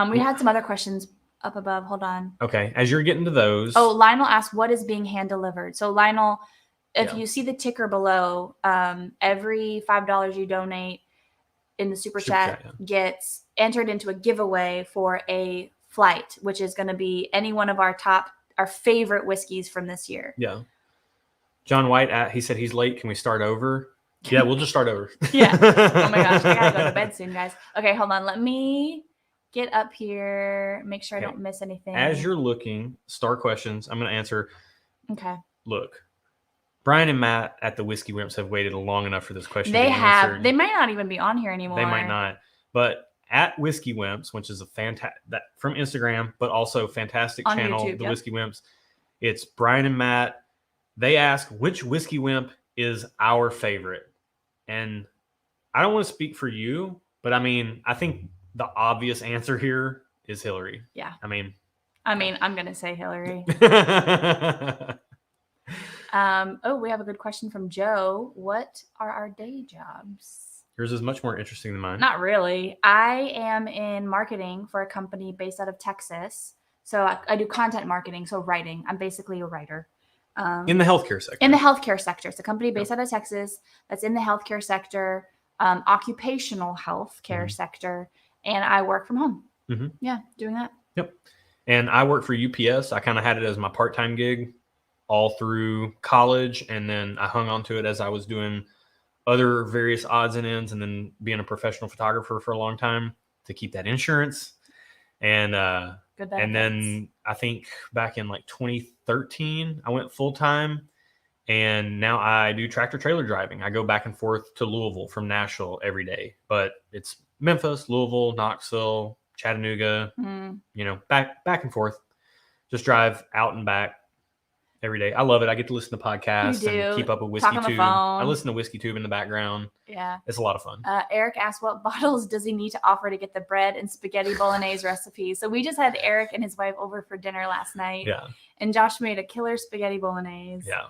We had some other questions up above. Hold on. Okay, as you're getting to those. Oh, Lionel asked, what is being hand delivered? So Lionel, if you see the ticker below, every $5 you donate in the super chat gets entered into a giveaway for a flight, which is going to be any one of our favorite whiskeys from this year. Yeah. John White, he said he's late. Can we start over? Yeah, we'll just start over. Yeah. Oh my gosh, I gotta go to bed soon, guys. Okay, hold on. Let me get up here. Make sure I don't miss anything. As you're looking, star questions. I'm going to answer. Okay. Look, Brian and Matt at the Whiskey Wimps have waited long enough for this question to They be have. answered. They might not even be on here anymore. They might not. But at Whiskey Wimps, which is a fantastic from Instagram, but also fantastic On channel, YouTube, the yep. Whiskey Wimps. It's Brian and Matt. They ask which Whiskey Wimp is our favorite, and I don't want to speak for you, but I mean, I think the obvious answer here is Hillary. Yeah. I mean, I'm gonna say Hillary. We have a good question from Joe. What are our day jobs? Yours is much more interesting than mine. Not really. I am in marketing for a company based out of Texas. So I do content marketing, so writing. I'm basically a writer. In the healthcare sector. In the healthcare sector. It's a company based out of Texas that's in the healthcare sector, occupational healthcare sector, and I work from home. Mm-hmm. Yeah, doing that. Yep. And I work for UPS. I kind of had it as my part-time gig all through college, and then I hung on to it as I was doing other various odds and ends, and then being a professional photographer for a long time to keep that insurance. And then I think back in like 2013, I went full-time, and now I do tractor trailer driving. I go back and forth to Louisville from Nashville every day, but it's Memphis, Louisville, Knoxville, Chattanooga, back and forth. Just drive out and back every day. I love it. I get to listen to podcasts and keep up with Whiskey Tube. I listen to Whiskey Tube in the background. Yeah. It's a lot of fun. Eric asked what bottles does he need to offer to get the bread and spaghetti bolognese recipe. So we just had Eric and his wife over for dinner last night. Yeah. And Josh made a killer spaghetti bolognese. Yeah.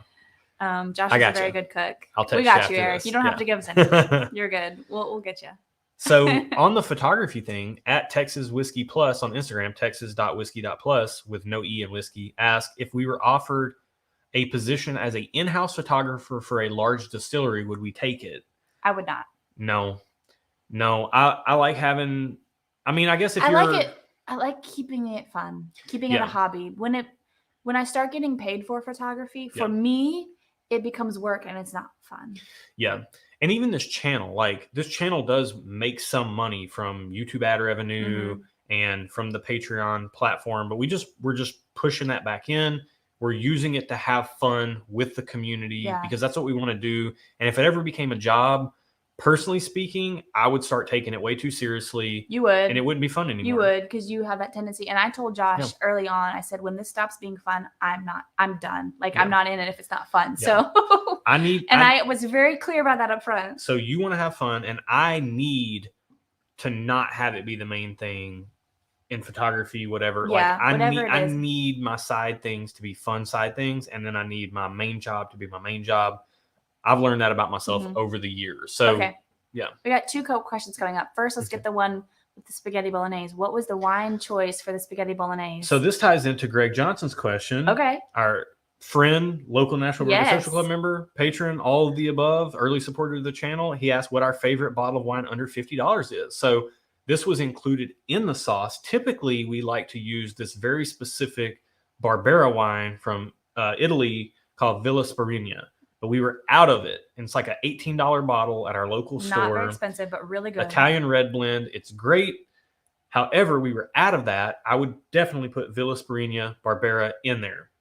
Josh is a very good cook. We got you, Eric. This. You don't have to give us anything. You're good. We'll get you. So on the photography thing, at Texas Whiskey Plus on Instagram, texas.whiskey.plus with no E in whiskey, asked if we were offered a position as an in-house photographer for a large distillery, would we take it? I would not. No. I like having, I guess I like keeping it fun, keeping it a hobby. When I start getting paid for photography, for me, it becomes work and it's not fun. Yeah. And even this channel does make some money from YouTube ad revenue and from the Patreon platform, but we're just pushing that back in. We're using it to have fun with the community because that's what we want to do. And if it ever became a job, personally speaking, I would start taking it way too seriously. You would. And it wouldn't be fun anymore. You would, because you have that tendency. And I told Josh early on, I said, when this stops being fun, I'm done. I'm not in it if it's not fun. Yeah. So I was very clear about that up front. So you want to have fun, and I need to not have it be the main thing in photography, whatever. Yeah, I need my side things to be fun side things, and then I need my main job to be my main job. I've learned that about myself over the years. So, yeah. We got two questions coming up. First, let's get the one with the spaghetti bolognese. What was the wine choice for the spaghetti bolognese? So this ties into Greg Johnson's question. Okay. Our friend, local Nashville Bourbon Social Club member, patron, all of the above, early supporter of the channel. He asked what our favorite bottle of wine under $50 is. So this was included in the sauce. Typically, we like to use this very specific Barbera wine from Italy called Villa Sparigna. But we were out of it. And it's like an $18 bottle at our local store. Not very expensive, but really good. Italian red blend. It's great. However, we were out of that. I would definitely put Villa Sparigna Barbera in there.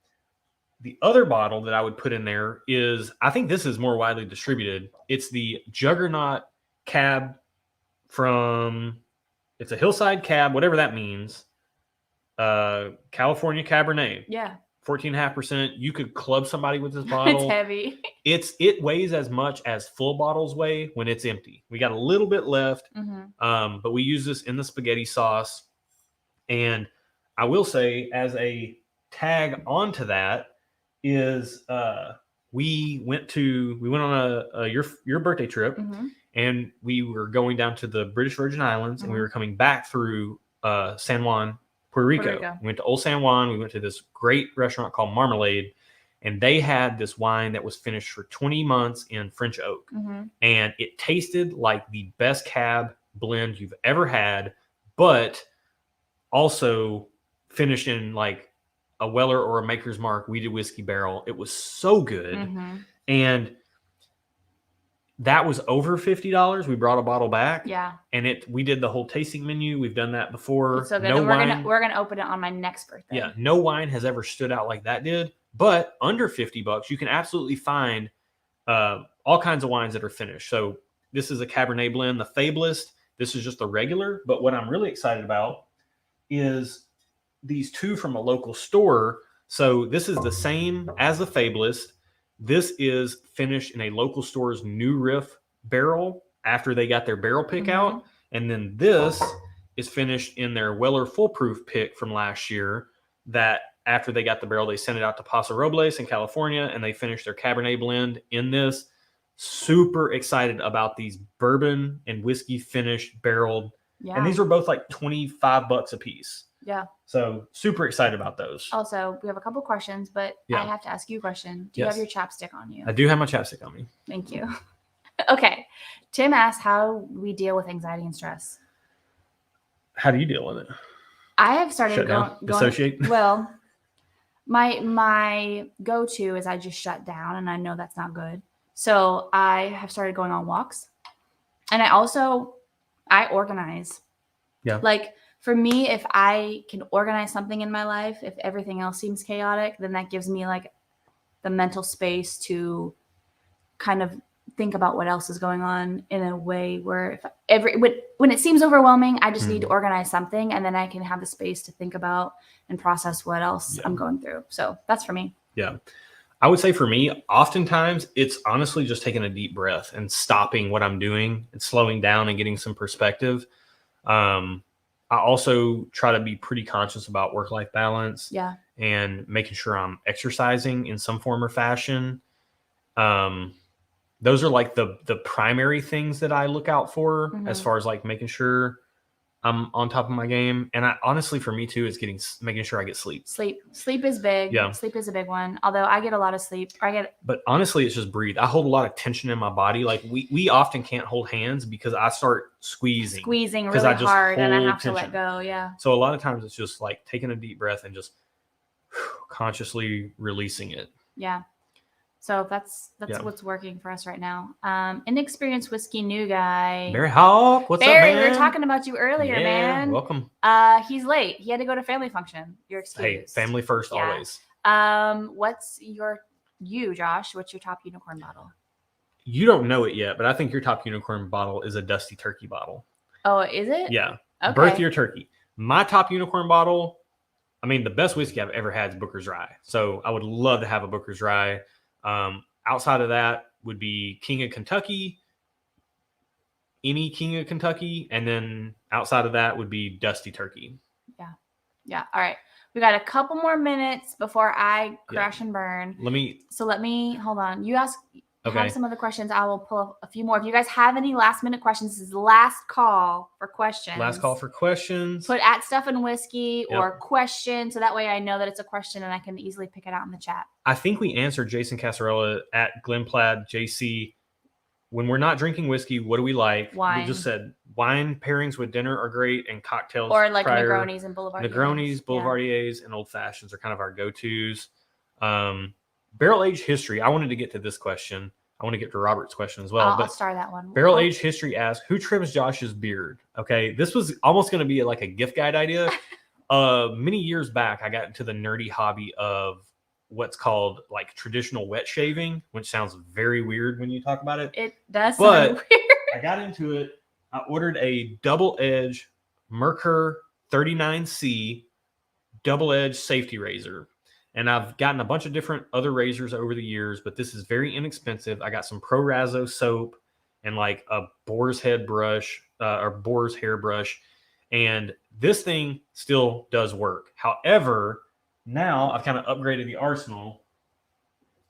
The other bottle that I would put in there is, I think this is more widely distributed. It's the Juggernaut Cab from, it's a Hillside Cab, whatever that means. California Cabernet. Yeah. 14.5%. You could club somebody with this bottle. It's heavy. It weighs as much as full bottles weigh when it's empty. We got a little bit left, but we use this in the spaghetti sauce. And I will say, as a tag onto that, is we went on your birthday trip, and we were going down to the British Virgin Islands, and we were coming back through San Juan, Puerto Rico. We went to Old San Juan. We went to this great restaurant called Marmalade, and they had this wine that was finished for 20 months in French oak. And it tasted like the best cab blend you've ever had, but also finished in like a Weller or a Maker's Mark weeded whiskey barrel. It was so good. And that was over $50. We brought a bottle back. Yeah. And we did the whole tasting menu. We've done that before. It's so good. And we're gonna open it on my next birthday. Yeah. No wine has ever stood out like that did. But under $50, you can absolutely find all kinds of wines that are finished. So this is a Cabernet blend, the Fabulist. This is just the regular. But what I'm really excited about is these two from a local store. So this is the same as the Fabulist. This is finished in a local store's New Riff barrel after they got their barrel pick out. And then this is finished in their Weller Foolproof pick from last year that after they got the barrel, they sent it out to Paso Robles in California, and they finished their Cabernet blend in this. Super excited about these bourbon and whiskey finished barreled. Yeah. And these are both like $25 a piece. Yeah. So super excited about those. Also, we have a couple questions, but I have to ask you a question. Do you have your chapstick on you? I do have my chapstick on me. Thank you. Okay. Tim asked how we deal with anxiety and stress. How do you deal with it? I have started going dissociate. Well, my go-to is I just shut down, and I know that's not good. So I have started going on walks, and I organize. Yeah. Like for me, if I can organize something in my life, if everything else seems chaotic, then that gives me like the mental space to kind of think about what else is going on in a way where when it seems overwhelming, I just need to organize something, and then I can have the space to think about and process what else I'm going through. So that's for me. Yeah. I would say for me, oftentimes it's honestly just taking a deep breath and stopping what I'm doing and slowing down and getting some perspective. I also try to be pretty conscious about work-life balance and making sure I'm exercising in some form or fashion. Those are like the primary things that I look out for as far as like making sure I'm on top of my game. And honestly, for me too, is making sure I get sleep. Sleep is big. Yeah. Sleep is a big one. Although I get a lot of sleep. But honestly, it's just breathe. I hold a lot of tension in my body. Like we often can't hold hands because I start squeezing really hard, and I have to let go. Yeah. So a lot of times it's just like taking a deep breath and just consciously releasing it. Yeah. So that's what's working for us right now. Inexperienced whiskey new guy. Barry Hawk, what's up, man? We were talking about you earlier, man. Welcome. He's late. He had to go to family function. You're excused. Hey, family first always. What's Josh? What's your top unicorn bottle? You don't know it yet, but I think your top unicorn bottle is a Dusty Turkey bottle. Oh, is it? Yeah. Okay. Birth Year Turkey. My top unicorn bottle, I mean, the best whiskey I've ever had is Booker's Rye. So I would love to have a Booker's Rye. Outside of that would be King of Kentucky, any King of Kentucky, and then outside of that would be Dusty Turkey. Yeah. All right. We got a couple more minutes before I crash and burn. Let me hold on. You have some other questions. I will pull up a few more. If you guys have any last minute questions, this is the last call for questions. Put at Stuff and Whiskey or question, so that way I know that it's a question and I can easily pick it out in the chat. I think we answered Jason Casarella at Glenn Plaid JC. When we're not drinking whiskey, what do we like? Wine. We just said wine pairings with dinner are great, and cocktails or like Negronis and Boulevardiers. Boulevardiers, and old fashions are kind of our go-tos. Barrel age history. I wanted to get to this question. I want to get to Robert's question as well. I'll start that one. Barrel age history asks, who trims Josh's beard? Okay, this was almost going to be like a gift guide idea. Many years back, I got into the nerdy hobby of what's called like traditional wet shaving, which sounds very weird when you talk about it. It does sound weird. I got into it. I ordered a double edge Merkur 39C double edge safety razor. And I've gotten a bunch of different other razors over the years, but this is very inexpensive. I got some Pro Razzo soap and like a boar's head brush or boar's hair brush. And this thing still does work. However, now I've kind of upgraded the arsenal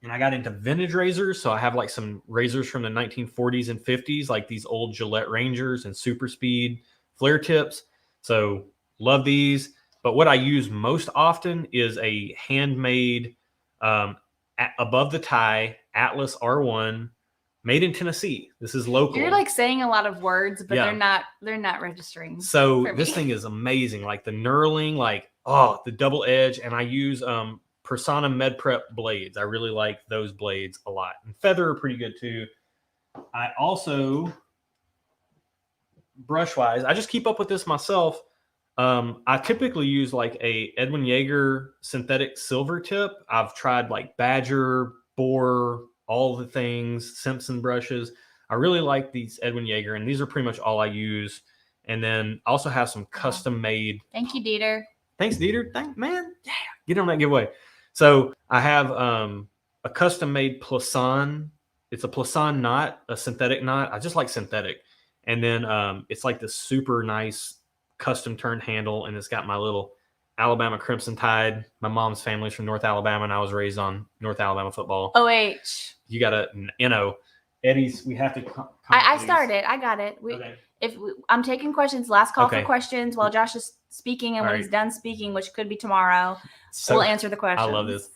and I got into vintage razors. So I have like some razors from the 1940s and 50s, like these old Gillette Rangers and Super Speed flare tips. So love these. But what I use most often is a handmade above the tie Atlas R1 made in Tennessee. This is local. You're like saying a lot of words, but they're not registering. So this thing is amazing. Like the knurling, the double edge. And I use Persona Med Prep blades. I really like those blades a lot. And feather are pretty good too. I also, brush wise, I just keep up with this myself. I typically use like a Edwin Yeager synthetic silver tip. I've tried like Badger, Boar, all the things, Simpson brushes. I really like these Edwin Yeager, and these are pretty much all I use. And then I also have some custom made. Thank you, Dieter. Thanks, Dieter. Man. Yeah. Get on that giveaway. So I have a custom made Plisson. It's a Plisson knot, a synthetic knot. I just like synthetic. And then it's like this super nice custom turned handle, and it's got my little Alabama Crimson Tide. My mom's family's from North Alabama, and I was raised on North Alabama football. OH. You got to, Eddie's, we have to. I started. I got it. Okay. I'm taking questions, last call for questions while Josh is speaking, and when he's done speaking, which could be tomorrow, we'll answer the questions. I love this.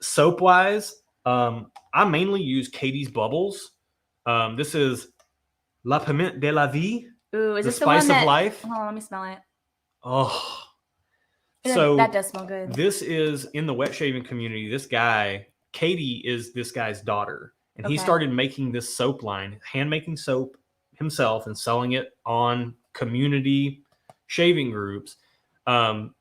Soap wise, I mainly use Katie's Bubbles. This is La Piment de la Vie. Ooh, is the this spice the one of life? Hold on, let me smell it. Oh, so that does smell good. This is in the wet shaving community. This guy, Katie, is this guy's daughter, and he started making this soap line, hand making soap himself, and selling it on community shaving groups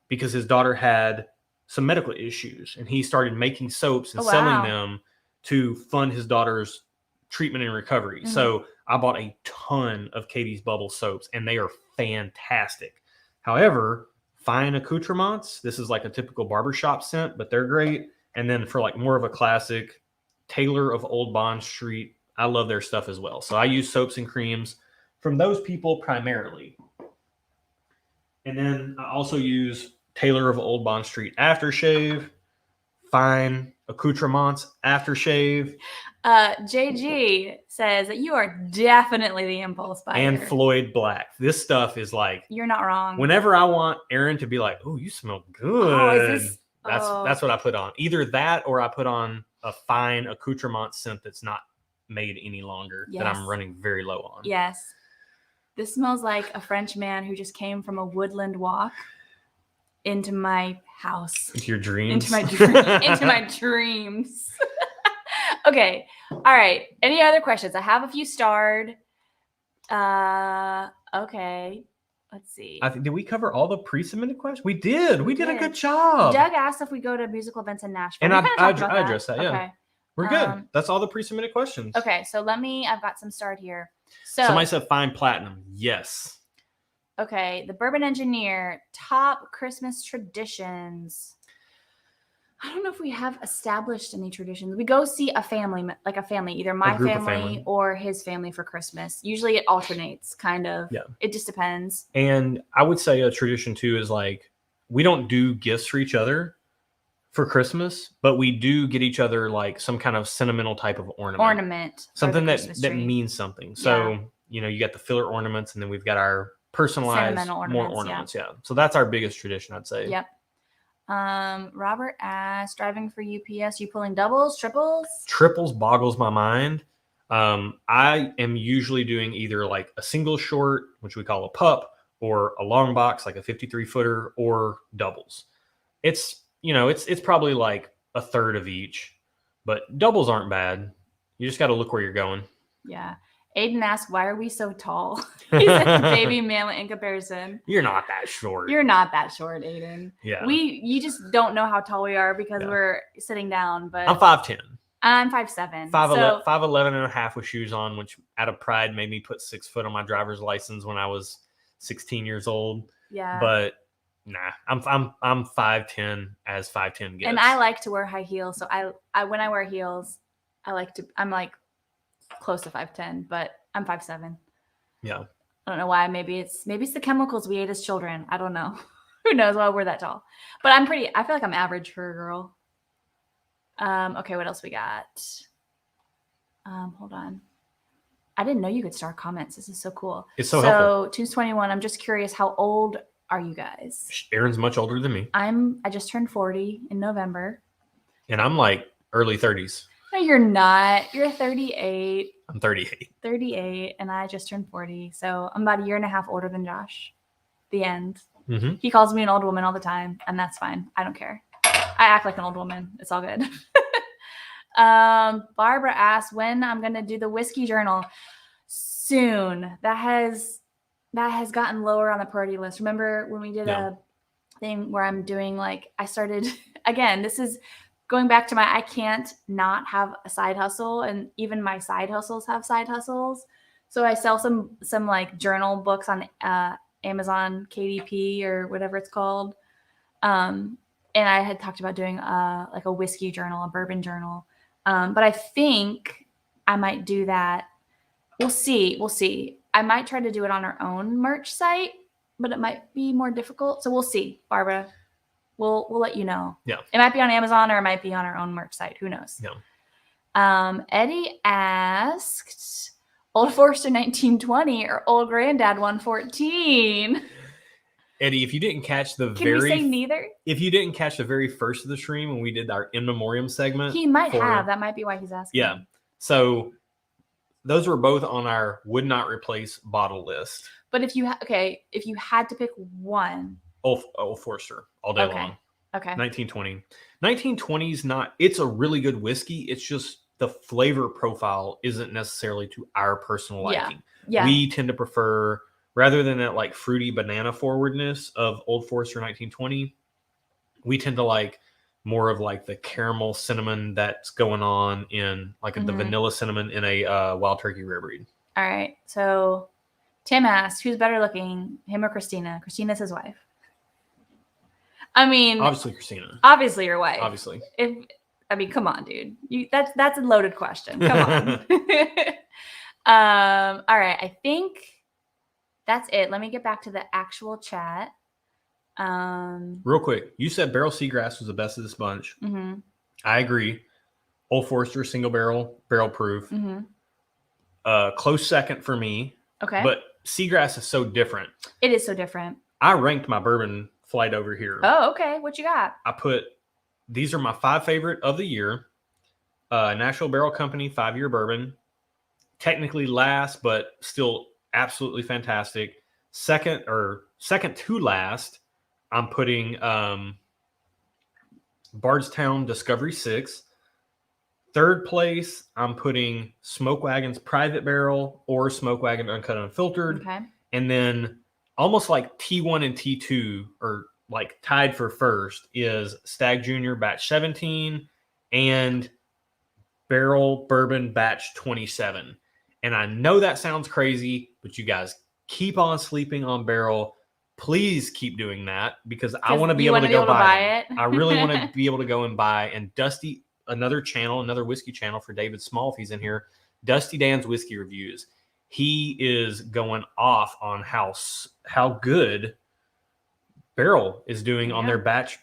because his daughter had some medical issues, and he started making soaps and selling them to fund his daughter's treatment and recovery. Mm-hmm. So I bought a ton of Katie's Bubble soaps, and they are fantastic. However, fine accoutrements, this is like a typical barbershop scent, but they're great. And then for like more of a classic, Taylor of Old Bond Street, I love their stuff as well. So I use soaps and creams from those people primarily. And then I also use Taylor of Old Bond Street aftershave, fine accoutrements aftershave. JG says that you are definitely the impulse buyer. And Floyd Black. This stuff is like, you're not wrong. Whenever I want Erin to be like, "Oh, you smell good," that's what I put on. Either that, or I put on a fine accoutrement scent that's not made any longer, that I'm running very low on. Yes, this smells like a French man who just came from a woodland walk into my house. Into your dreams. Into my dreams. Okay. All right. Any other questions? I have a few starred. Okay. Let's see. Did we cover all the pre-submitted questions? We did. We did a good job. Doug asked if we go to musical events in Nashville. And I addressed that. Yeah. Okay. We're good. That's all the pre-submitted questions. Okay. So I've got some starred here. So somebody said fine platinum. Yes. Okay. The Bourbon Engineer, top Christmas traditions. I don't know if we have established any traditions. We go see a family, either my family or his family for Christmas. Usually it alternates, kind of. Yeah. It just depends. And I would say a tradition too is like, we don't do gifts for each other for Christmas, but we do get each other like some kind of sentimental type of ornament. Something that means something. So, you got the filler ornaments, and then we've got our personalized more ornaments. Yeah. So that's our biggest tradition, I'd say. Yep. Robert asked, driving for UPS, you pulling doubles, triples? Triples boggles my mind. I am usually doing either like a single short, which we call a pup, or a long box, like a 53 footer, or doubles. It's probably like a third of each, but doubles aren't bad. You just got to look where you're going. Yeah. Aiden asked, why are we so tall? He said, baby man in comparison. You're not that short. You're not that short, Aiden. Yeah. You just don't know how tall we are because we're sitting down. But I'm 5'10". I'm 5'7". 5'11" and a half with shoes on, which out of pride made me put 6 foot on my driver's license when I was 16 years old. Yeah. But nah, I'm 5'10" as 5'10" gets. And I like to wear high heels. So I when I wear heels, I'm like close to 5'10", but I'm 5'7". Yeah. I don't know why. Maybe it's the chemicals we ate as children. I don't know. Who knows why we're that tall? But I feel like I'm average for a girl. Okay, what else we got? Hold on. I didn't know you could start comments. This is so cool. It's so helpful. 221. I'm just curious, how old are you guys? Erin's much older than me. I just turned 40 in November. And I'm like early 30s. No, you're not. You're 38. I'm 38. 38, and I just turned 40. So I'm about a year and a half older than Josh. The end. Mm-hmm. He calls me an old woman all the time, and that's fine. I don't care. I act like an old woman. It's all good. Barbara asked when I'm going to do the whiskey journal. Soon. That has that has gotten lower on the priority list. Remember when we did a thing where I'm doing like, I started, again, this is going back to I can't not have a side hustle, and even my side hustles have side hustles. So I sell some like journal books on Amazon KDP or whatever it's called. And I had talked about doing like a whiskey journal, a bourbon journal. But I think I might do that. We'll see. I might try to do it on our own merch site, but it might be more difficult. So we'll see, Barbara. We'll let you know. Yeah. It might be on Amazon or it might be on our own merch site. Who knows? Yeah. Eddie asked, Old Forester 1920 or Old Granddad 114? Eddie, if you didn't catch Can we say neither? If you didn't catch the very first of the stream when we did our in memoriam segment, he might have. That might be why he's asking. Yeah. So those were both on our would not replace bottle list. But if you if you had to pick one, Old Forester all day long. Okay. 1920. 1920 is not. It's a really good whiskey. It's just the flavor profile isn't necessarily to our personal liking. Yeah. We tend to prefer, rather than that like fruity banana forwardness of Old Forester 1920, we tend to like more of like the caramel cinnamon that's going on in like the vanilla cinnamon in a Wild Turkey rare breed. All right. So Tim asked, who's better looking, him or Christina? Christina's his wife. I mean, obviously Christina. Obviously your wife. Obviously. Come on, dude. That's a loaded question. Come on. All right. I think that's it. Let me get back to the actual chat. Real quick, you said Barrel Seagrass was the best of this bunch. Mm-hmm. I agree. Old Forester single barrel proof. Mm-hmm. Close second for me. Okay. But Seagrass is so different. It is so different. I ranked my bourbon flight over here. Oh, okay. What you got? I put, these are my 5 favorite of the year. National Barrel Company 5-year bourbon. Technically last, but still absolutely fantastic. Second to last, I'm putting Bardstown Discovery 6. Third place, I'm putting Smoke Wagon's Private Barrel or Smoke Wagon Uncut Unfiltered. Okay. And then almost like T1 and T2 are like tied for first is Stag Junior Batch 17 and Barrel Bourbon Batch 27. And I know that sounds crazy, but you guys keep on sleeping on Barrel. Please keep doing that because I want to be able to go buy it. I really want to be able to go and buy. And Dusty, another whiskey channel for David Small, if he's in here, Dusty Dan's Whiskey Reviews. He is going off on how good Barrel is doing on their batch,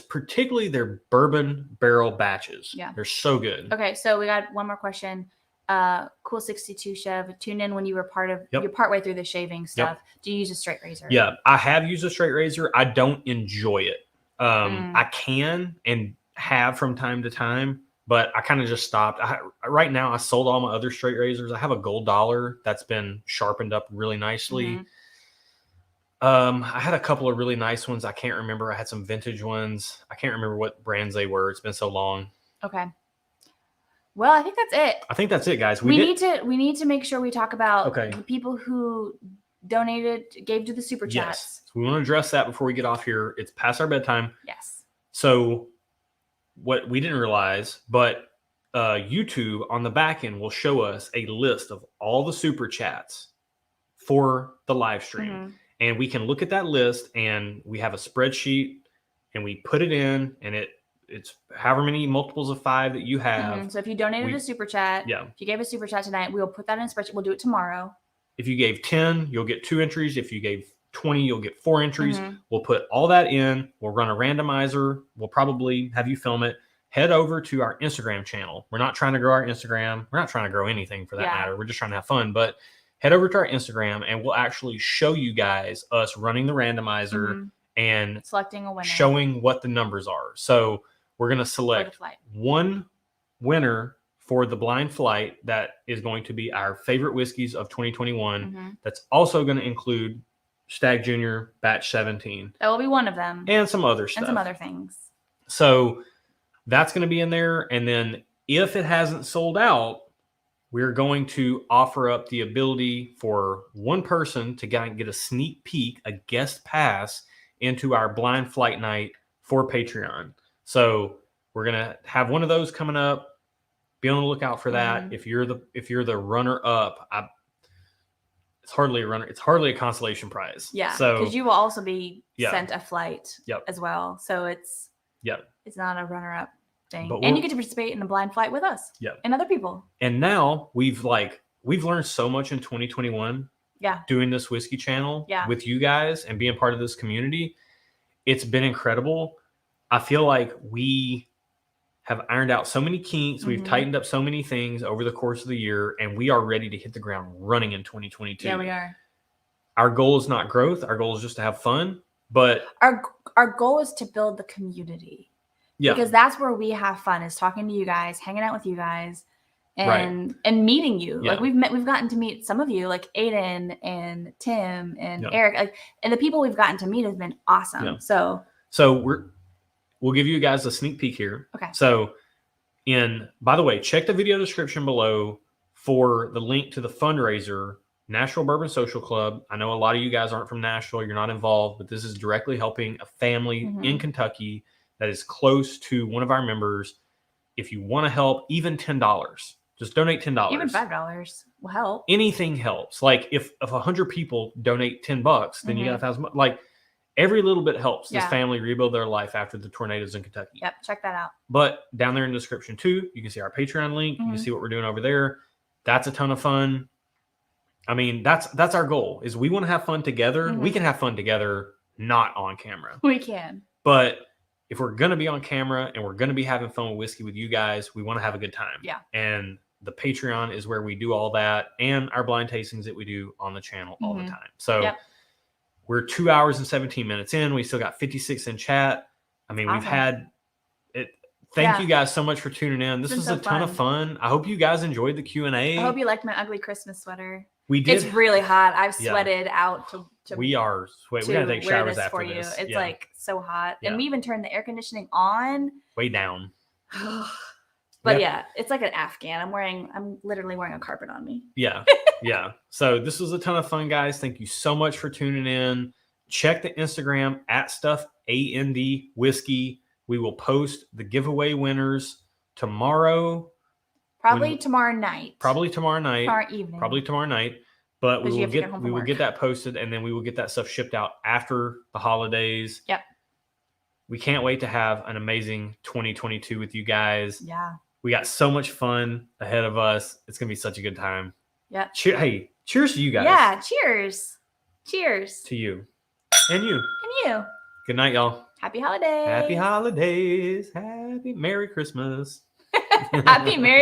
particularly their bourbon barrel batches. Yeah. They're so good. Okay, so we got one more question. Cool 62 Chev, tune in when you were you're partway through the shaving stuff. Do you use a straight razor? Yeah, I have used a straight razor. I don't enjoy it. I can and have from time to time, but I kind of just stopped. Right now, I sold all my other straight razors. I have a gold dollar that's been sharpened up really nicely. I had a couple of really nice ones. I can't remember. I had some vintage ones. I can't remember what brands they were. It's been so long. Okay. Well, I think that's it. Guys. We need to make sure we talk about the people who gave to the super chats. Yes. So we want to address that before we get off here. It's past our bedtime. Yes. So what we didn't realize, but YouTube on the back end will show us a list of all the super chats for the live stream. And we can look at that list and we have a spreadsheet and we put it in and it's however many multiples of 5 that you have. So if you donated a super chat, if you gave a super chat tonight, we'll put that in a spreadsheet. We'll do it tomorrow. If you gave 10, you'll get 2 entries. If you gave 20, you'll get 4 entries. We'll put all that in. We'll run a randomizer. We'll probably have you film it. Head over to our Instagram channel. We're not trying to grow our Instagram. We're not trying to grow anything for that matter. We're just trying to have fun. But head over to our Instagram and we'll actually show you guys us running the randomizer and selecting a winner, showing what the numbers are. So we're going to select one winner for the blind flight that is going to be our favorite whiskeys of 2021. That's also going to include Stag Junior Batch 17. That will be one of them. And some other stuff. And some other things. So that's going to be in there. And then if it hasn't sold out, we're going to offer up the ability for one person to get a sneak peek, a guest pass into our blind flight night for Patreon. So we're gonna have one of those coming up. Be on the lookout for that. If you're the runner up, it's hardly a runner. It's hardly a consolation prize. Yeah. So because you will also be sent a flight as well. So it's not a runner up thing. And you get to participate in a blind flight with us. And other people. And now we've learned so much in 2021. Doing this whiskey channel with you guys and being part of this community. It's been incredible. I feel like we have ironed out so many kinks. We've tightened up so many things over the course of the year, and we are ready to hit the ground running in 2022. Yeah, we are. Our goal is not growth. Our goal is just to have fun. But our goal is to build the community. Yeah. Because that's where we have fun, is talking to you guys, hanging out with you guys, and meeting you. Yeah. Like we've gotten to meet some of you, like Aiden and Tim and Eric. And the people we've gotten to meet has been awesome. Yeah. So we'll give you guys a sneak peek here. Okay. So by the way, check the video description below for the link to the fundraiser, Nashville Bourbon Social Club. I know a lot of you guys aren't from Nashville. You're not involved, but this is directly helping a family in Kentucky that is close to one of our members. If you want to help, even $10, just donate $10. Even $5 will help. Anything helps. Like if 100 people donate $10, then you got $1,000. Like, every little bit helps this family rebuild their life after the tornadoes in Kentucky. Yep, check that out. But down there in the description too, you can see our Patreon link. You can see what we're doing over there. That's a ton of fun. I mean, that's our goal, is we want to have fun together. We can have fun together, not on camera. We can. But if we're going to be on camera and we're going to be having fun with whiskey with you guys, we want to have a good time. Yeah. And the Patreon is where we do all that, and our blind tastings that we do on the channel all the time. So we're 2 hours and 17 minutes in. We still got 56 in chat. I mean, we've had it. Thank you guys so much for tuning in. This was a ton of fun. I hope you guys enjoyed the Q&A. I hope you liked my ugly Christmas sweater. We did. It's really hot. I've sweated out to we are sweating. We got to take showers after this. It's like so hot. And we even turned the air conditioning on. Way down. But it's like an Afghan. I'm literally wearing a carpet on me. Yeah. Yeah. So this was a ton of fun, guys. Thank you so much for tuning in. Check the Instagram at stuffandwhiskey. We will post the giveaway winners tomorrow. Probably tomorrow night. Tomorrow evening. Probably tomorrow night. But we will get that posted, and then we will get that stuff shipped out after the holidays. Yep. We can't wait to have an amazing 2022 with you guys. Yeah. We got so much fun ahead of us. It's going to be such a good time. Yeah. Hey, cheers to you guys. Yeah, cheers. Cheers. To you. And you. And you. Good night, y'all. Happy holidays. Happy holidays. Happy Merry Christmas. Happy Merry